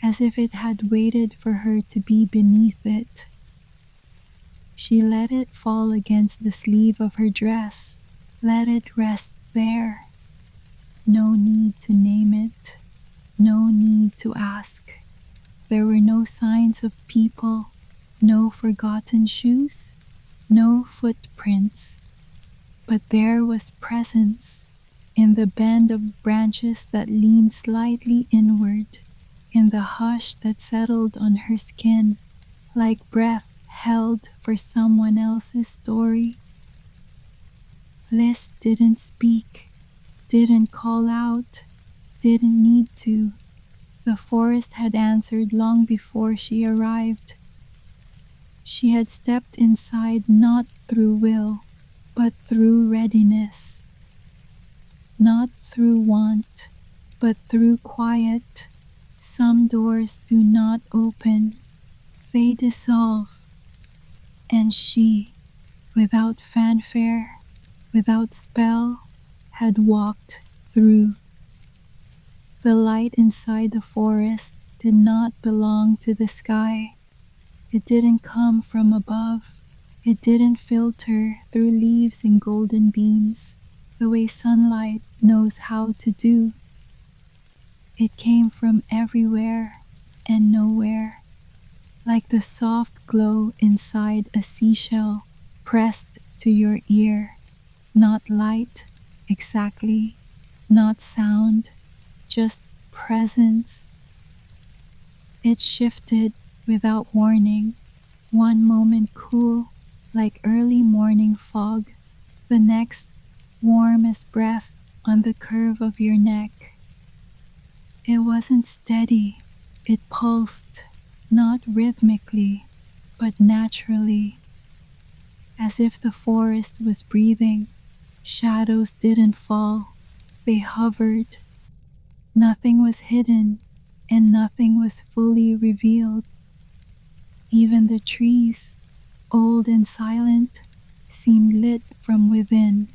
as if it had waited for her to be beneath it. She let it fall against the sleeve of her dress, let it rest there. No need to name it, no need to ask. There were no signs of people, no forgotten shoes, no footprints. But there was presence in the bend of branches that leaned slightly inward, in the hush that settled on her skin, like breath held for someone else's story. Liz didn't speak, didn't call out, didn't need to. The forest had answered long before she arrived. She had stepped inside not through will, but through readiness. Not through want, but through quiet. Some doors do not open, they dissolve. And she, without fanfare, without spell, had walked through. The light inside the forest did not belong to the sky. It didn't come from above. It didn't filter through leaves and golden beams, the way sunlight knows how to do. It came from everywhere and nowhere, like the soft glow inside a seashell pressed to your ear. Not light, exactly, not sound, just presence. It shifted without warning, one moment cool, like early morning fog, the next warm as breath on the curve of your neck. It wasn't steady, it pulsed, not rhythmically, but naturally, as if the forest was breathing. Shadows didn't fall, they hovered. Nothing was hidden, and nothing was fully revealed. Even the trees, old and silent, seemed lit from within.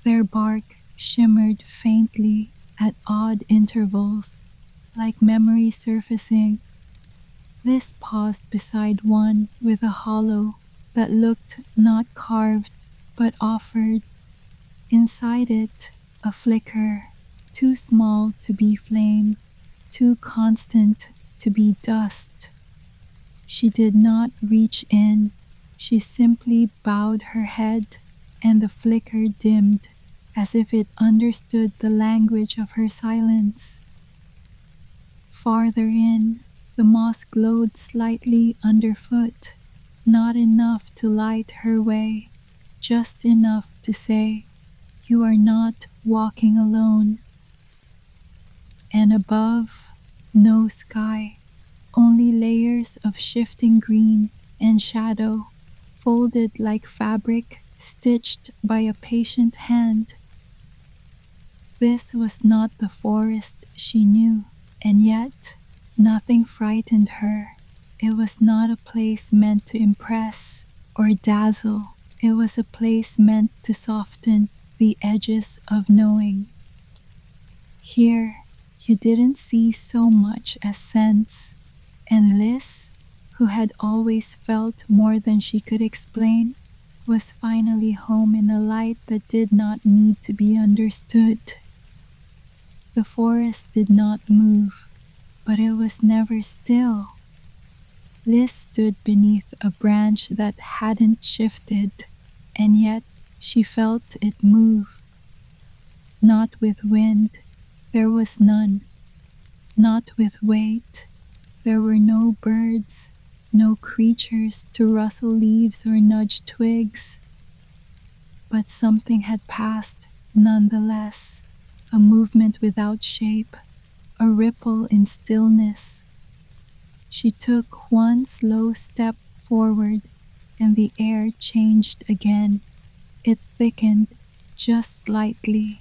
Their bark shimmered faintly at odd intervals, like memory surfacing. This paused beside one with a hollow that looked not carved but offered. Inside it, a flicker, too small to be flame, too constant to be dust. She did not reach in, she simply bowed her head, and the flicker dimmed, as if it understood the language of her silence. Farther in, the moss glowed slightly underfoot, not enough to light her way, just enough to say, "You are not walking alone." And above, no sky, only layers of shifting green and shadow, folded like fabric stitched by a patient hand. This was not the forest she knew, and yet nothing frightened her. It was not a place meant to impress or dazzle. It was a place meant to soften the edges of knowing. Here, you didn't see so much as sense, and Liz, who had always felt more than she could explain, was finally home in a light that did not need to be understood. The forest did not move, but it was never still. Liz stood beneath a branch that hadn't shifted, and yet she felt it move. Not with wind, there was none. Not with weight, there were no birds, no creatures to rustle leaves or nudge twigs. But something had passed nonetheless, a movement without shape, a ripple in stillness. She took one slow step forward, and the air changed again. It thickened just slightly,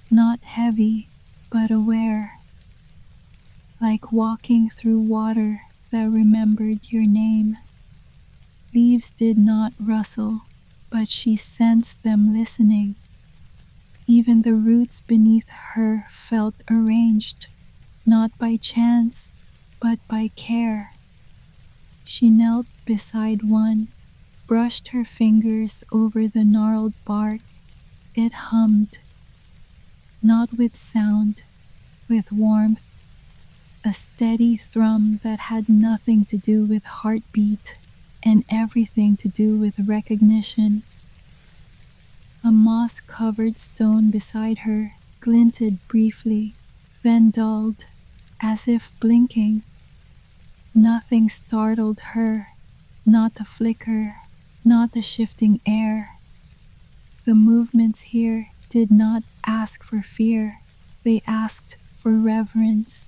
not heavy, but aware, like walking through water that remembered your name. Leaves did not rustle, but she sensed them listening. Even the roots beneath her felt arranged, not by chance, but by care. She knelt beside one, brushed her fingers over the gnarled bark. It hummed, not with sound, with warmth, a steady thrum that had nothing to do with heartbeat and everything to do with recognition. A moss-covered stone beside her glinted briefly, then dulled, as if blinking. Nothing startled her, not the flicker, not the shifting air. The movements here did not ask for fear, they asked for reverence.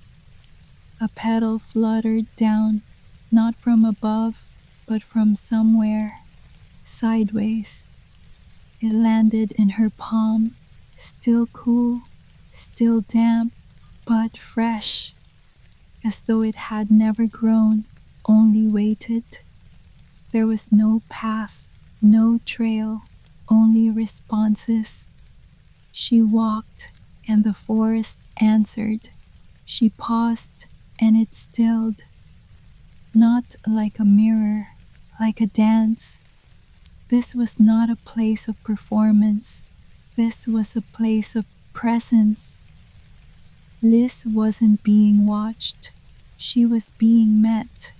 A petal fluttered down, not from above, but from somewhere, sideways. It landed in her palm, still cool, still damp, but fresh, as though it had never grown, only waited. There was no path, no trail, only responses. She walked, and the forest answered. She paused, and it stilled. Not like a mirror, like a dance. This was not a place of performance. This was a place of presence. Liz wasn't being watched. She was being met.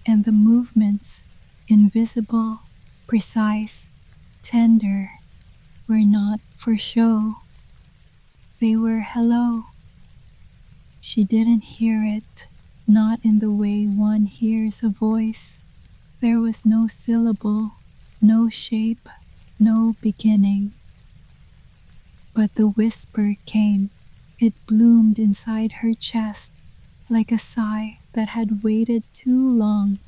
And the movements, invisible, precise, tender, were not for show. They were hello. She didn't hear it, not in the way one hears a voice. There was no syllable, no shape, no beginning. But the whisper came. It bloomed inside her chest, like a sigh that had waited too long.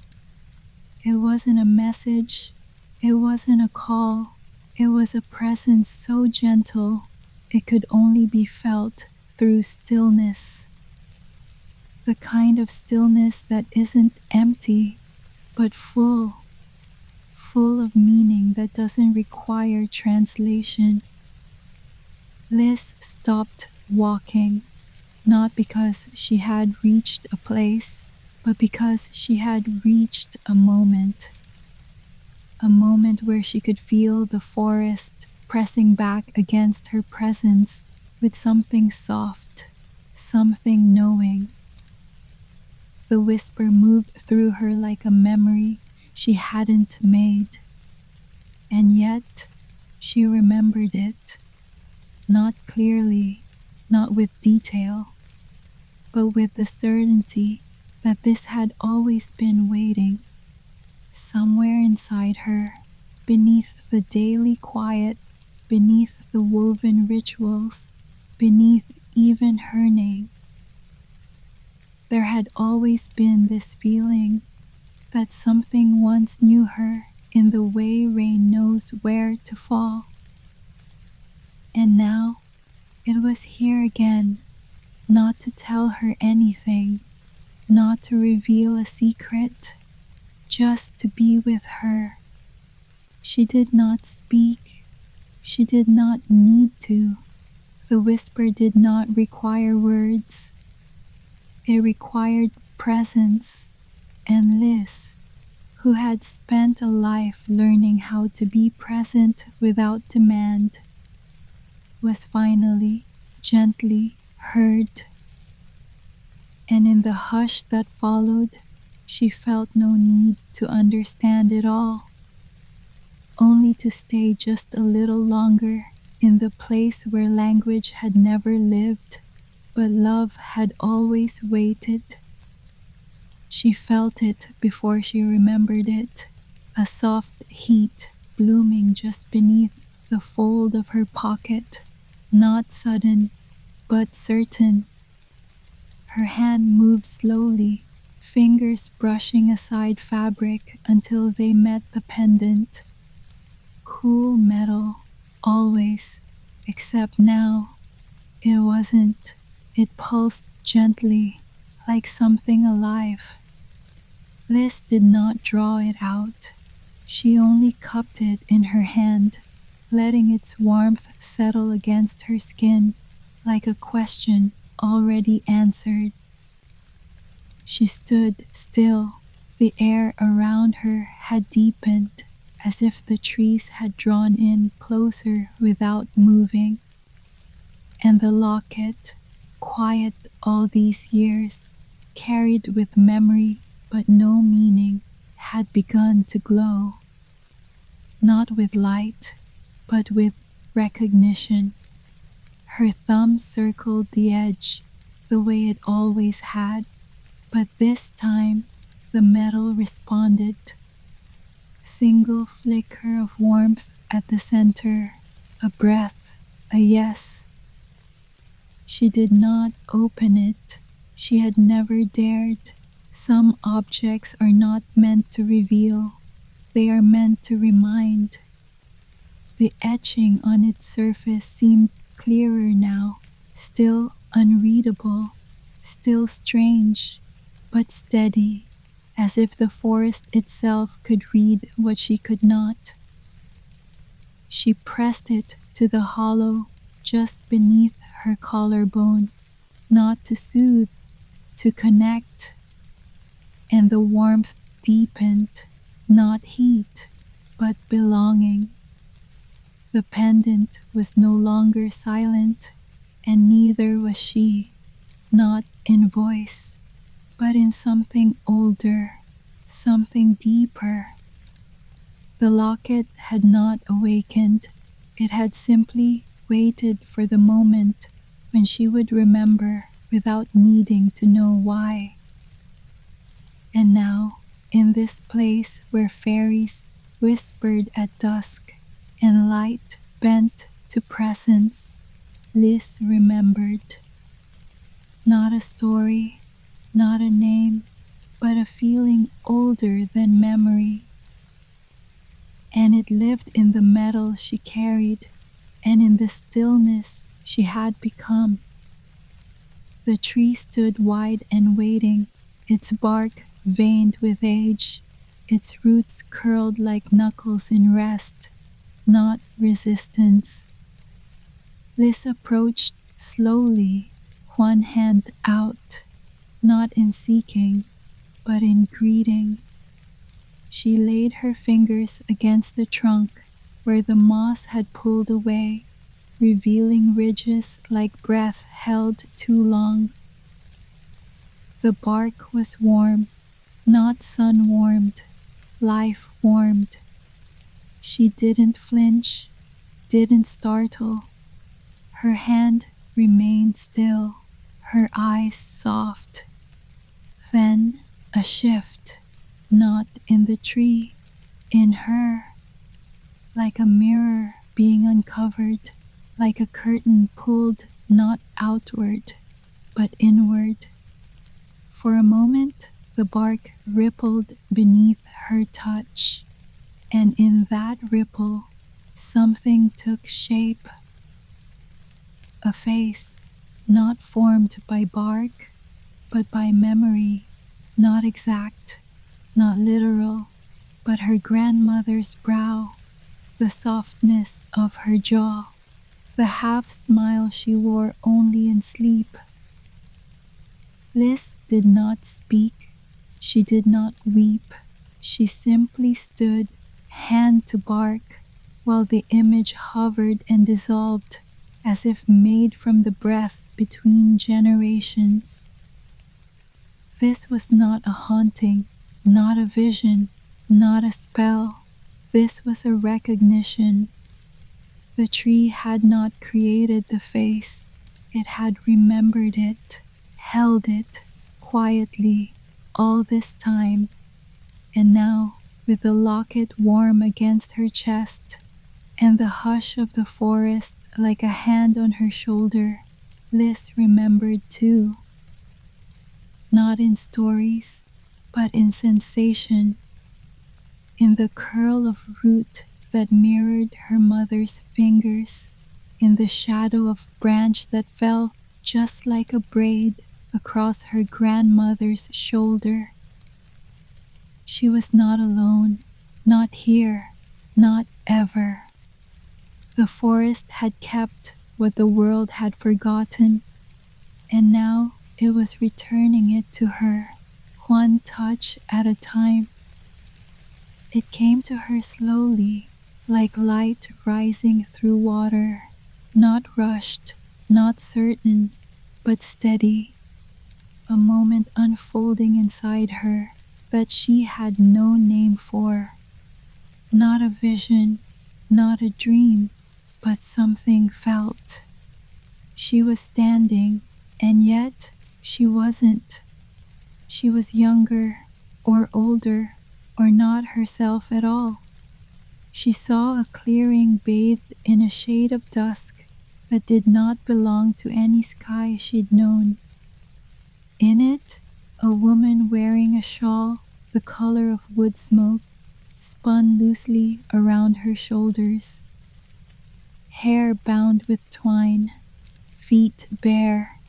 It wasn't a message, it wasn't a call, it was a presence so gentle it could only be felt through stillness. The kind of stillness that isn't empty, but full of meaning that doesn't require translation. Liz stopped walking, not because she had reached a place, but because she had reached a moment where she could feel the forest pressing back against her presence with something soft, something knowing. The whisper moved through her like a memory she hadn't made, and yet she remembered it, not clearly, not with detail, but with the certainty that this had always been waiting, somewhere inside her, beneath the daily quiet, beneath the woven rituals, beneath even her name. There had always been this feeling that something once knew her in the way rain knows where to fall. And now it was here again, not to tell her anything, not to reveal a secret, just to be with her. She did not speak. She did not need to. The whisper did not require words. It required presence. And Liz, who had spent a life learning how to be present without demand, was finally, gently heard. And in the hush that followed, she felt no need to understand it all, only to stay just a little longer in the place where language had never lived, but love had always waited. She felt it before she remembered it, a soft heat blooming just beneath the fold of her pocket, not sudden, but certain. Her hand moved slowly, fingers brushing aside fabric until they met the pendant. Cool metal, always, except now. It wasn't. It pulsed gently, like something alive. Liz did not draw it out. She only cupped it in her hand, letting its warmth settle against her skin like a question already answered. She stood still. The air around her had deepened, as if the trees had drawn in closer without moving. And the locket, quiet all these years, carried with memory but no meaning, had begun to glow. Not with light, but with recognition. Her thumb circled the edge, the way it always had, but this time the metal responded. Single flicker of warmth at the center, a breath, a yes. She did not open it. She had never dared. Some objects are not meant to reveal. They are meant to remind. The etching on its surface seemed clearer now, still unreadable, still strange, but steady, as if the forest itself could read what she could not. She pressed it to the hollow just beneath her collarbone, not to soothe, to connect, and the warmth deepened, not heat, but belonging. The pendant was no longer silent, and neither was she, not in voice, but in something older, something deeper. The locket had not awakened. It had simply waited for the moment when she would remember without needing to know why. And now, in this place where fairies whispered at dusk and light bent to presence, Liz remembered. Not a story, not a name, but a feeling older than memory. And it lived in the metal she carried and in the stillness she had become. The tree stood wide and waiting, its bark veined with age, its roots curled like knuckles in rest, not resistance. Liz approached slowly, one hand out, not in seeking, but in greeting. She laid her fingers against the trunk where the moss had pulled away, revealing ridges like breath held too long. The bark was warm, not sun-warmed, life-warmed. She didn't flinch, didn't startle. Her hand remained still, her eyes soft. Then a shift, not in the tree, in her. Like a mirror being uncovered, like a curtain pulled not outward, but inward. For a moment, the bark rippled beneath her touch, and in that ripple, something took shape. A face, not formed by bark, but by memory, not exact, not literal, but her grandmother's brow, the softness of her jaw, the half-smile she wore only in sleep. Liz did not speak, she did not weep, she simply stood, hand to bark, while the image hovered and dissolved, as if made from the breath between generations. This was not a haunting, not a vision, not a spell. This was a recognition. The tree had not created the face, it had remembered it, held it quietly all this time, and now, with the locket warm against her chest and the hush of the forest like a hand on her shoulder, Liz remembered too. Not in stories, but in sensation, in the curl of root that mirrored her mother's fingers, in the shadow of branch that fell just like a braid across her grandmother's shoulder. She was not alone, not here, not ever. The forest had kept what the world had forgotten, and now it was returning it to her, one touch at a time. It came to her slowly, like light rising through water, not rushed, not certain, but steady, a moment unfolding inside her that she had no name for. Not a vision, not a dream, but something felt. She was standing, and yet she wasn't. She was younger, or older, or not herself at all. She saw a clearing bathed in a shade of dusk that did not belong to any sky she'd known. In it, a woman wearing a shawl the color of wood smoke spun loosely around her shoulders. Hair bound with twine, feet bare.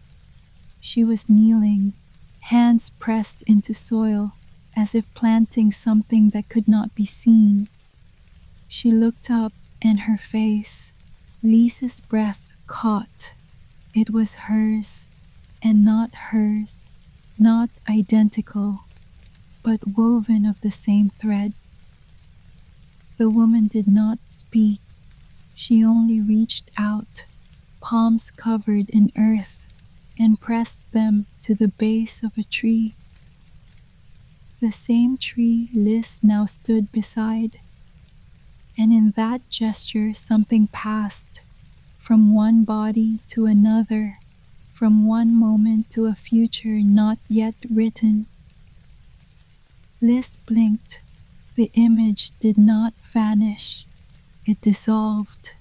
She was kneeling, hands pressed into soil as if planting something that could not be seen. She looked up, and her face, Lisa's breath caught. It was hers, and not hers, not identical, but woven of the same thread. The woman did not speak. She only reached out, palms covered in earth, and pressed them to the base of a tree. The same tree Liz now stood beside. And in that gesture something passed, from one body to another, from one moment to a future not yet written. Liz blinked. The image did not vanish. It dissolved.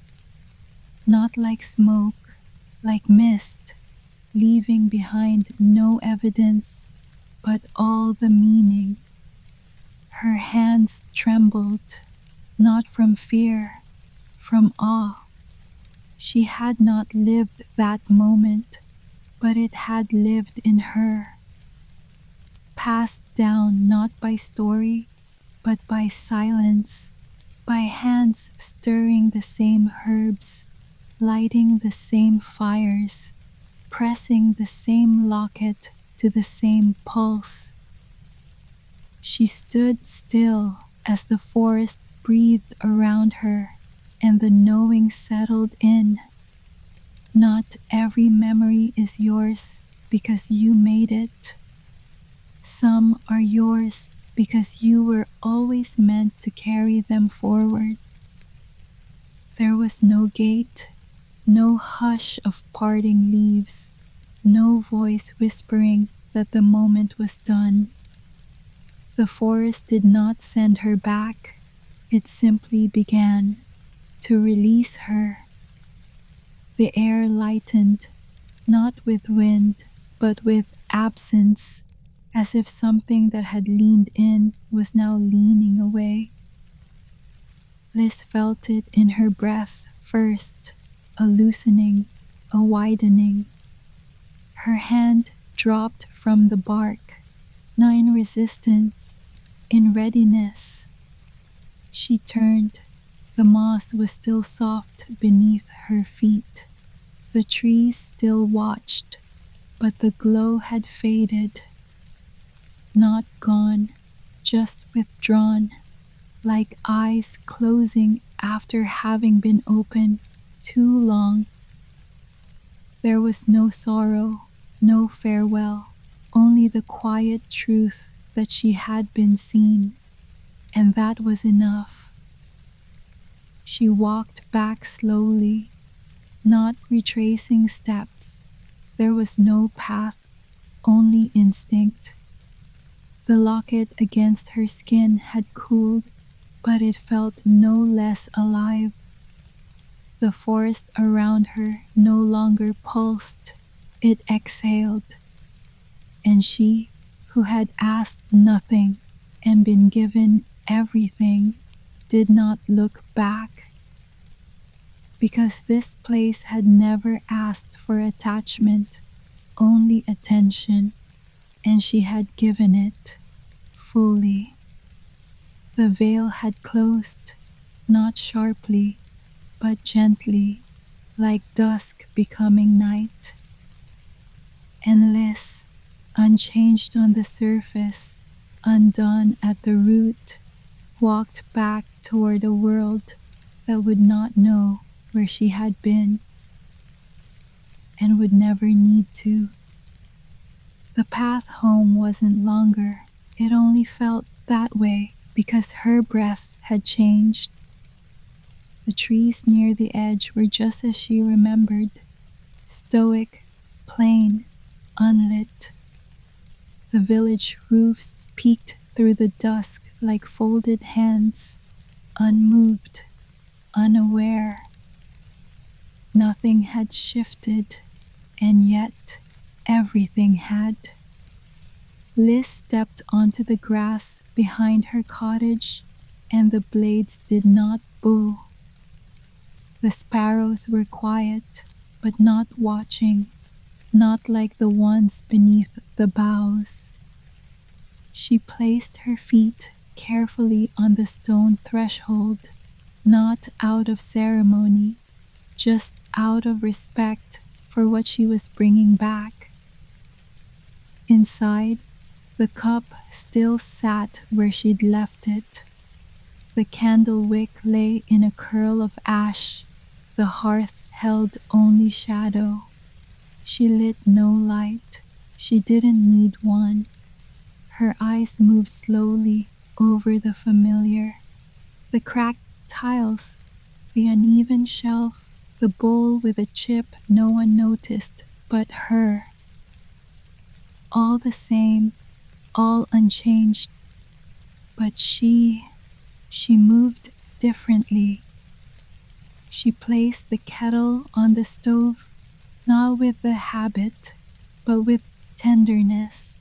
Not like smoke, like mist, leaving behind no evidence, but all the meaning. Her hands trembled, not from fear, from awe. She had not lived that moment, but it had lived in her. Passed down not by story, but by silence, by hands stirring the same herbs, lighting the same fires, pressing the same locket to the same pulse. She stood still as the forest breathed around her and the knowing settled in. Not every memory is yours because you made it. Some are yours because you were always meant to carry them forward. There was no gate, no hush of parting leaves, no voice whispering that the moment was done. The forest did not send her back. It simply began to release her. The air lightened, not with wind, but with absence, as if something that had leaned in was now leaning away. Liz felt it in her breath first, a loosening, a widening. Her hand dropped from the bark, not in resistance, in readiness. She turned. The moss was still soft beneath her feet. The trees still watched, but the glow had faded. Not gone, just withdrawn, like eyes closing after having been open too long. There was no sorrow, no farewell, only the quiet truth that she had been seen, and that was enough. She walked back slowly, not retracing steps. There was no path, only instinct. The locket against her skin had cooled, but it felt no less alive. The forest around her no longer pulsed, it exhaled. And she, who had asked nothing and been given everything, did not look back. Because this place had never asked for attachment, only attention, and she had given it fully. The veil had closed, not sharply, but gently, like dusk becoming night. And Liz, unchanged on the surface, undone at the root, walked back toward a world that would not know where she had been and would never need to. The path home wasn't longer, it only felt that way because her breath had changed. The trees near the edge were just as she remembered, stoic, plain, unlit. The village roofs peeked through the dusk like folded hands, unmoved, unaware. Nothing had shifted, and yet everything had. Liz stepped onto the grass behind her cottage, and the blades did not bow. The sparrows were quiet, but not watching, not like the ones beneath the boughs. She placed her feet carefully on the stone threshold, not out of ceremony, just out of respect for what she was bringing back. Inside, the cup still sat where she'd left it. The candle wick lay in a curl of ash. The hearth held only shadow. She lit no light. She didn't need one. Her eyes moved slowly over the familiar. The cracked tiles, the uneven shelf, the bowl with a chip no one noticed but her. All the same, all unchanged. But she moved differently. She placed the kettle on the stove, not with the habit, but with tenderness.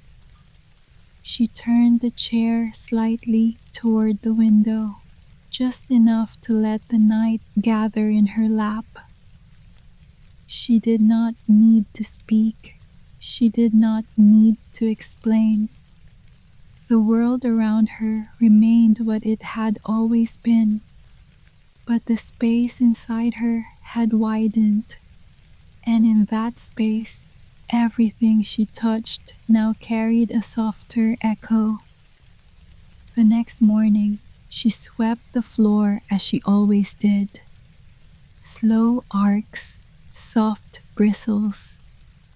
She turned the chair slightly toward the window, just enough to let the night gather in her lap. She did not need to speak. She did not need to explain. The world around her remained what it had always been, but the space inside her had widened, and in that space, everything she touched now carried a softer echo. The next morning, she swept the floor as she always did. Slow arcs, soft bristles,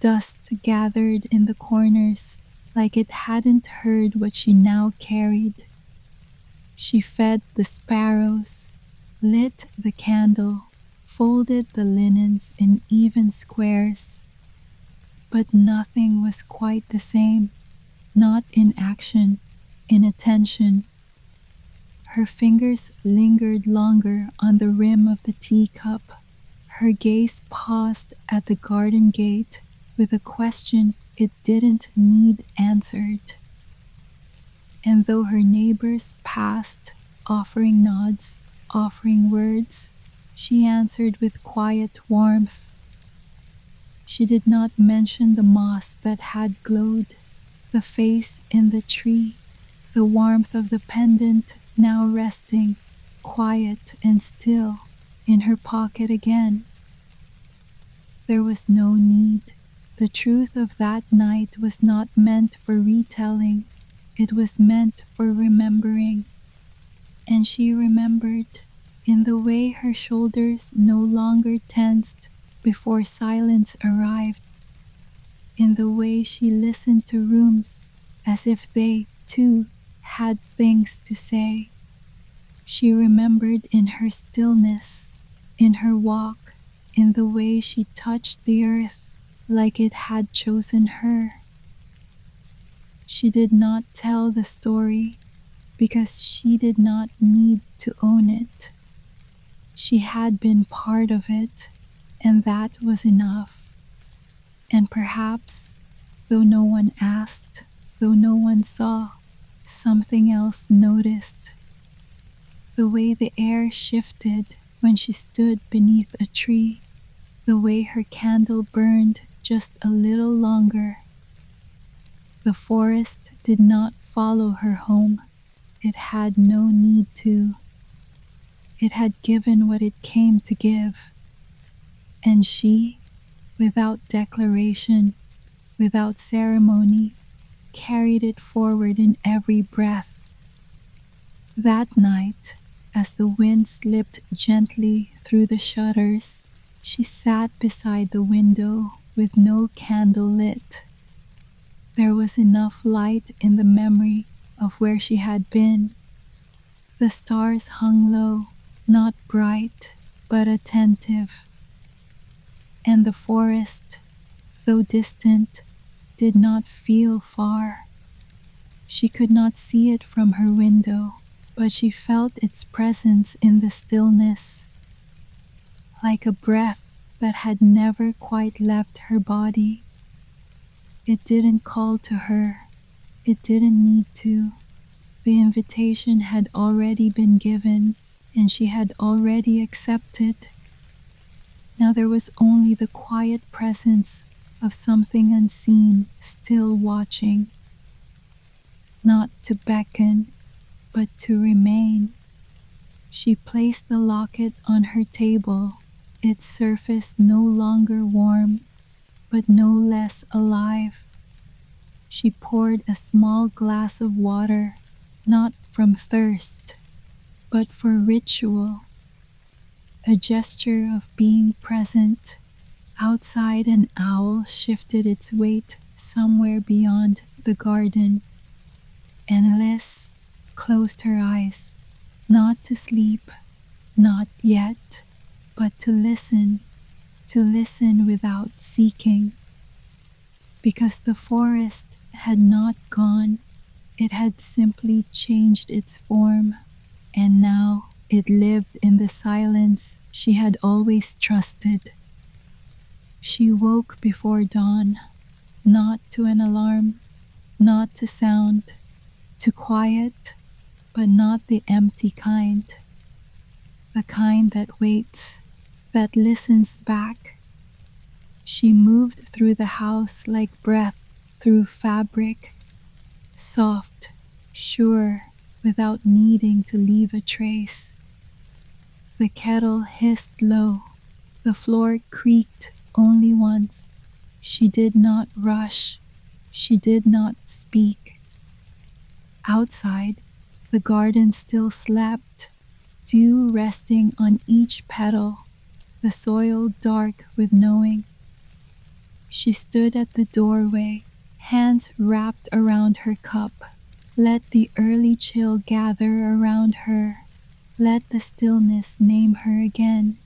dust gathered in the corners like it hadn't heard what she now carried. She fed the sparrows, lit the candle, folded the linens in even squares. But nothing was quite the same, not in action, in attention. Her fingers lingered longer on the rim of the teacup. Her gaze paused at the garden gate with a question it didn't need answered. And though her neighbors passed, offering nods, offering words, she answered with quiet warmth. She did not mention the moss that had glowed, the face in the tree, the warmth of the pendant now resting, quiet and still, in her pocket again. There was no need. The truth of that night was not meant for retelling. It was meant for remembering. And she remembered, in the way her shoulders no longer tensed before silence arrived, in the way she listened to rooms as if they, too, had things to say. She remembered in her stillness, in her walk, in the way she touched the earth like it had chosen her. She did not tell the story because she did not need to own it. She had been part of it, and that was enough. And perhaps, though no one asked, though no one saw, something else noticed. The way the air shifted when she stood beneath a tree, the way her candle burned just a little longer. The forest did not follow her home. It had no need to. It had given what it came to give. And she, without declaration, without ceremony, carried it forward in every breath. That night, as the wind slipped gently through the shutters, she sat beside the window with no candle lit. There was enough light in the memory of where she had been. The stars hung low, not bright, but attentive. And the forest, though distant, did not feel far. She could not see it from her window, but she felt its presence in the stillness, like a breath that had never quite left her body. It didn't call to her. It didn't need to. The invitation had already been given, and she had already accepted. Now there was only the quiet presence of something unseen still watching, not to beckon, but to remain. She placed the locket on her table, its surface no longer warm, but no less alive. She poured a small glass of water, not from thirst, but for ritual, a gesture of being present. Outside, an owl shifted its weight somewhere beyond the garden, and Liz closed her eyes, not to sleep, not yet, but to listen without seeking. Because the forest had not gone, it had simply changed its form, and now it lived in the silence she had always trusted. She woke before dawn, not to an alarm, not to sound, to quiet, but not the empty kind. The kind that waits, that listens back. She moved through the house like breath through fabric, soft, sure, without needing to leave a trace. The kettle hissed low, the floor creaked only once. She did not rush, she did not speak. Outside, the garden still slept, dew resting on each petal, the soil dark with knowing. She stood at the doorway, hands wrapped around her cup. Let the early chill gather around her. Let the stillness name her again.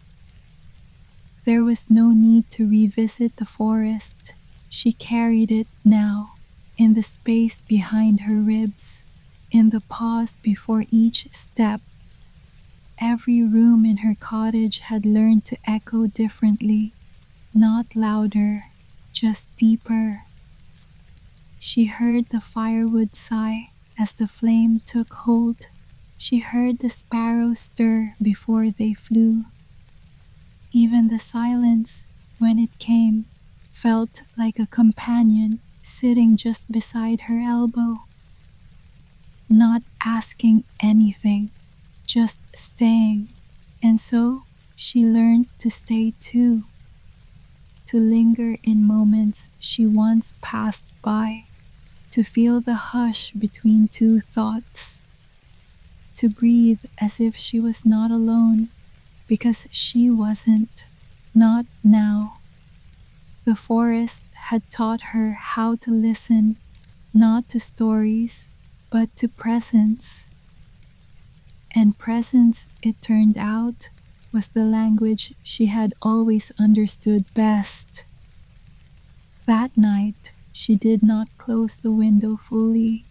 There was no need to revisit the forest. She carried it now, in the space behind her ribs, in the pause before each step. Every room in her cottage had learned to echo differently, not louder, just deeper. She heard the firewood sigh as the flame took hold. She heard the sparrows stir before they flew. Even the silence, when it came, felt like a companion sitting just beside her elbow, not asking anything, just staying. And so she learned to stay too, to linger in moments she once passed by, to feel the hush between two thoughts, to breathe as if she was not alone, because she wasn't, not now. The forest had taught her how to listen, not to stories, but to presence. And presence, it turned out, was the language she had always understood best. That night, she did not close the window fully.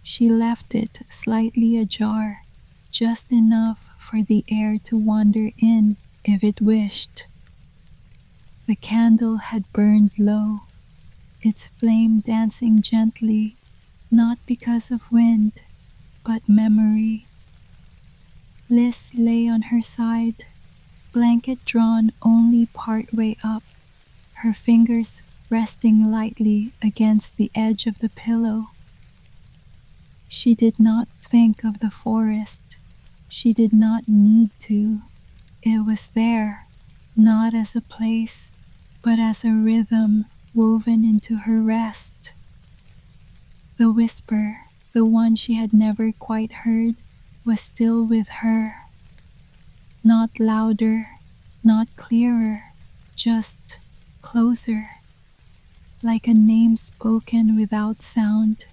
She left it slightly ajar, just enough for the air to wander in if it wished. The candle had burned low, its flame dancing gently, not because of wind, but memory. Liz lay on her side, blanket drawn only part way up, her fingers resting lightly against the edge of the pillow. She did not think of the forest. She did not need to. It was there, not as a place, but as a rhythm woven into her rest. The whisper, the one she had never quite heard, was still with her. Not louder, not clearer, just closer. Like a name spoken without sound.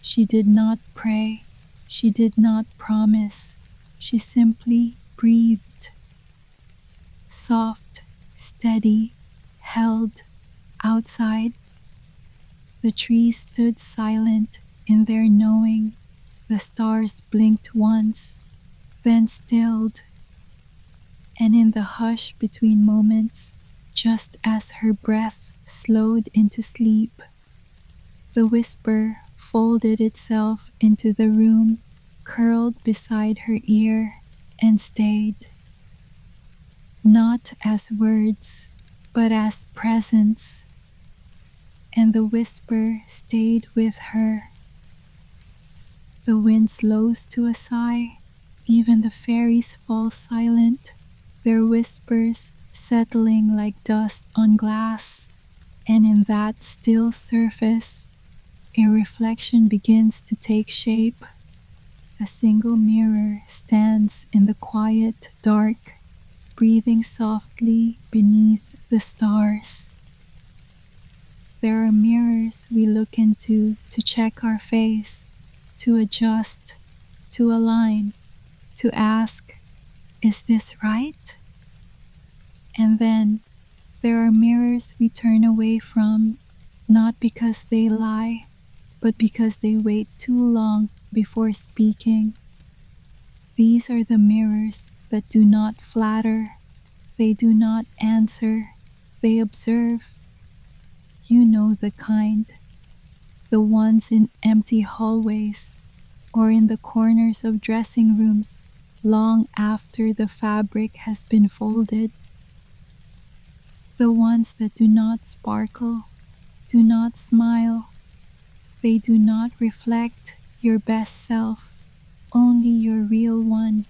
She did not pray, she did not promise, she simply breathed. Soft, steady, held. Outside, the trees stood silent in their knowing. The stars blinked once, then stilled. And in the hush between moments, just as her breath slowed into sleep, the whisper folded itself into the room, curled beside her ear, and stayed. Not as words, but as presence. And the whisper stayed with her. The wind slows to a sigh, even the fairies fall silent, their whispers settling like dust on glass, and in that still surface, a reflection begins to take shape. A single mirror stands in the quiet dark, breathing softly beneath the stars. There are mirrors we look into to check our face, to adjust, to align, to ask, is this right? And then there are mirrors we turn away from, not because they lie, but because they wait too long before speaking. These are the mirrors that do not flatter, they do not answer, they observe. You know the kind, the ones in empty hallways or in the corners of dressing rooms long after the fabric has been folded. The ones that do not sparkle, do not smile, they do not reflect your best self, only your real one.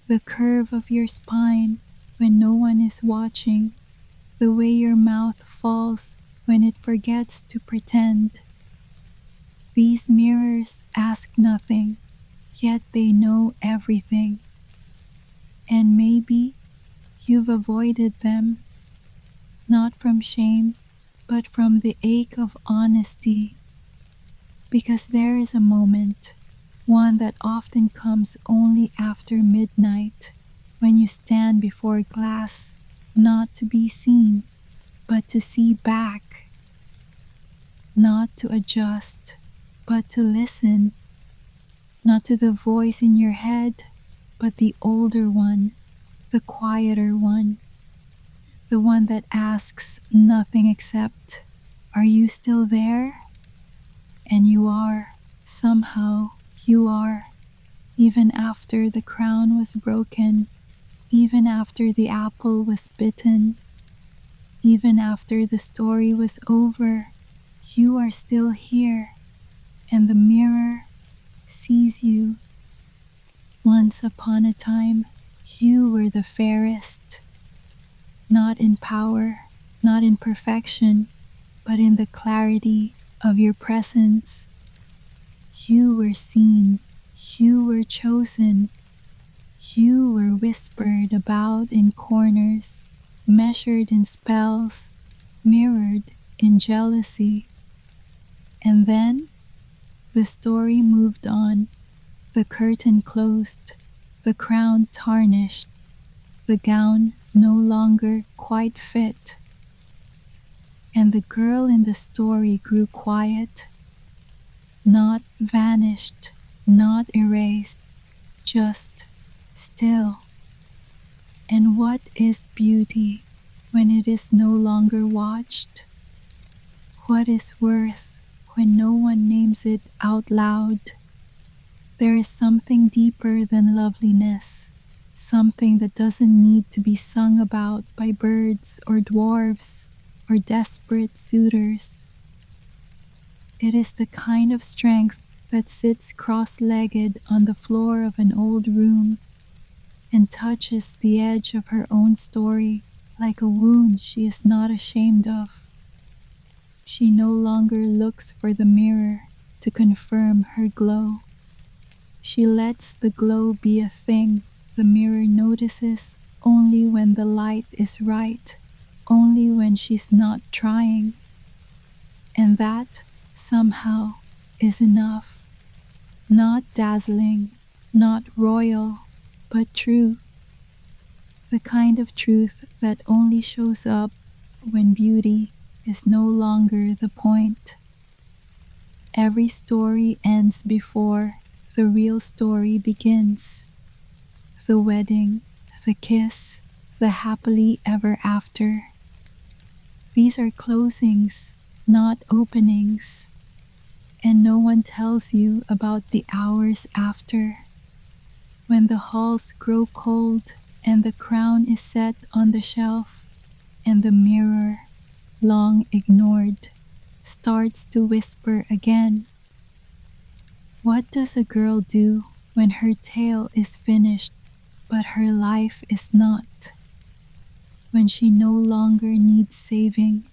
The curve of your spine when no one is watching, the way your mouth falls when it forgets to pretend. These mirrors ask nothing, yet they know everything. And maybe you've avoided them, not from shame, but from the ache of honesty. Because there is a moment, one that often comes only after midnight, when you stand before glass, not to be seen, but to see back. Not to adjust, but to listen. Not to the voice in your head, but the older one, the quieter one. The one that asks nothing except, are you still there? And you are, somehow you are, even after the crown was broken, even after the apple was bitten, even after the story was over, you are still here, and the mirror sees you. Once upon a time, you were the fairest, not in power, not in perfection, but in the clarity of your presence. You were seen, you were chosen, you were whispered about in corners, measured in spells, mirrored in jealousy. And then the story moved on, the curtain closed, the crown tarnished, the gown no longer quite fit. And the girl in the story grew quiet, not vanished, not erased, just still. And what is beauty when it is no longer watched? What is worth when no one names it out loud? There is something deeper than loveliness, something that doesn't need to be sung about by birds or dwarves or desperate suitors. It is the kind of strength that sits cross-legged on the floor of an old room and touches the edge of her own story like a wound she is not ashamed of. She no longer looks for the mirror to confirm her glow. She lets the glow be a thing the mirror notices only when the light is right, only when she's not trying. And that, somehow, is enough. Not dazzling, not royal, but true. The kind of truth that only shows up when beauty is no longer the point. Every story ends before the real story begins. The wedding, the kiss, the happily ever after. These are closings, not openings. And no one tells you about the hours after. When the halls grow cold and the crown is set on the shelf and the mirror, long ignored, starts to whisper again. What does a girl do when her tale is finished but her life is not? When she no longer needs saving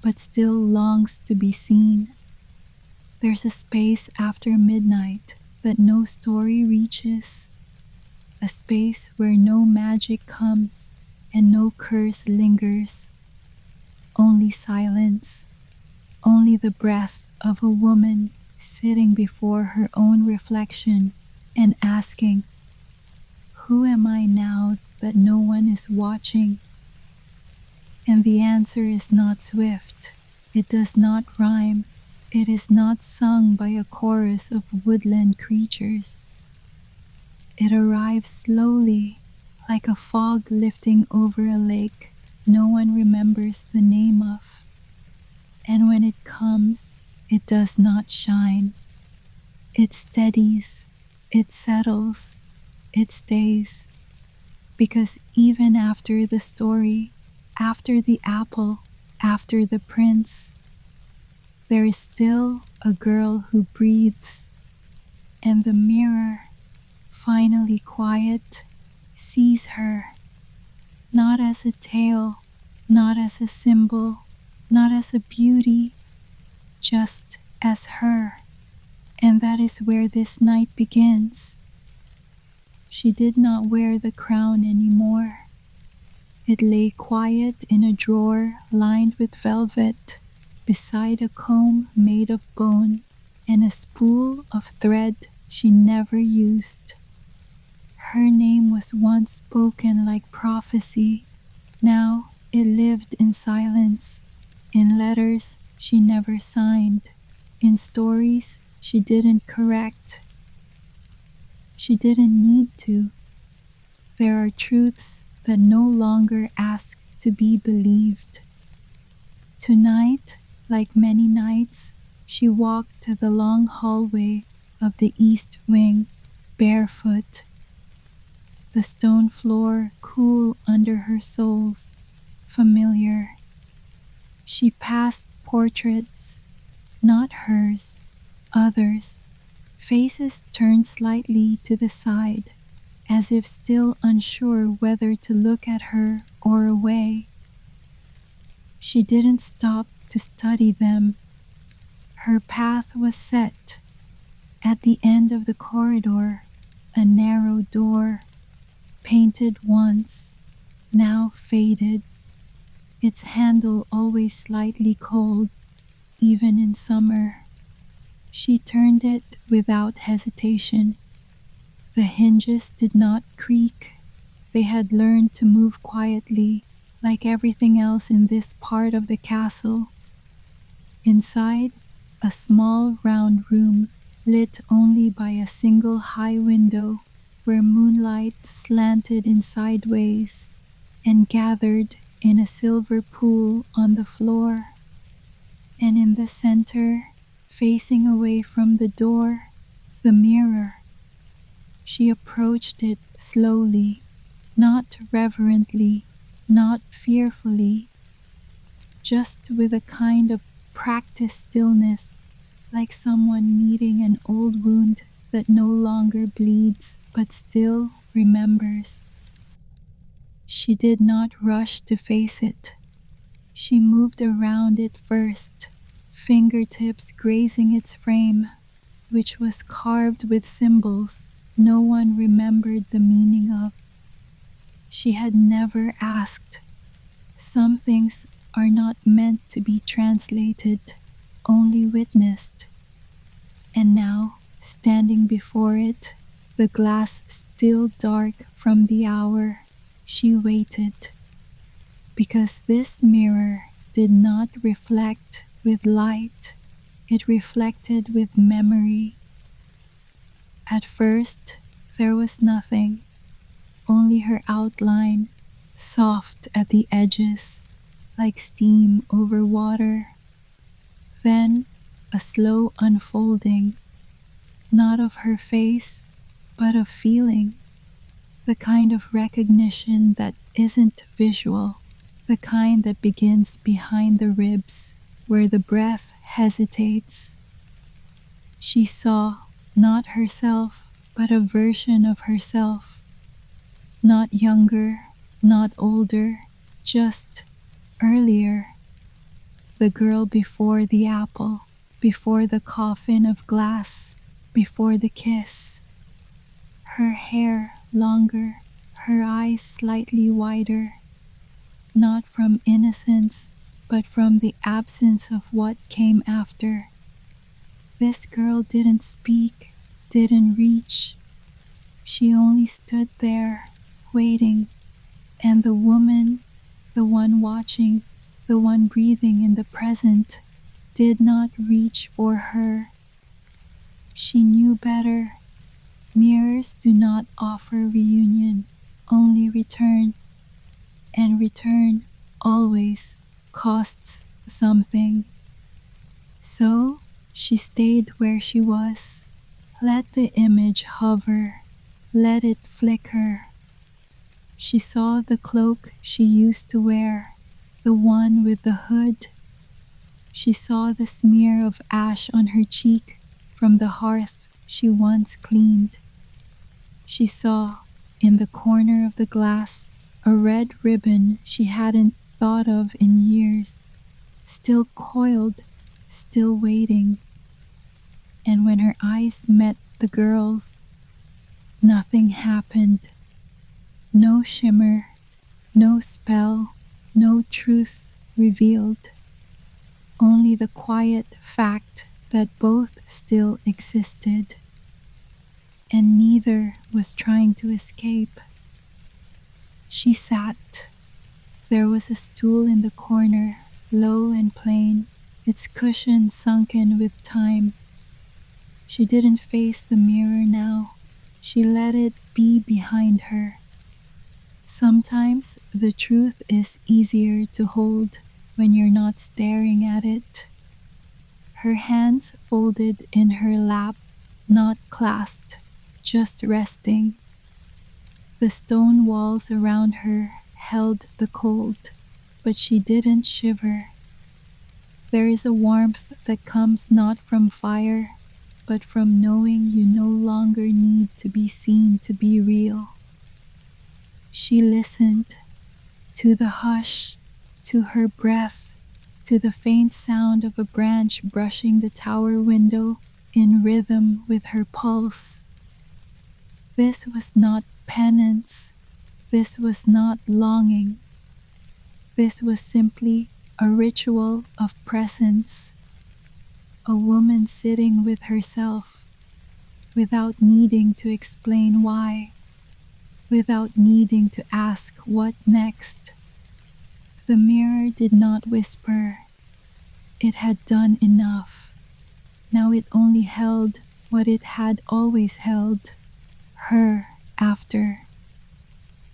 but still longs to be seen? There's a space after midnight that no story reaches, a space where no magic comes and no curse lingers, only silence, only the breath of a woman sitting before her own reflection and asking, who am I now that no one is watching? And the answer is not swift, it does not rhyme, it is not sung by a chorus of woodland creatures. It arrives slowly, like a fog lifting over a lake no one remembers the name of. And when it comes, it does not shine. It steadies, it settles, it stays. Because even after the story, after the apple, after the prince, there is still a girl who breathes, and the mirror, finally quiet, sees her, not as a tale, not as a symbol, not as a beauty, just as her. And that is where this night begins. She did not wear the crown anymore. It lay quiet in a drawer lined with velvet, beside a comb made of bone and a spool of thread she never used. Her name was once spoken like prophecy. Now it lived in silence, in letters she never signed, in stories she didn't correct. She didn't need to. There are truths that no longer ask to be believed. Tonight, like many nights, she walked to the long hallway of the east wing, barefoot. The stone floor cool under her soles, familiar. She passed portraits, not hers, others, faces turned slightly to the side, as if still unsure whether to look at her or away. She didn't stop to study them. Her path was set. At the end of the corridor, a narrow door, painted once, now faded, its handle always slightly cold, even in summer. She turned it without hesitation. The hinges did not creak. They had learned to move quietly, like everything else in this part of the castle. Inside, a small round room, lit only by a single high window, where moonlight slanted in sideways and gathered in a silver pool on the floor. And in the center, facing away from the door, the mirror. She approached it slowly, not reverently, not fearfully, just with a kind of practiced stillness, like someone meeting an old wound that no longer bleeds but still remembers. She did not rush to face it. She moved around it first, fingertips grazing its frame, which was carved with symbols no one remembered the meaning of. She had never asked. Some things are not meant to be translated, only witnessed. And now, standing before it, the glass still dark from the hour, she waited. Because this mirror did not reflect with light, it reflected with memory. At first, there was nothing, only her outline, soft at the edges, like steam over water. Then, a slow unfolding, not of her face, but of feeling, the kind of recognition that isn't visual, the kind that begins behind the ribs, where the breath hesitates. She saw not herself, but a version of herself, not younger, not older, just earlier. The girl before the apple, before the coffin of glass, before the kiss. Her hair longer, her eyes slightly wider, not from innocence, but from the absence of what came after. This girl didn't speak, didn't reach. She only stood there, waiting, and the woman, the one watching, the one breathing in the present, did not reach for her. She knew better. Mirrors do not offer reunion, only return. And return always costs something. So she stayed where she was. Let the image hover. Let it flicker. She saw the cloak she used to wear, the one with the hood. She saw the smear of ash on her cheek from the hearth she once cleaned. She saw, in the corner of the glass, a red ribbon she hadn't thought of in years, still coiled, still waiting. And when her eyes met the girl's, nothing happened. No shimmer, no spell, no truth revealed. Only the quiet fact that both still existed, and neither was trying to escape. She sat. There was a stool in the corner, low and plain, its cushion sunken with time. She didn't face the mirror now. She let it be behind her. Sometimes the truth is easier to hold when you're not staring at it. Her hands folded in her lap, not clasped, just resting. The stone walls around her held the cold, but she didn't shiver. There is a warmth that comes not from fire, but from knowing you no longer need to be seen to be real. She listened to the hush, to her breath, to the faint sound of a branch brushing the tower window in rhythm with her pulse. This was not penance. This was not longing. This was simply a ritual of presence. A woman sitting with herself, without needing to explain why, without needing to ask what next. The mirror did not whisper. It had done enough. Now it only held what it had always held, her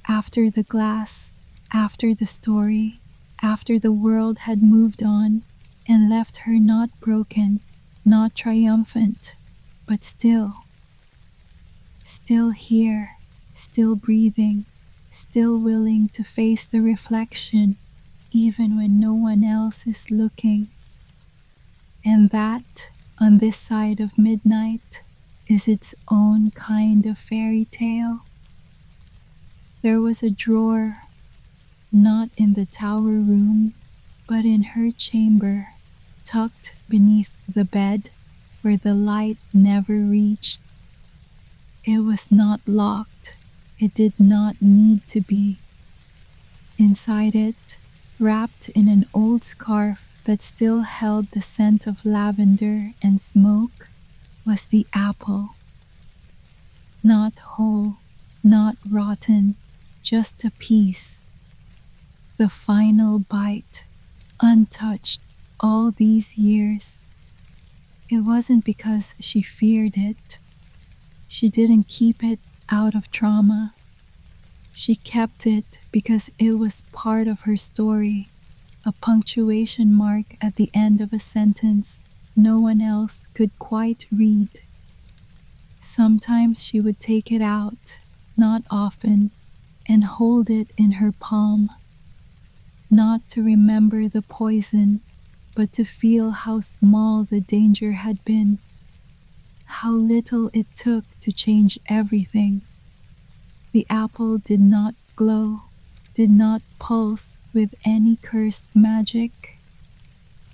after the glass, after the story, after the world had moved on and left her not broken, not triumphant, but still here, still breathing, still willing to face the reflection, even when no one else is looking. And that on this side of midnight is its own kind of fairy tale. There was a drawer, not in the tower room, but in her chamber, tucked beneath the bed where the light never reached. It was not locked. It did not need to be. Inside it, wrapped in an old scarf that still held the scent of lavender and smoke, was the apple. Not whole, not rotten, just a piece. The final bite, untouched all these years. It wasn't because she feared it. She didn't keep it out of trauma. She kept it because it was part of her story, a punctuation mark at the end of a sentence no one else could quite read. Sometimes she would take it out, not often, and hold it in her palm. Not to remember the poison, but to feel how small the danger had been, how little it took to change everything. The apple did not glow, did not pulse with any cursed magic.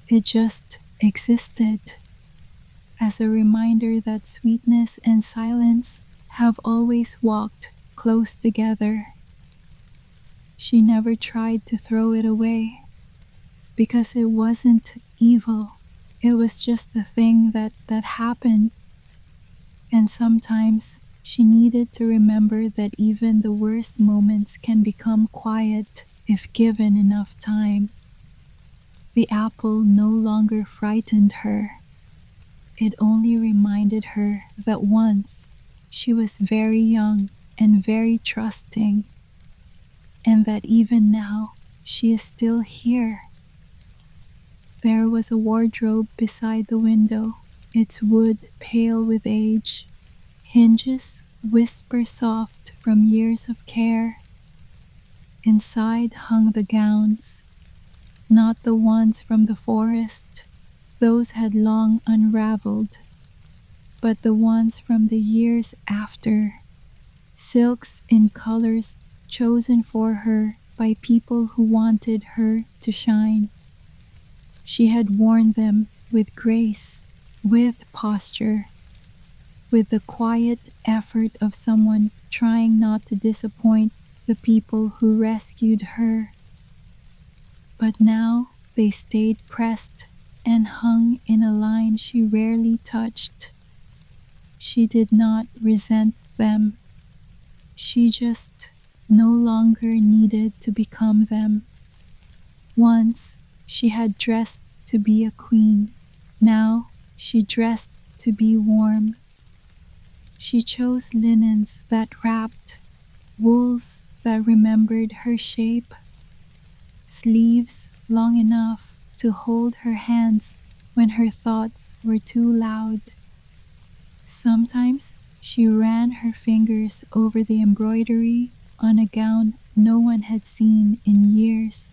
It just existed, as a reminder that sweetness and silence have always walked close together. She never tried to throw it away, because it wasn't evil. It was just the thing that happened. And sometimes she needed to remember that even the worst moments can become quiet if given enough time. The apple no longer frightened her. It only reminded her that once she was very young and very trusting, and that even now she is still here. There was a wardrobe beside the window, its wood pale with age, hinges whisper soft from years of care. Inside hung the gowns, not the ones from the forest, those had long unraveled, but the ones from the years after, silks in colors chosen for her by people who wanted her to shine. She had worn them with grace, with posture, with the quiet effort of someone trying not to disappoint the people who rescued her. But now they stayed pressed and hung in a line she rarely touched. She did not resent them. She just no longer needed to become them. Once she had dressed to be a queen. Now she dressed to be warm. She chose linens that wrapped, wools that remembered her shape, sleeves long enough to hold her hands when her thoughts were too loud. Sometimes she ran her fingers over the embroidery on a gown no one had seen in years.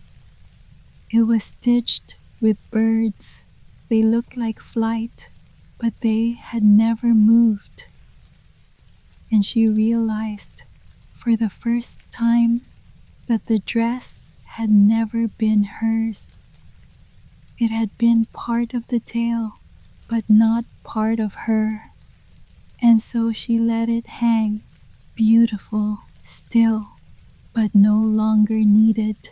It was stitched with birds. They looked like flight, but they had never moved. And she realized for the first time that the dress had never been hers. It had been part of the tale, but not part of her. And so she let it hang, beautiful, still, but no longer needed.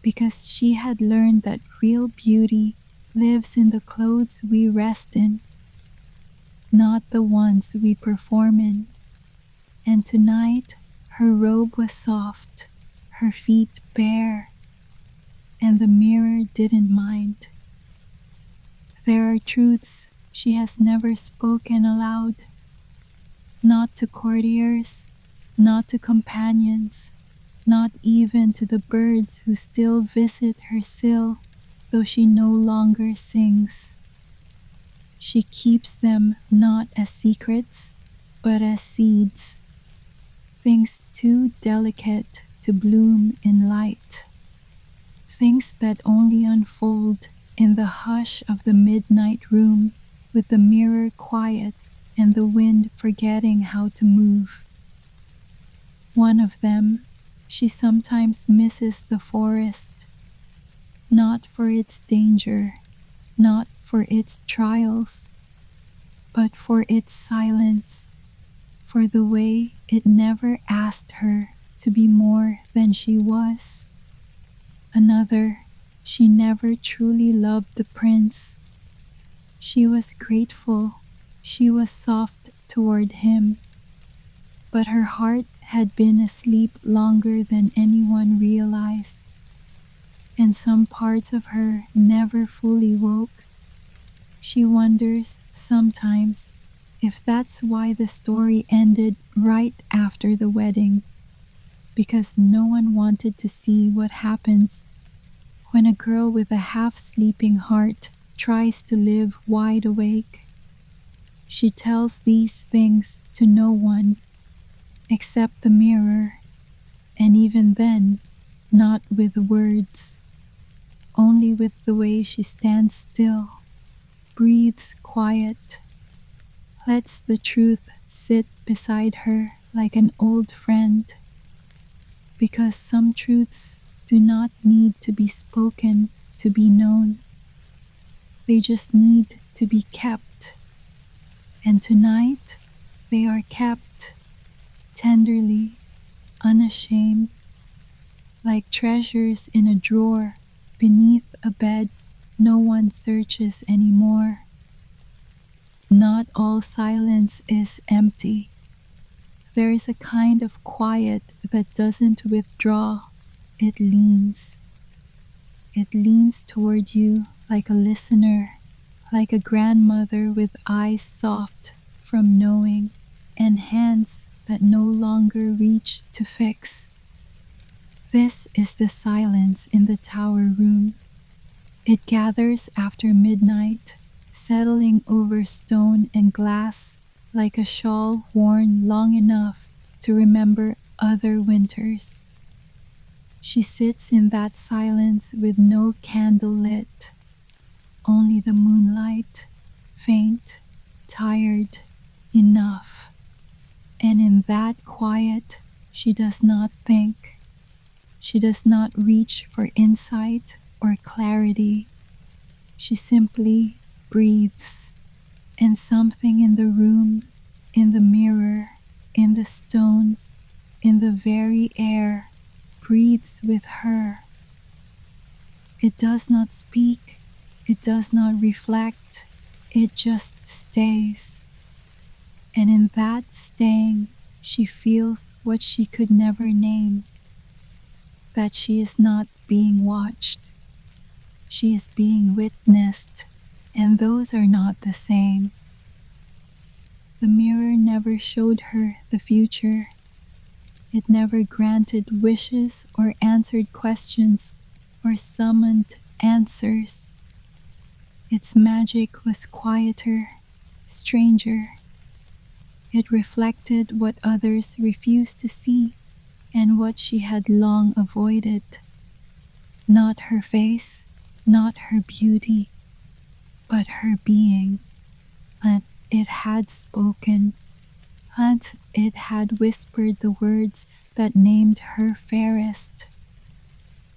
Because she had learned that real beauty lives in the clothes we rest in, not the ones we perform in. And tonight, her robe was soft, her feet bare, and the mirror didn't mind. There are truths she has never spoken aloud, not to courtiers, not to companions, not even to the birds who still visit her sill, though she no longer sings. She keeps them not as secrets, but as seeds, things too delicate to bloom in light, things that only unfold in the hush of the midnight room with the mirror quiet and the wind forgetting how to move. One of them, she sometimes misses the forest, not for its danger, not for its trials, but for its silence, for the way it never asked her to be more than she was. Another, she never truly loved the prince. She was grateful, she was soft toward him, but her heart had been asleep longer than anyone realized, and some parts of her never fully woke. She wonders sometimes if that's why the story ended right after the wedding, because no one wanted to see what happens when a girl with a half-sleeping heart tries to live wide awake. She tells these things to no one except the mirror, and even then, not with words, only with the way she stands still, breathes quiet, lets the truth sit beside her like an old friend, because some truths do not need to be spoken to be known. They just need to be kept. And tonight, they are kept tenderly, unashamed, like treasures in a drawer beneath a bed no one searches anymore. Not all silence is empty. There is a kind of quiet that doesn't withdraw, it leans. It leans toward you like a listener, like a grandmother with eyes soft from knowing and hands that no longer reach to fix. This is the silence in the tower room. It gathers after midnight, settling over stone and glass like a shawl worn long enough to remember other winters. She sits in that silence with no candle lit, only the moonlight, faint, tired, enough. And in that quiet, she does not think. She does not reach for insight or clarity. She simply breathes, and something in the room, in the mirror, in the stones, in the very air, breathes with her. It does not speak, it does not reflect, it just stays. And in that staying, she feels what she could never name, that she is not being watched. She is being witnessed, and those are not the same. The mirror never showed her the future. It never granted wishes or answered questions or summoned answers. Its magic was quieter, stranger. It reflected what others refused to see and what she had long avoided. Not her face, not her beauty, but her being. And it had spoken, and it had whispered the words that named her fairest.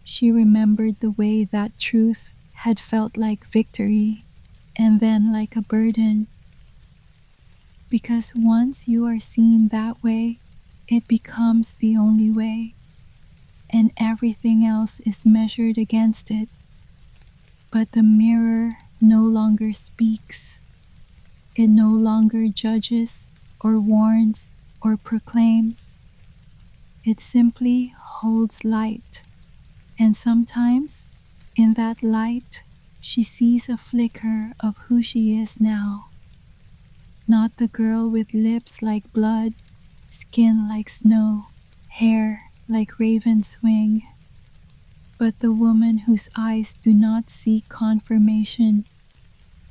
She remembered the way that truth had felt like victory, and then like a burden. Because once you are seen that way, it becomes the only way, and everything else is measured against it. But the mirror no longer speaks. It no longer judges or warns or proclaims. It simply holds light, and sometimes in that light she sees a flicker of who she is now. Not the girl with lips like blood, skin like snow, hair like raven's wing, but the woman whose eyes do not seek confirmation,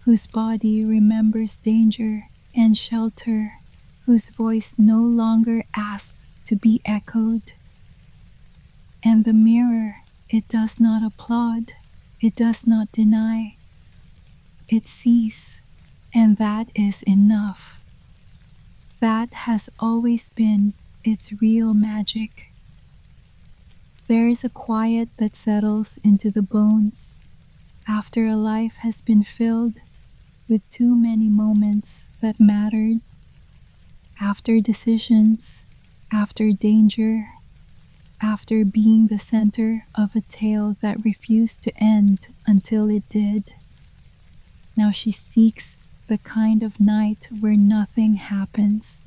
whose body remembers danger and shelter, whose voice no longer asks to be echoed. And the mirror, it does not applaud, it does not deny, it sees, And that is enough. That has always been its real magic. There is a quiet that settles into the bones after a life has been filled with too many moments that mattered, after decisions, after danger, after being the center of a tale that refused to end until it did. Now she seeks the kind of night where nothing happens,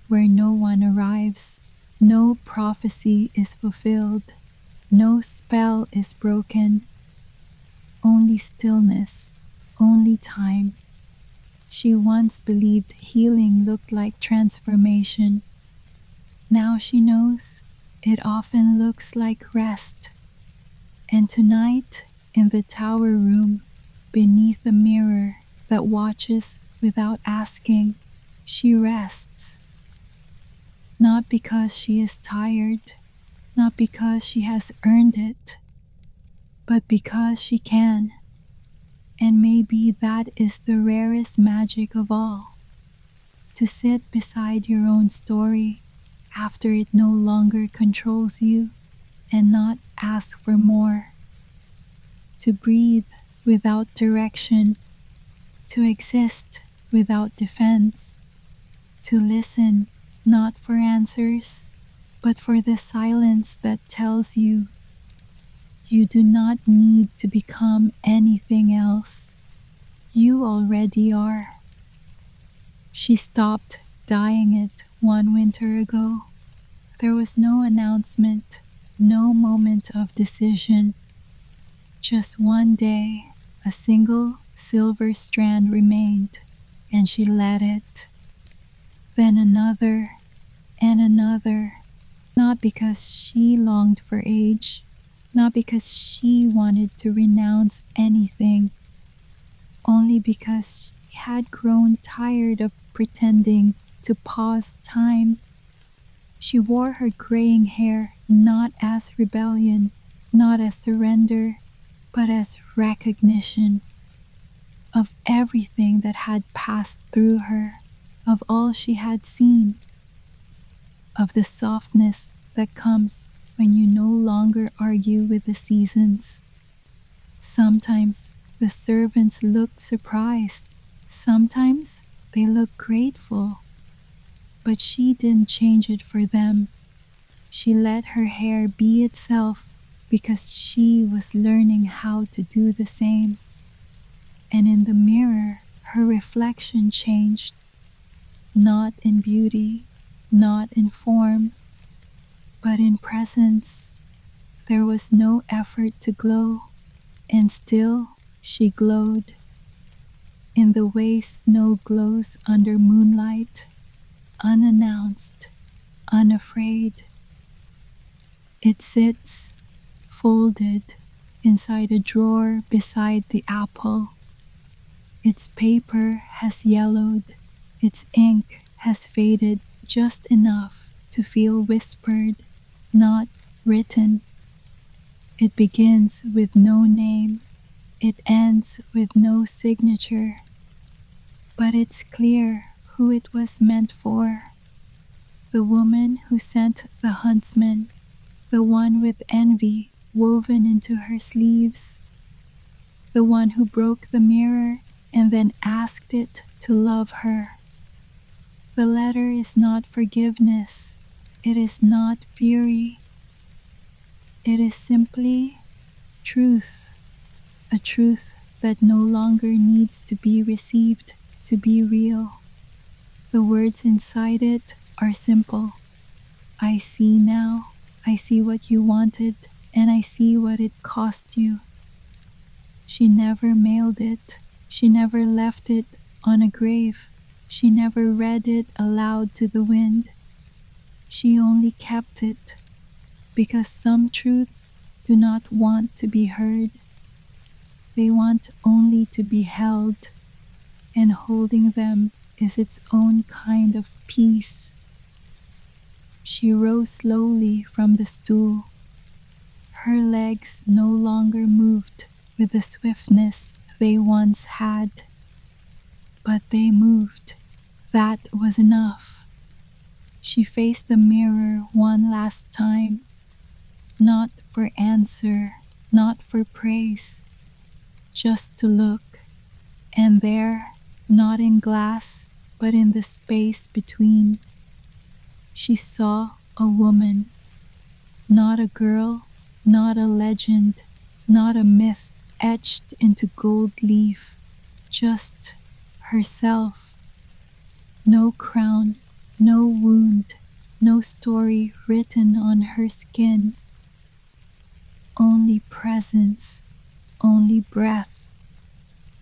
where no one arrives, no prophecy is fulfilled, no spell is broken, only stillness, only time. She once believed healing looked like transformation. Now she knows it often looks like rest. And tonight, in the tower room, beneath a mirror that watches without asking, she rests. Not because she is tired, not because she has earned it, but because she can. And maybe that is the rarest magic of all. To sit beside your own story after it no longer controls you and not ask for more. To breathe without direction, to exist without defense, to listen not for answers, but for the silence that tells you you do not need to become anything else. You already are. She stopped dyeing it one winter ago. There was no announcement, no moment of decision. Just one day, a single silver strand remained, and she let it. Then another, and another, not because she longed for age, not because she wanted to renounce anything, only because she had grown tired of pretending to pause time. She wore her graying hair not as rebellion, not as surrender, but as recognition of everything that had passed through her, of all she had seen, of the softness that comes when you no longer argue with the seasons. Sometimes the servants looked surprised, sometimes they looked grateful, but she didn't change it for them. She let her hair be itself because she was learning how to do the same. And in the mirror, her reflection changed, not in beauty, not in form, but in presence. There was no effort to glow, and still she glowed. In the way snow glows under moonlight, unannounced, unafraid. It sits, folded, inside a drawer beside the apple. Its paper has yellowed, its ink has faded just enough to feel whispered, not written. It begins with no name, it ends with no signature, but it's clear who it was meant for. The woman who sent the huntsman, the one with envy woven into her sleeves, the one who broke the mirror and then asked it to love her. The letter is not forgiveness, it is not fury, it is simply truth, a truth that no longer needs to be received to be real. The words inside it are simple. I see now, I see what you wanted, and I see what it cost you. She never mailed it, she never left it on a grave, she never read it aloud to the wind. She only kept it, because some truths do not want to be heard. They want only to be held, and holding them is its own kind of peace. She rose slowly from the stool. Her legs no longer moved with the swiftness they once had. but they moved. That was enough. She faced the mirror one last time, not for answer, not for praise, just to look. And there, not in glass, but in the space between, she saw a woman, not a girl, not a legend, not a myth etched into gold leaf, just herself. No crown, no wound, no story written on her skin. Only presence, only breath.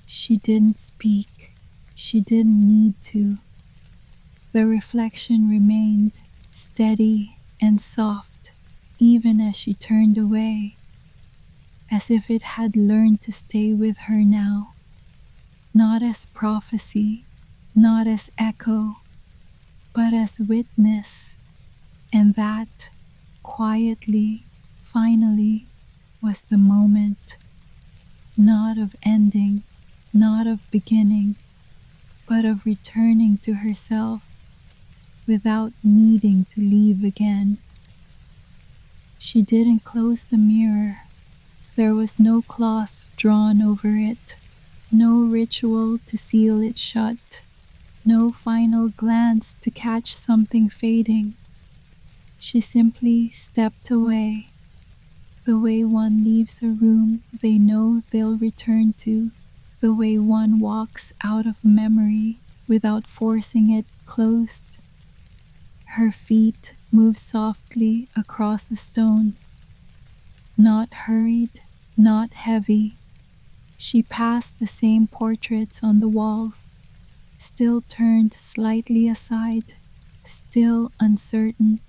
She didn't speak. She didn't need to. The reflection remained steady and soft, even as she turned away, as if it had learned to stay with her now, not as prophecy, not as echo, but as witness. And that, quietly, finally, was the moment, not of ending, not of beginning, but of returning to herself without needing to leave again. She didn't close the mirror. There was no cloth drawn over it, no ritual to seal it shut, no final glance to catch something fading. She simply stepped away, the way one leaves a room they know they'll return to, the way one walks out of memory without forcing it closed. Her feet moved softly across the stones, not hurried, not heavy. She passed the same portraits on the walls, still turned slightly aside, still uncertain.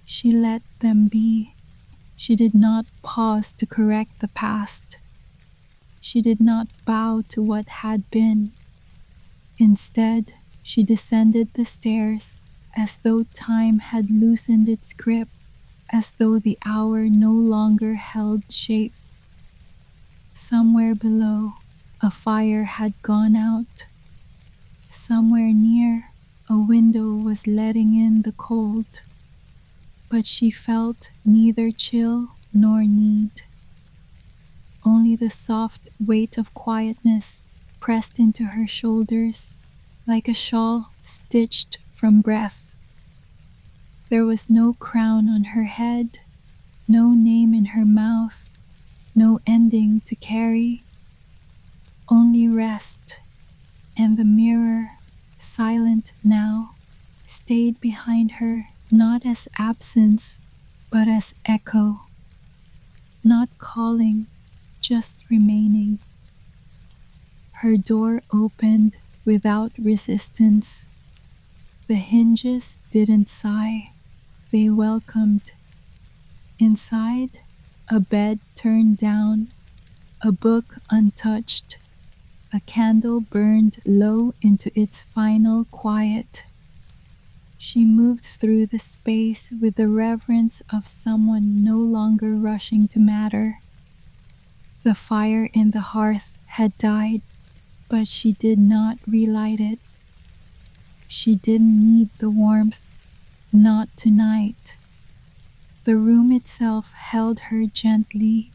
She let them be. She did not pause to correct the past. She did not bow to what had been. Instead, she descended the stairs as though time had loosened its grip, as though the hour no longer held shape. Somewhere below, a fire had gone out. Somewhere near, a window was letting in the cold. But she felt neither chill nor need. Only the soft weight of quietness pressed into her shoulders like a shawl stitched from breath. There was no crown on her head, no name in her mouth, no ending to carry, only rest. And the mirror, silent now, stayed behind her not as absence, but as echo, not calling, just remaining. Her door opened without resistance. The hinges didn't sigh, they welcomed. Inside, a bed turned down, a book untouched, a candle burned low into its final quiet. She moved through the space with the reverence of someone no longer rushing to matter. The fire in the hearth had died, but she did not relight it. She didn't need the warmth, not tonight. The room itself held her gently,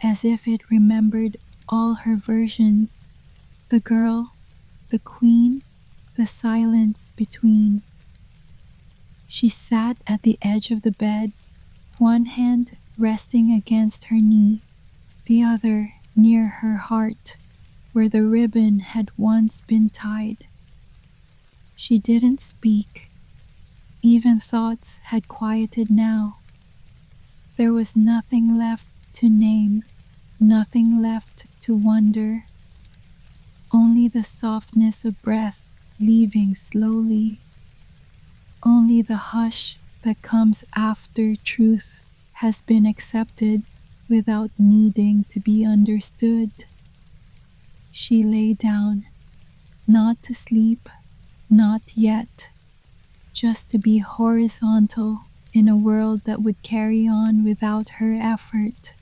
as if it remembered all her versions, the girl, the queen, the silence between. She sat at the edge of the bed, one hand resting against her knee, the other near her heart, where the ribbon had once been tied. She didn't speak. Even thoughts had quieted now. There was nothing left to name, nothing left to wonder. Only the softness of breath leaving slowly. Only the hush that comes after truth has been accepted without needing to be understood. She lay down, not to sleep, not yet, just to be horizontal in a world that would carry on without her effort.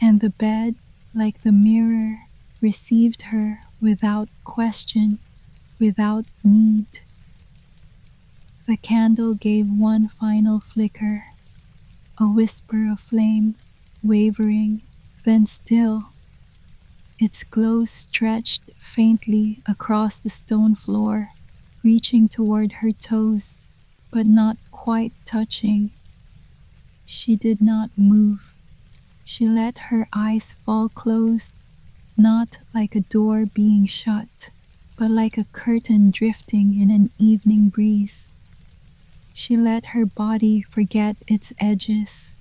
And the bed, like the mirror, received her without question, without need. The candle gave one final flicker, a whisper of flame, wavering, then still. Its glow stretched faintly across the stone floor, reaching toward her toes, but not quite touching. She did not move. She let her eyes fall closed, not like a door being shut, but like a curtain drifting in an evening breeze. She let her body forget its edges,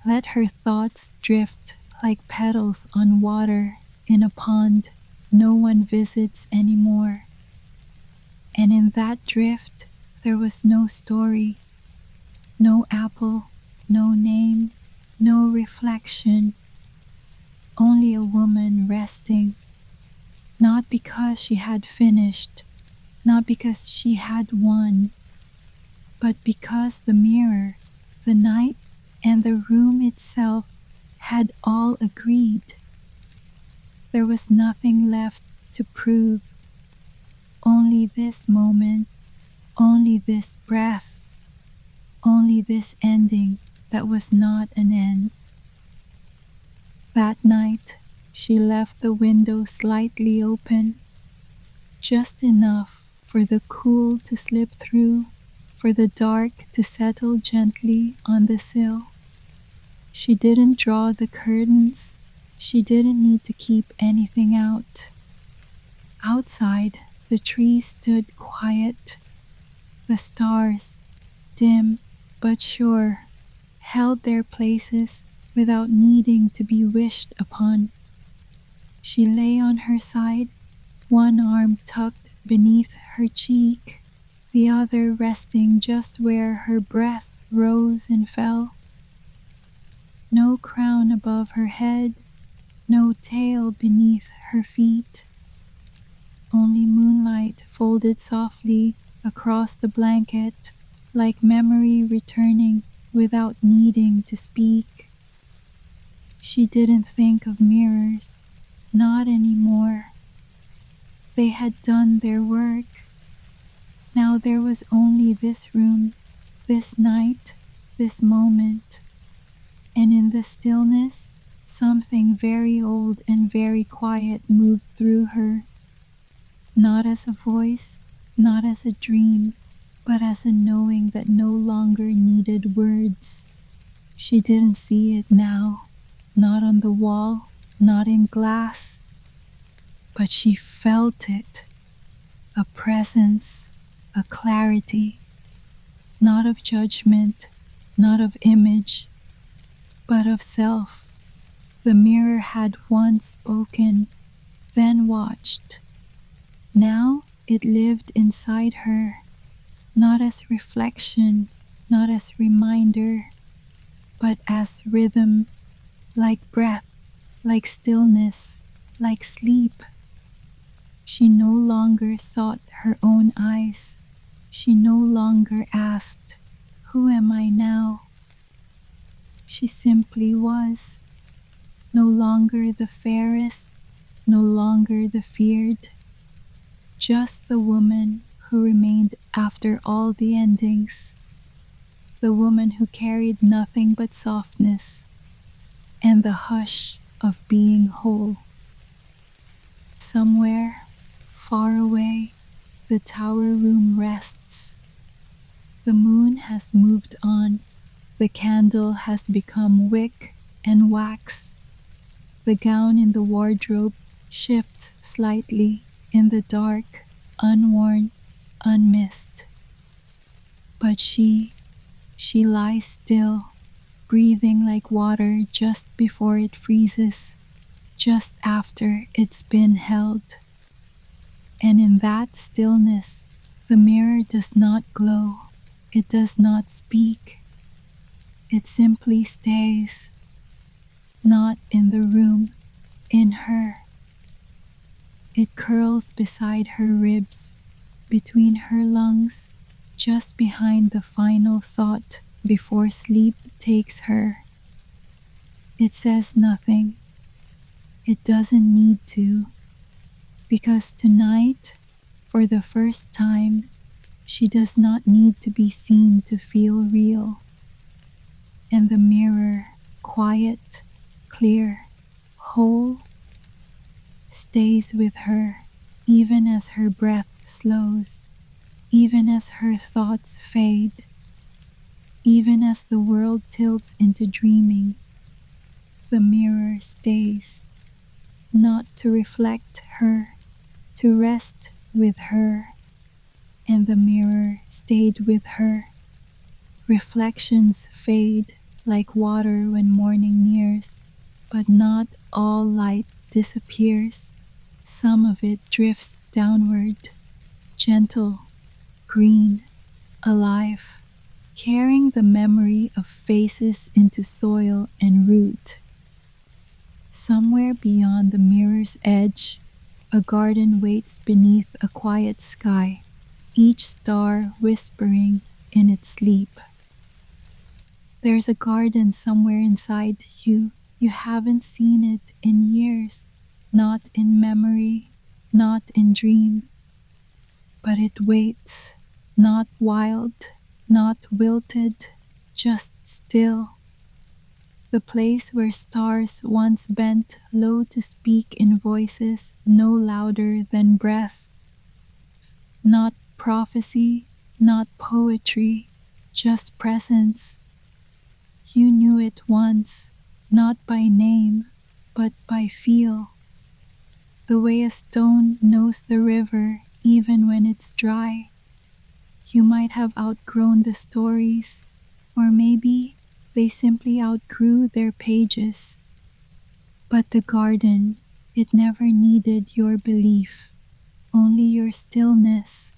let her thoughts drift like petals on water in a pond no one visits anymore. And in that drift, there was no story, no apple, no name, no reflection, only a woman resting, not because she had finished, not because she had won, but because the mirror, the night, and the room itself had all agreed. There was nothing left to prove, only this moment, only this breath, only this ending that was not an end. That night, she left the window slightly open, just enough for the cool to slip through, for the dark to settle gently on the sill. She didn't draw the curtains. She didn't need to keep anything out. Outside, the trees stood quiet. The stars, dim but sure, held their places without needing to be wished upon. She lay on her side, one arm tucked beneath her cheek, the other resting just where her breath rose and fell. No crown above her head, no tail beneath her feet. Only moonlight folded softly across the blanket, like memory returning without needing to speak. She didn't think of mirrors, not anymore. They had done their work. Now there was only this room, this night, this moment. And in the stillness, something very old and very quiet moved through her. Not as a voice, not as a dream, but as a knowing that no longer needed words. She didn't see it now, not on the wall, not in glass, but she felt it, a presence, a clarity, not of judgment, not of image, but of self. The mirror had once spoken, then watched. Now it lived inside her, not as reflection, not as reminder, but as rhythm, like breath, like stillness, like sleep. She no longer sought her own eyes. She no longer asked, "Who am I now?" She simply was, no longer the fairest, no longer the feared, just the woman who remained after all the endings, the woman who carried nothing but softness and the hush of being whole. Somewhere, far away, the tower room rests. The moon has moved on. The candle has become wick and wax. The gown in the wardrobe shifts slightly in the dark, unworn, unmissed. But she lies still, breathing like water just before it freezes, just after it's been held. And in that stillness, the mirror does not glow, it does not speak. It simply stays, not in the room, in her. It curls beside her ribs, between her lungs, just behind the final thought before sleep takes her. It says nothing. It doesn't need to. Because tonight, for the first time, she does not need to be seen to feel real. And the mirror, quiet, clear, whole, stays with her, even as her breath slows, even as her thoughts fade, even as the world tilts into dreaming. The mirror stays, not to reflect her, to rest with her. And the mirror stayed with her. Reflections fade like water when morning nears, but not all light disappears. Some of it drifts downward, gentle, green, alive, carrying the memory of faces into soil and root. Somewhere beyond the mirror's edge, a garden waits beneath a quiet sky, each star whispering in its sleep. There's a garden somewhere inside you. You haven't seen it in years, not in memory, not in dream. But it waits, not wild, not wilted, just still. The place where stars once bent low to speak in voices no louder than breath. Not prophecy, not poetry, just presence. You knew it once, not by name, but by feel. The way a stone knows the river even when it's dry. You might have outgrown the stories, or maybe they simply outgrew their pages. But the garden, it never needed your belief, only your stillness.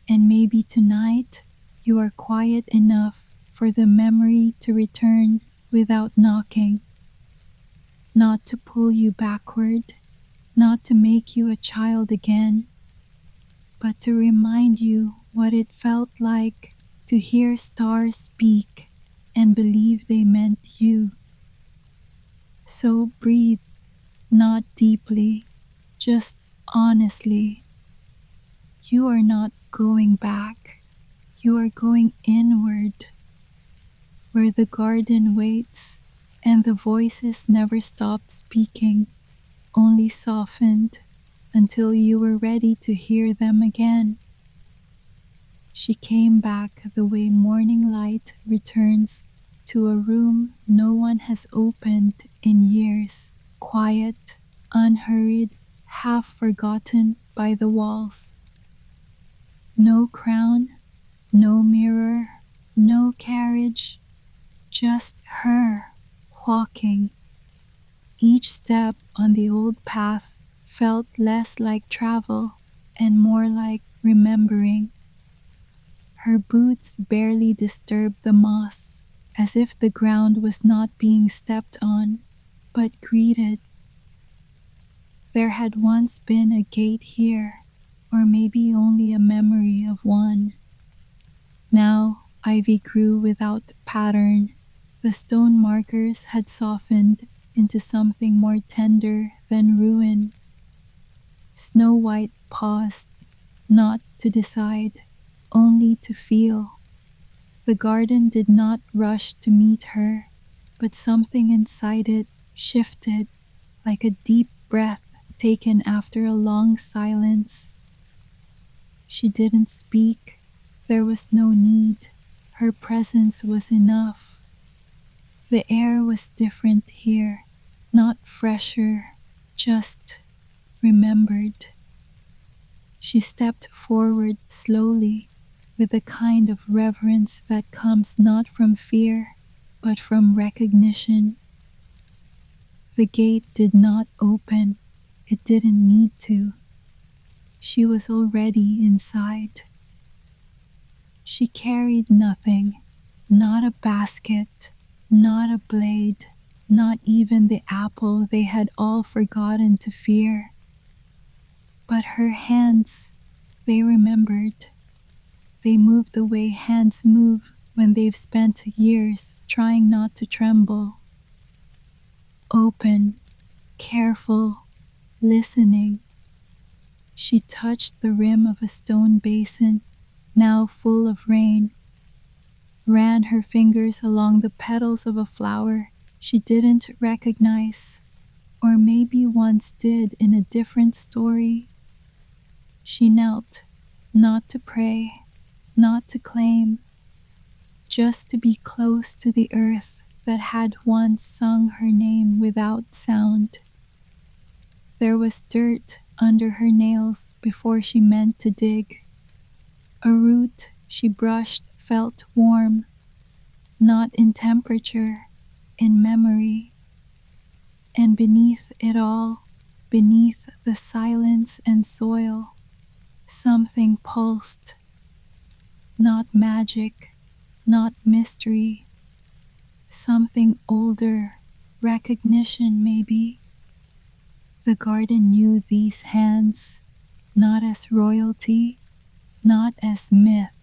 And maybe tonight you are quiet enough for the memory to return without knocking. Not to pull you backward, not to make you a child again, but to remind you what it felt like to hear stars speak and believe they meant you. So breathe, not deeply, just honestly. You are not going back, you are going inward, where the garden waits and the voices never stopped speaking, only softened until you were ready to hear them again. She came back the way morning light returns to a room no one has opened in years, quiet, unhurried, half forgotten by the walls. No crown, no mirror, no carriage, just her walking. Each step on the old path felt less like travel and more like remembering. Her boots barely disturbed the moss, as if the ground was not being stepped on, but greeted. There had once been a gate here, or maybe only a memory of one. Now ivy grew without pattern. The stone markers had softened into something more tender than ruin. Snow White paused, not to decide, only to feel. The garden did not rush to meet her, but something inside it shifted, like a deep breath taken after a long silence. She didn't speak. There was no need. Her presence was enough. The air was different here, not fresher, just remembered. She stepped forward slowly, with the kind of reverence that comes not from fear, but from recognition. The gate did not open. It didn't need to. She was already inside. She carried nothing, not a basket, not a blade, not even the apple they had all forgotten to fear. But her hands, they remembered. They moved the way hands move when they've spent years trying not to tremble. Open, careful, listening, She touched the rim of a stone basin, now full of rain, ran her fingers along the petals of a flower she didn't recognize, or maybe once did in a different story. She knelt, not to pray, not to claim, just to be close to the earth that had once sung her name without sound. There was dirt under her nails before she meant to dig. A root she brushed felt warm, not in temperature, in memory. And beneath it all, beneath the silence and soil, something pulsed. Not magic, not mystery. Something older, recognition maybe. The garden knew these hands, not as royalty, not as myth,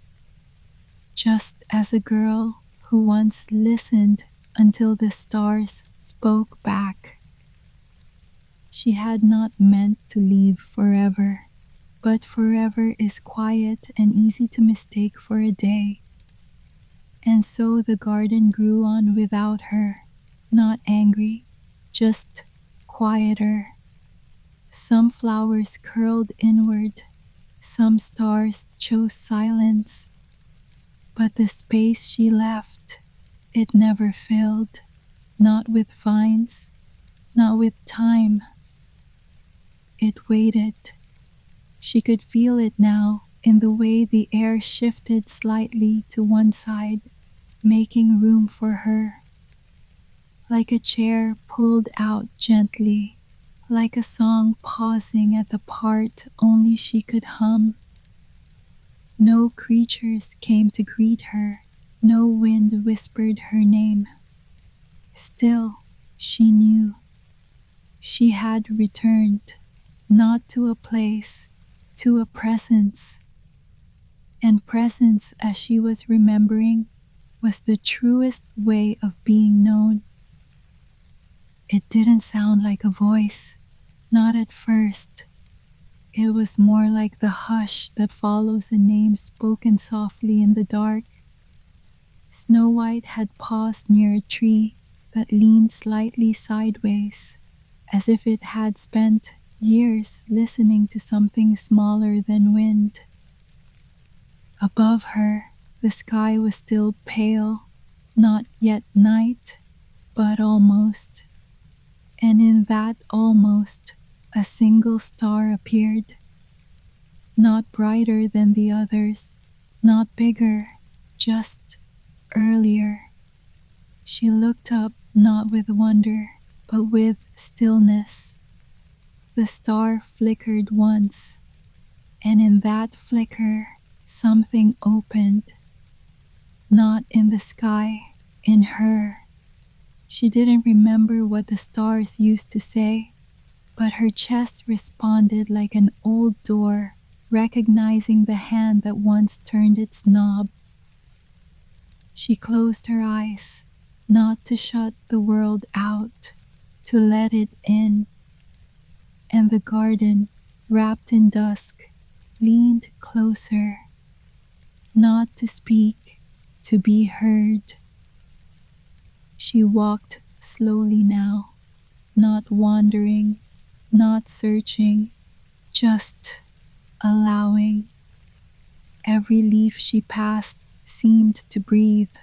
just as a girl who once listened until the stars spoke back. She had not meant to leave forever, but forever is quiet and easy to mistake for a day. And so the garden grew on without her, not angry, just quieter. Some flowers curled inward, some stars chose silence. But the space she left, it never filled, not with vines, not with time. It waited. She could feel it now in the way the air shifted slightly to one side, making room for her. Like a chair pulled out gently, like a song pausing at the part only she could hum. No creatures came to greet her, no wind whispered her name. Still, she knew. She had returned, not to a place, to a presence. And presence, as she was remembering, was the truest way of being known. It didn't sound like a voice, not at first. It was more like the hush that follows a name spoken softly in the dark. Snow White had paused near a tree that leaned slightly sideways, as if it had spent years listening to something smaller than wind. Above her, the sky was still pale, not yet night, but almost. And in that almost, a single star appeared. Not brighter than the others, not bigger, just earlier. She looked up not with wonder, but with stillness. The star flickered once, and in that flicker, something opened. Not in the sky, in her. She didn't remember what the stars used to say, but her chest responded like an old door, recognizing the hand that once turned its knob. She closed her eyes, not to shut the world out, to let it in. And the garden, wrapped in dusk, leaned closer, not to speak, to be heard. She walked slowly now, not wandering, not searching, just allowing. Every leaf she passed seemed to breathe.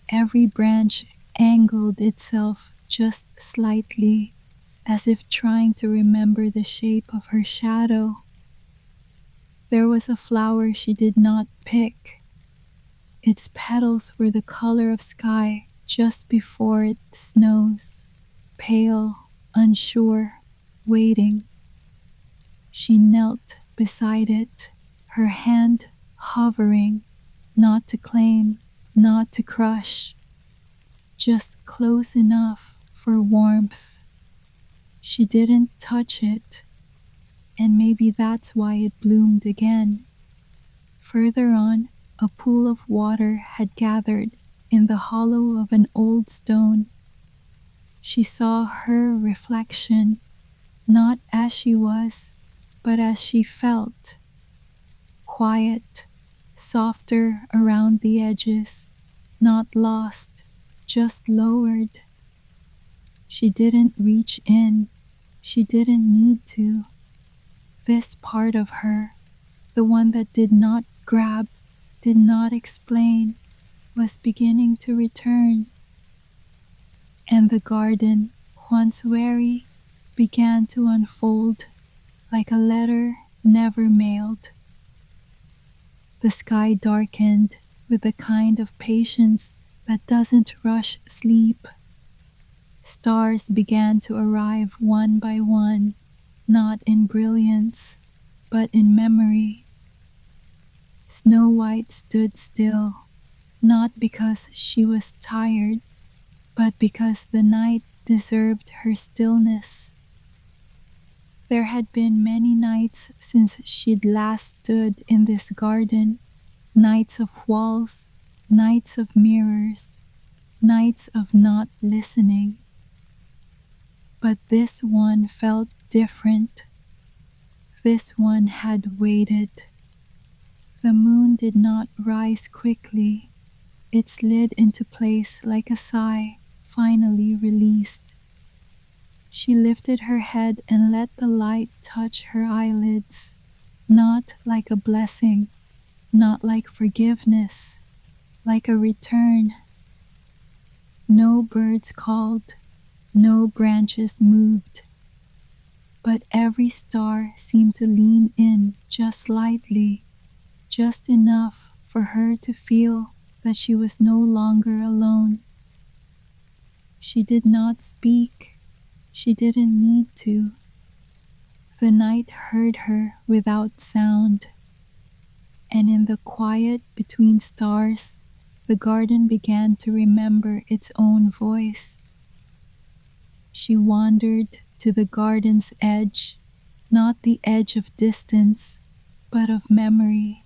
Every branch angled itself just slightly, as if trying to remember the shape of her shadow. There was a flower she did not pick. Its petals were the color of sky just before it snows, pale, unsure, waiting. She knelt beside it, her hand hovering, not to claim, not to crush, just close enough for warmth. She didn't touch it, and maybe that's why it bloomed again. Further on, a pool of water had gathered in the hollow of an old stone. She saw her reflection, not as she was, but as she felt, quiet, softer around the edges, not lost, just lowered. She didn't reach in, she didn't need to. This part of her, the one that did not grab, did not explain, was beginning to return. And the garden, once wary, began to unfold like a letter never mailed. The sky darkened with the kind of patience that doesn't rush sleep. Stars began to arrive one by one, not in brilliance, but in memory. Snow White stood still, not because she was tired, but because the night deserved her stillness. There had been many nights since she'd last stood in this garden, nights of walls, nights of mirrors, nights of not listening. But this one felt different. This one had waited. The moon did not rise quickly. It slid into place like a sigh finally released. She lifted her head and let the light touch her eyelids, not like a blessing, not like forgiveness, like a return. No birds called, no branches moved, but every star seemed to lean in just slightly, just enough for her to feel that she was no longer alone. She did not speak. She didn't need to. The night heard her without sound, and in the quiet between stars, the garden began to remember its own voice. She wandered to the garden's edge, not the edge of distance, but of memory,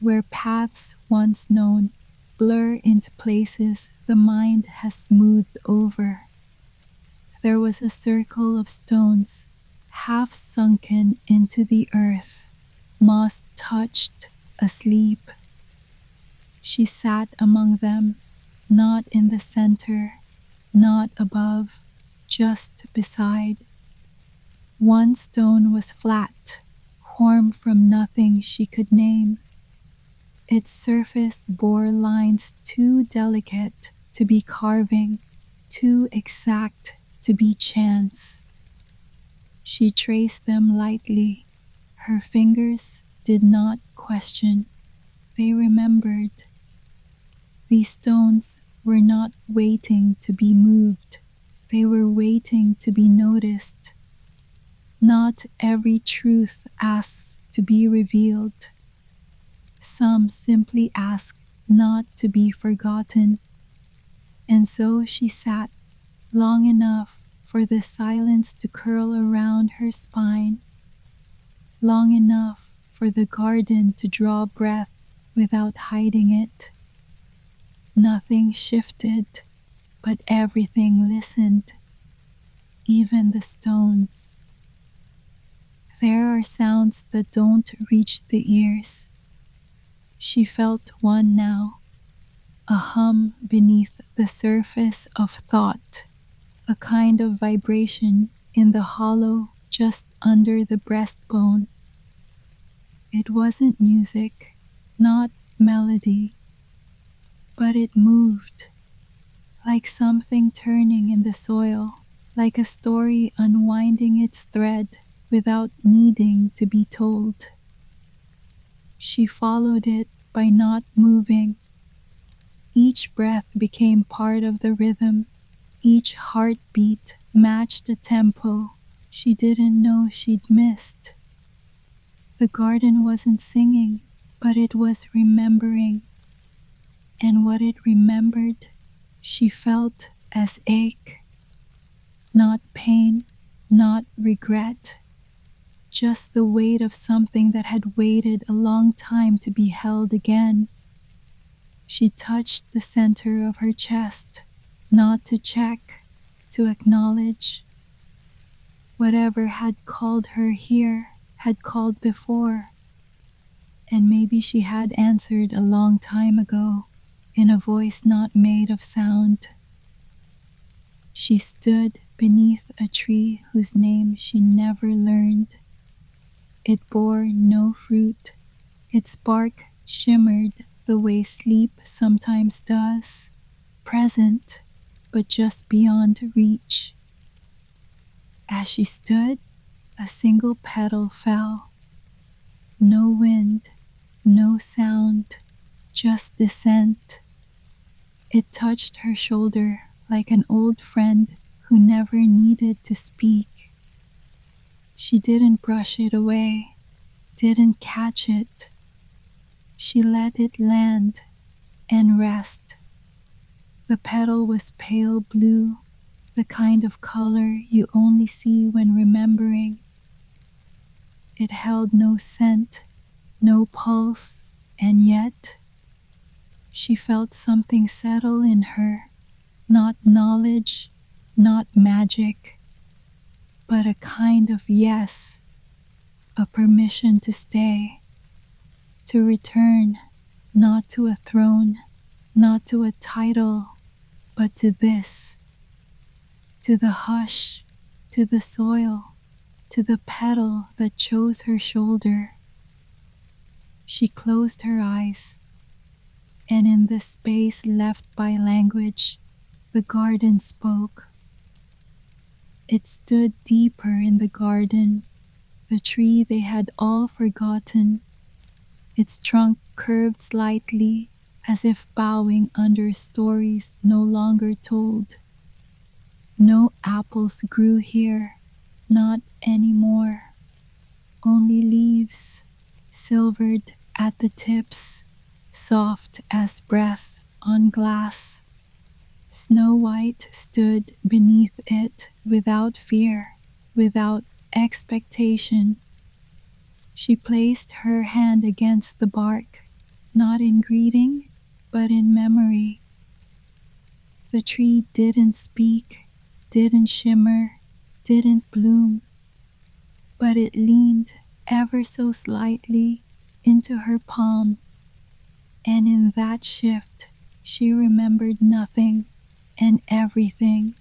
where paths once known blur into places the mind has smoothed over. There was a circle of stones, half sunken into the earth, moss touched, asleep. She sat among them, not in the center, not above, just beside. One stone was flat, formed from nothing she could name. Its surface bore lines too delicate to be carving, too exact to be chance. She traced them lightly. Her fingers did not question. They remembered. These stones were not waiting to be moved. They were waiting to be noticed. Not every truth asks to be revealed. Some simply ask not to be forgotten. And so she sat long enough for the silence to curl around her spine, long enough for the garden to draw breath without hiding it. Nothing shifted, but everything listened, even the stones. There are sounds that don't reach the ears. She felt one now, a hum beneath the surface of thought, a kind of vibration in the hollow just under the breastbone. It wasn't music, not melody, but it moved, like something turning in the soil, like a story unwinding its thread without needing to be told. She followed it by not moving. Each breath became part of the rhythm. Each heartbeat matched a tempo she didn't know she'd missed. The garden wasn't singing, but it was remembering. And what it remembered, she felt as ache. Not pain, not regret. Just the weight of something that had waited a long time to be held again. She touched the center of her chest, not to check, to acknowledge. Whatever had called her here had called before, and maybe she had answered a long time ago in a voice not made of sound. She stood beneath a tree whose name she never learned. It bore no fruit. Its bark shimmered the way sleep sometimes does, present, but just beyond reach. As she stood, a single petal fell. No wind, no sound, just descent. It touched her shoulder like an old friend who never needed to speak. She didn't brush it away, didn't catch it. She let it land and rest. The petal was pale blue, the kind of color you only see when remembering. It held no scent, no pulse, and yet she felt something settle in her, not knowledge, not magic, but a kind of yes, a permission to stay, to return, not to a throne, not to a title, but to this, to the hush, to the soil, to the petal that chose her shoulder. She closed her eyes, and in the space left by language, the garden spoke. It stood deeper in the garden, the tree they had all forgotten. Its trunk curved slightly, as if bowing under stories no longer told. No apples grew here, not anymore. Only leaves, silvered at the tips, soft as breath on glass. Snow White stood beneath it without fear, without expectation. She placed her hand against the bark, not in greeting, but in memory. The tree didn't speak, didn't shimmer, didn't bloom, but it leaned ever so slightly into her palm, and in that shift she remembered nothing and everything.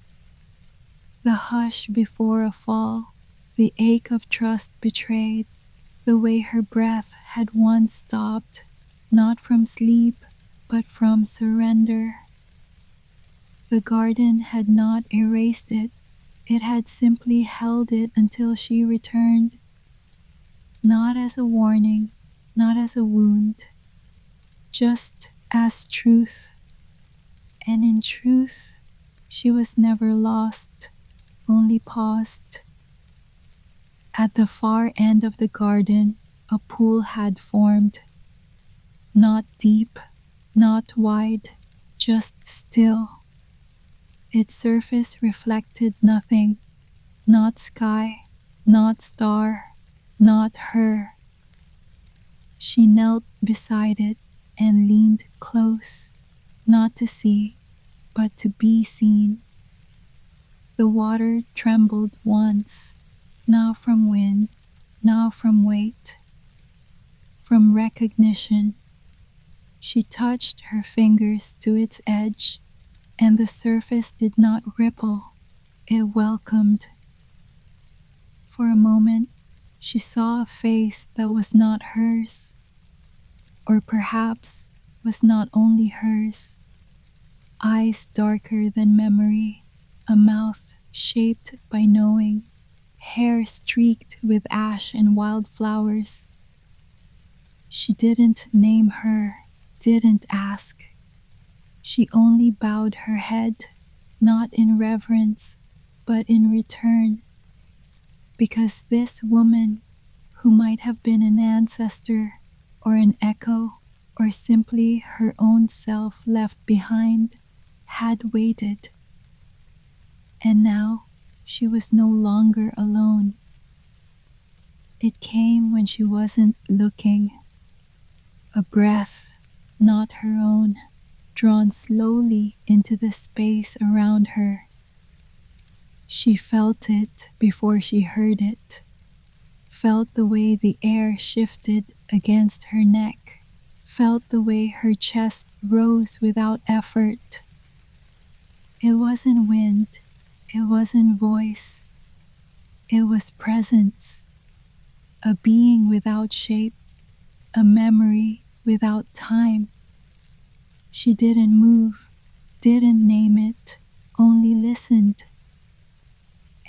The hush before a fall, the ache of trust betrayed, the way her breath had once stopped, not from sleep, but from surrender. The garden had not erased it, it had simply held it until she returned, not as a warning, not as a wound, just as truth. And in truth, she was never lost, only paused. At the far end of the garden, a pool had formed. Not deep, not wide, just still. Its surface reflected nothing, not sky, not star, not her. She knelt beside it and leaned close, not to see, but to be seen. The water trembled once, now from wind, now from weight, from recognition. She touched her fingers to its edge, and the surface did not ripple, it welcomed. For a moment, she saw a face that was not hers, or perhaps was not only hers. Eyes darker than memory, a mouth shaped by knowing, hair streaked with ash and wildflowers. She didn't name her, didn't ask. She only bowed her head, not in reverence, but in return. Because this woman, who might have been an ancestor, or an echo, or simply her own self left behind, had waited. And now she was no longer alone. It came when she wasn't looking. A breath, not her own, drawn slowly into the space around her. She felt it before she heard it, felt the way the air shifted against her neck, felt the way her chest rose without effort. It wasn't wind, it wasn't voice, it was presence, a being without shape, a memory without time. She didn't move, didn't name it, only listened.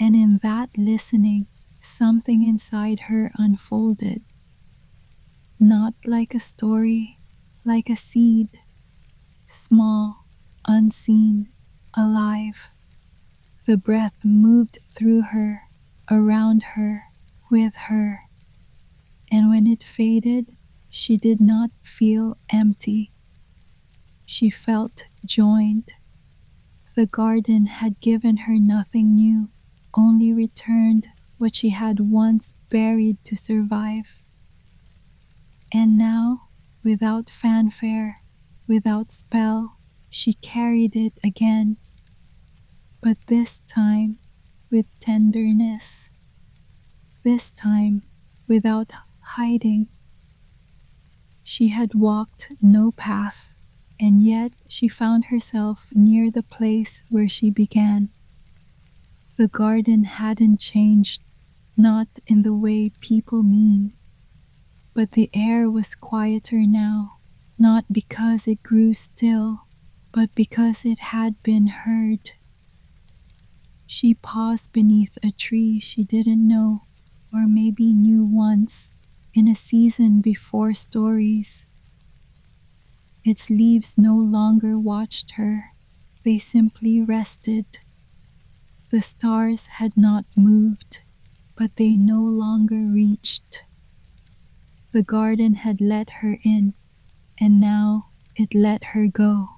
And in that listening, something inside her unfolded. Not like a story, like a seed, small, unseen, alive. The breath moved through her, around her, with her. And when it faded, she did not feel empty. She felt joined. The garden had given her nothing new, only returned what she had once buried to survive. And now, without fanfare, without spell, she carried it again, but this time with tenderness, this time without hiding. She had walked no path, and yet she found herself near the place where she began. The garden hadn't changed, not in the way people mean, but the air was quieter now, not because it grew still, but because it had been heard. She paused beneath a tree she didn't know, or maybe knew once, in a season before stories. Its leaves no longer watched her, they simply rested. The stars had not moved, but they no longer reached. The garden had let her in, and now it let her go.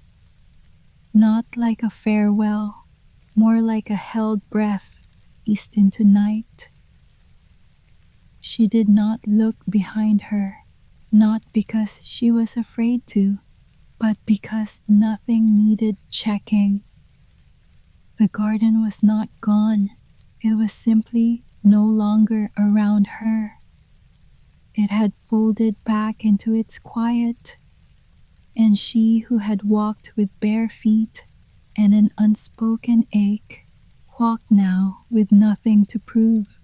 Not like a farewell, more like a held breath eased into night. She did not look behind her, not because she was afraid to, but because nothing needed checking. The garden was not gone, it was simply no longer around her. It had folded back into its quiet, and she who had walked with bare feet and an unspoken ache walked now with nothing to prove.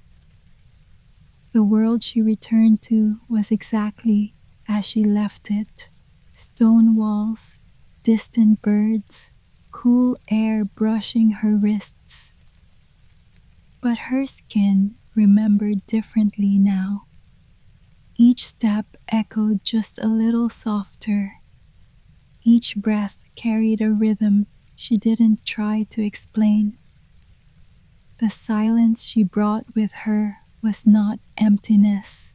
The world she returned to was exactly as she left it. Stone walls, distant birds, cool air brushing her wrists. But her skin remembered differently now. Each step echoed just a little softer. Each breath carried a rhythm she didn't try to explain. The silence she brought with her was not emptiness.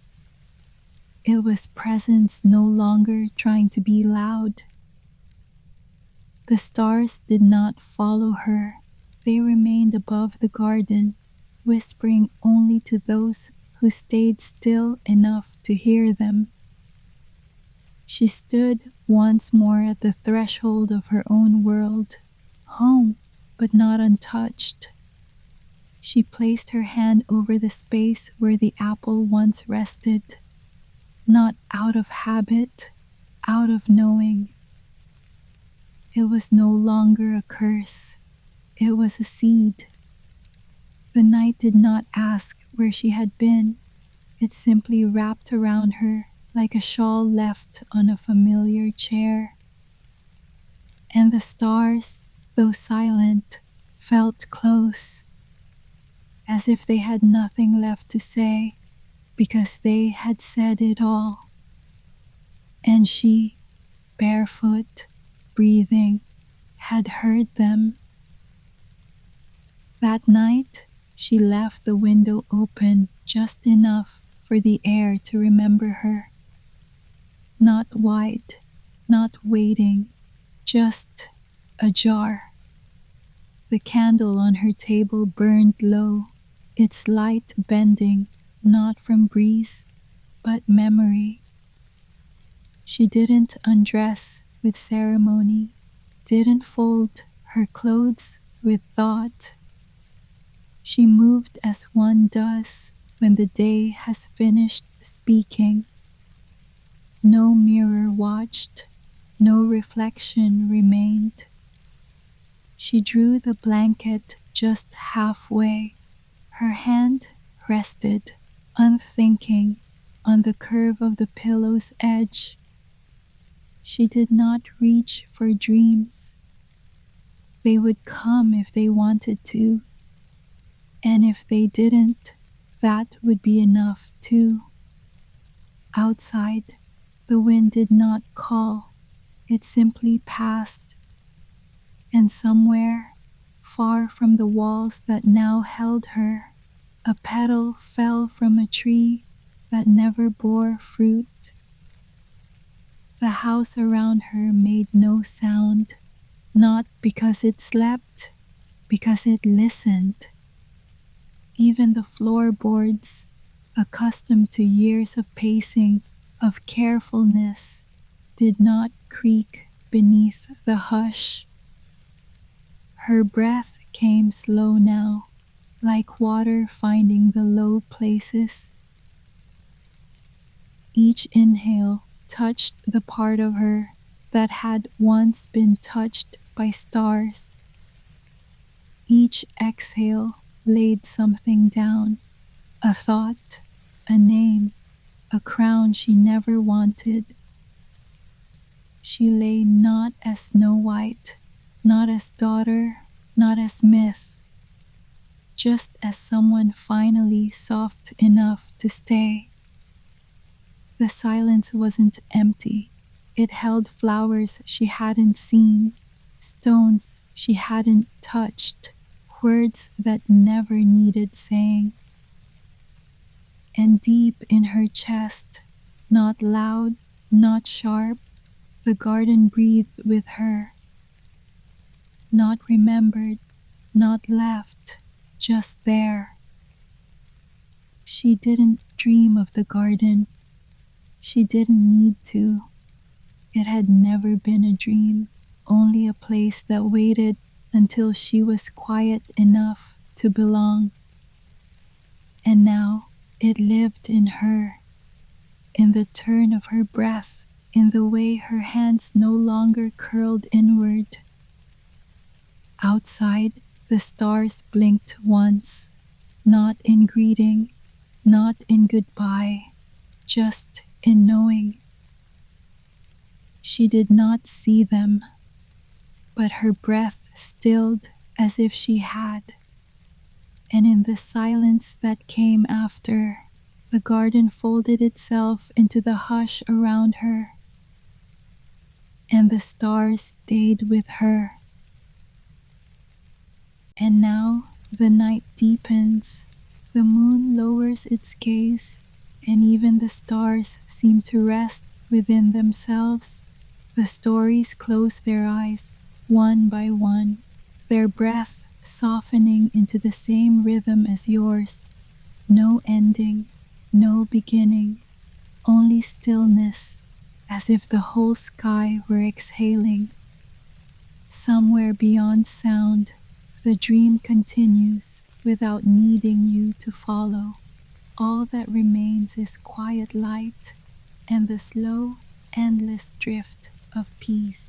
It was presence no longer trying to be loud. The stars did not follow her. They remained above the garden, whispering only to those who stayed still enough to hear them. She stood once more at the threshold of her own world, home but not untouched. She placed her hand over the space where the apple once rested, not out of habit, out of knowing. It was no longer a curse, it was a seed. The night did not ask where she had been, it simply wrapped around her like a shawl left on a familiar chair. And the stars, though silent, felt close, as if they had nothing left to say, because they had said it all. And she, barefoot, breathing, had heard them. That night, she left the window open just enough for the air to remember her. Not wide, not waiting, just ajar. The candle on her table burned low, its light bending, not from breeze, but memory. She didn't undress with ceremony, didn't fold her clothes with thought. She moved as one does, when the day has finished speaking. No mirror watched, no reflection remained. She drew the blanket just halfway. Her hand rested, unthinking, on the curve of the pillow's edge. She did not reach for dreams. They would come if they wanted to, and if they didn't, that would be enough too. Outside, the wind did not call, it simply passed, and somewhere, far from the walls that now held her, a petal fell from a tree that never bore fruit. The house around her made no sound, not because it slept, because it listened. Even the floorboards, accustomed to years of pacing, of carefulness, did not creak beneath the hush. Her breath came slow now, like water finding the low places. Each inhale touched the part of her that had once been touched by stars. Each exhale laid something down, a thought, a name, a crown she never wanted. She lay not as Snow White, not as daughter, not as myth, just as someone finally soft enough to stay. The silence wasn't empty. It held flowers she hadn't seen, stones she hadn't touched, words that never needed saying. And deep in her chest, not loud, not sharp, the garden breathed with her. Not remembered, not left, just there. She didn't dream of the garden. She didn't need to. It had never been a dream, only a place that waited until she was quiet enough to belong. And now it lived in her, in the turn of her breath, in the way her hands no longer curled inward. Outside, the stars blinked once, not in greeting, not in goodbye, just in knowing. She did not see them, but her breath stilled as if she had. And in the silence that came after, the garden folded itself into the hush around her, and the stars stayed with her. And now the night deepens, the moon lowers its gaze, and even the stars seem to rest within themselves. The stories close their eyes, one by one, their breath softening into the same rhythm as yours. No ending, no beginning, only stillness, as if the whole sky were exhaling. Somewhere beyond sound, the dream continues without needing you to follow. All that remains is quiet light and the slow, endless drift of peace.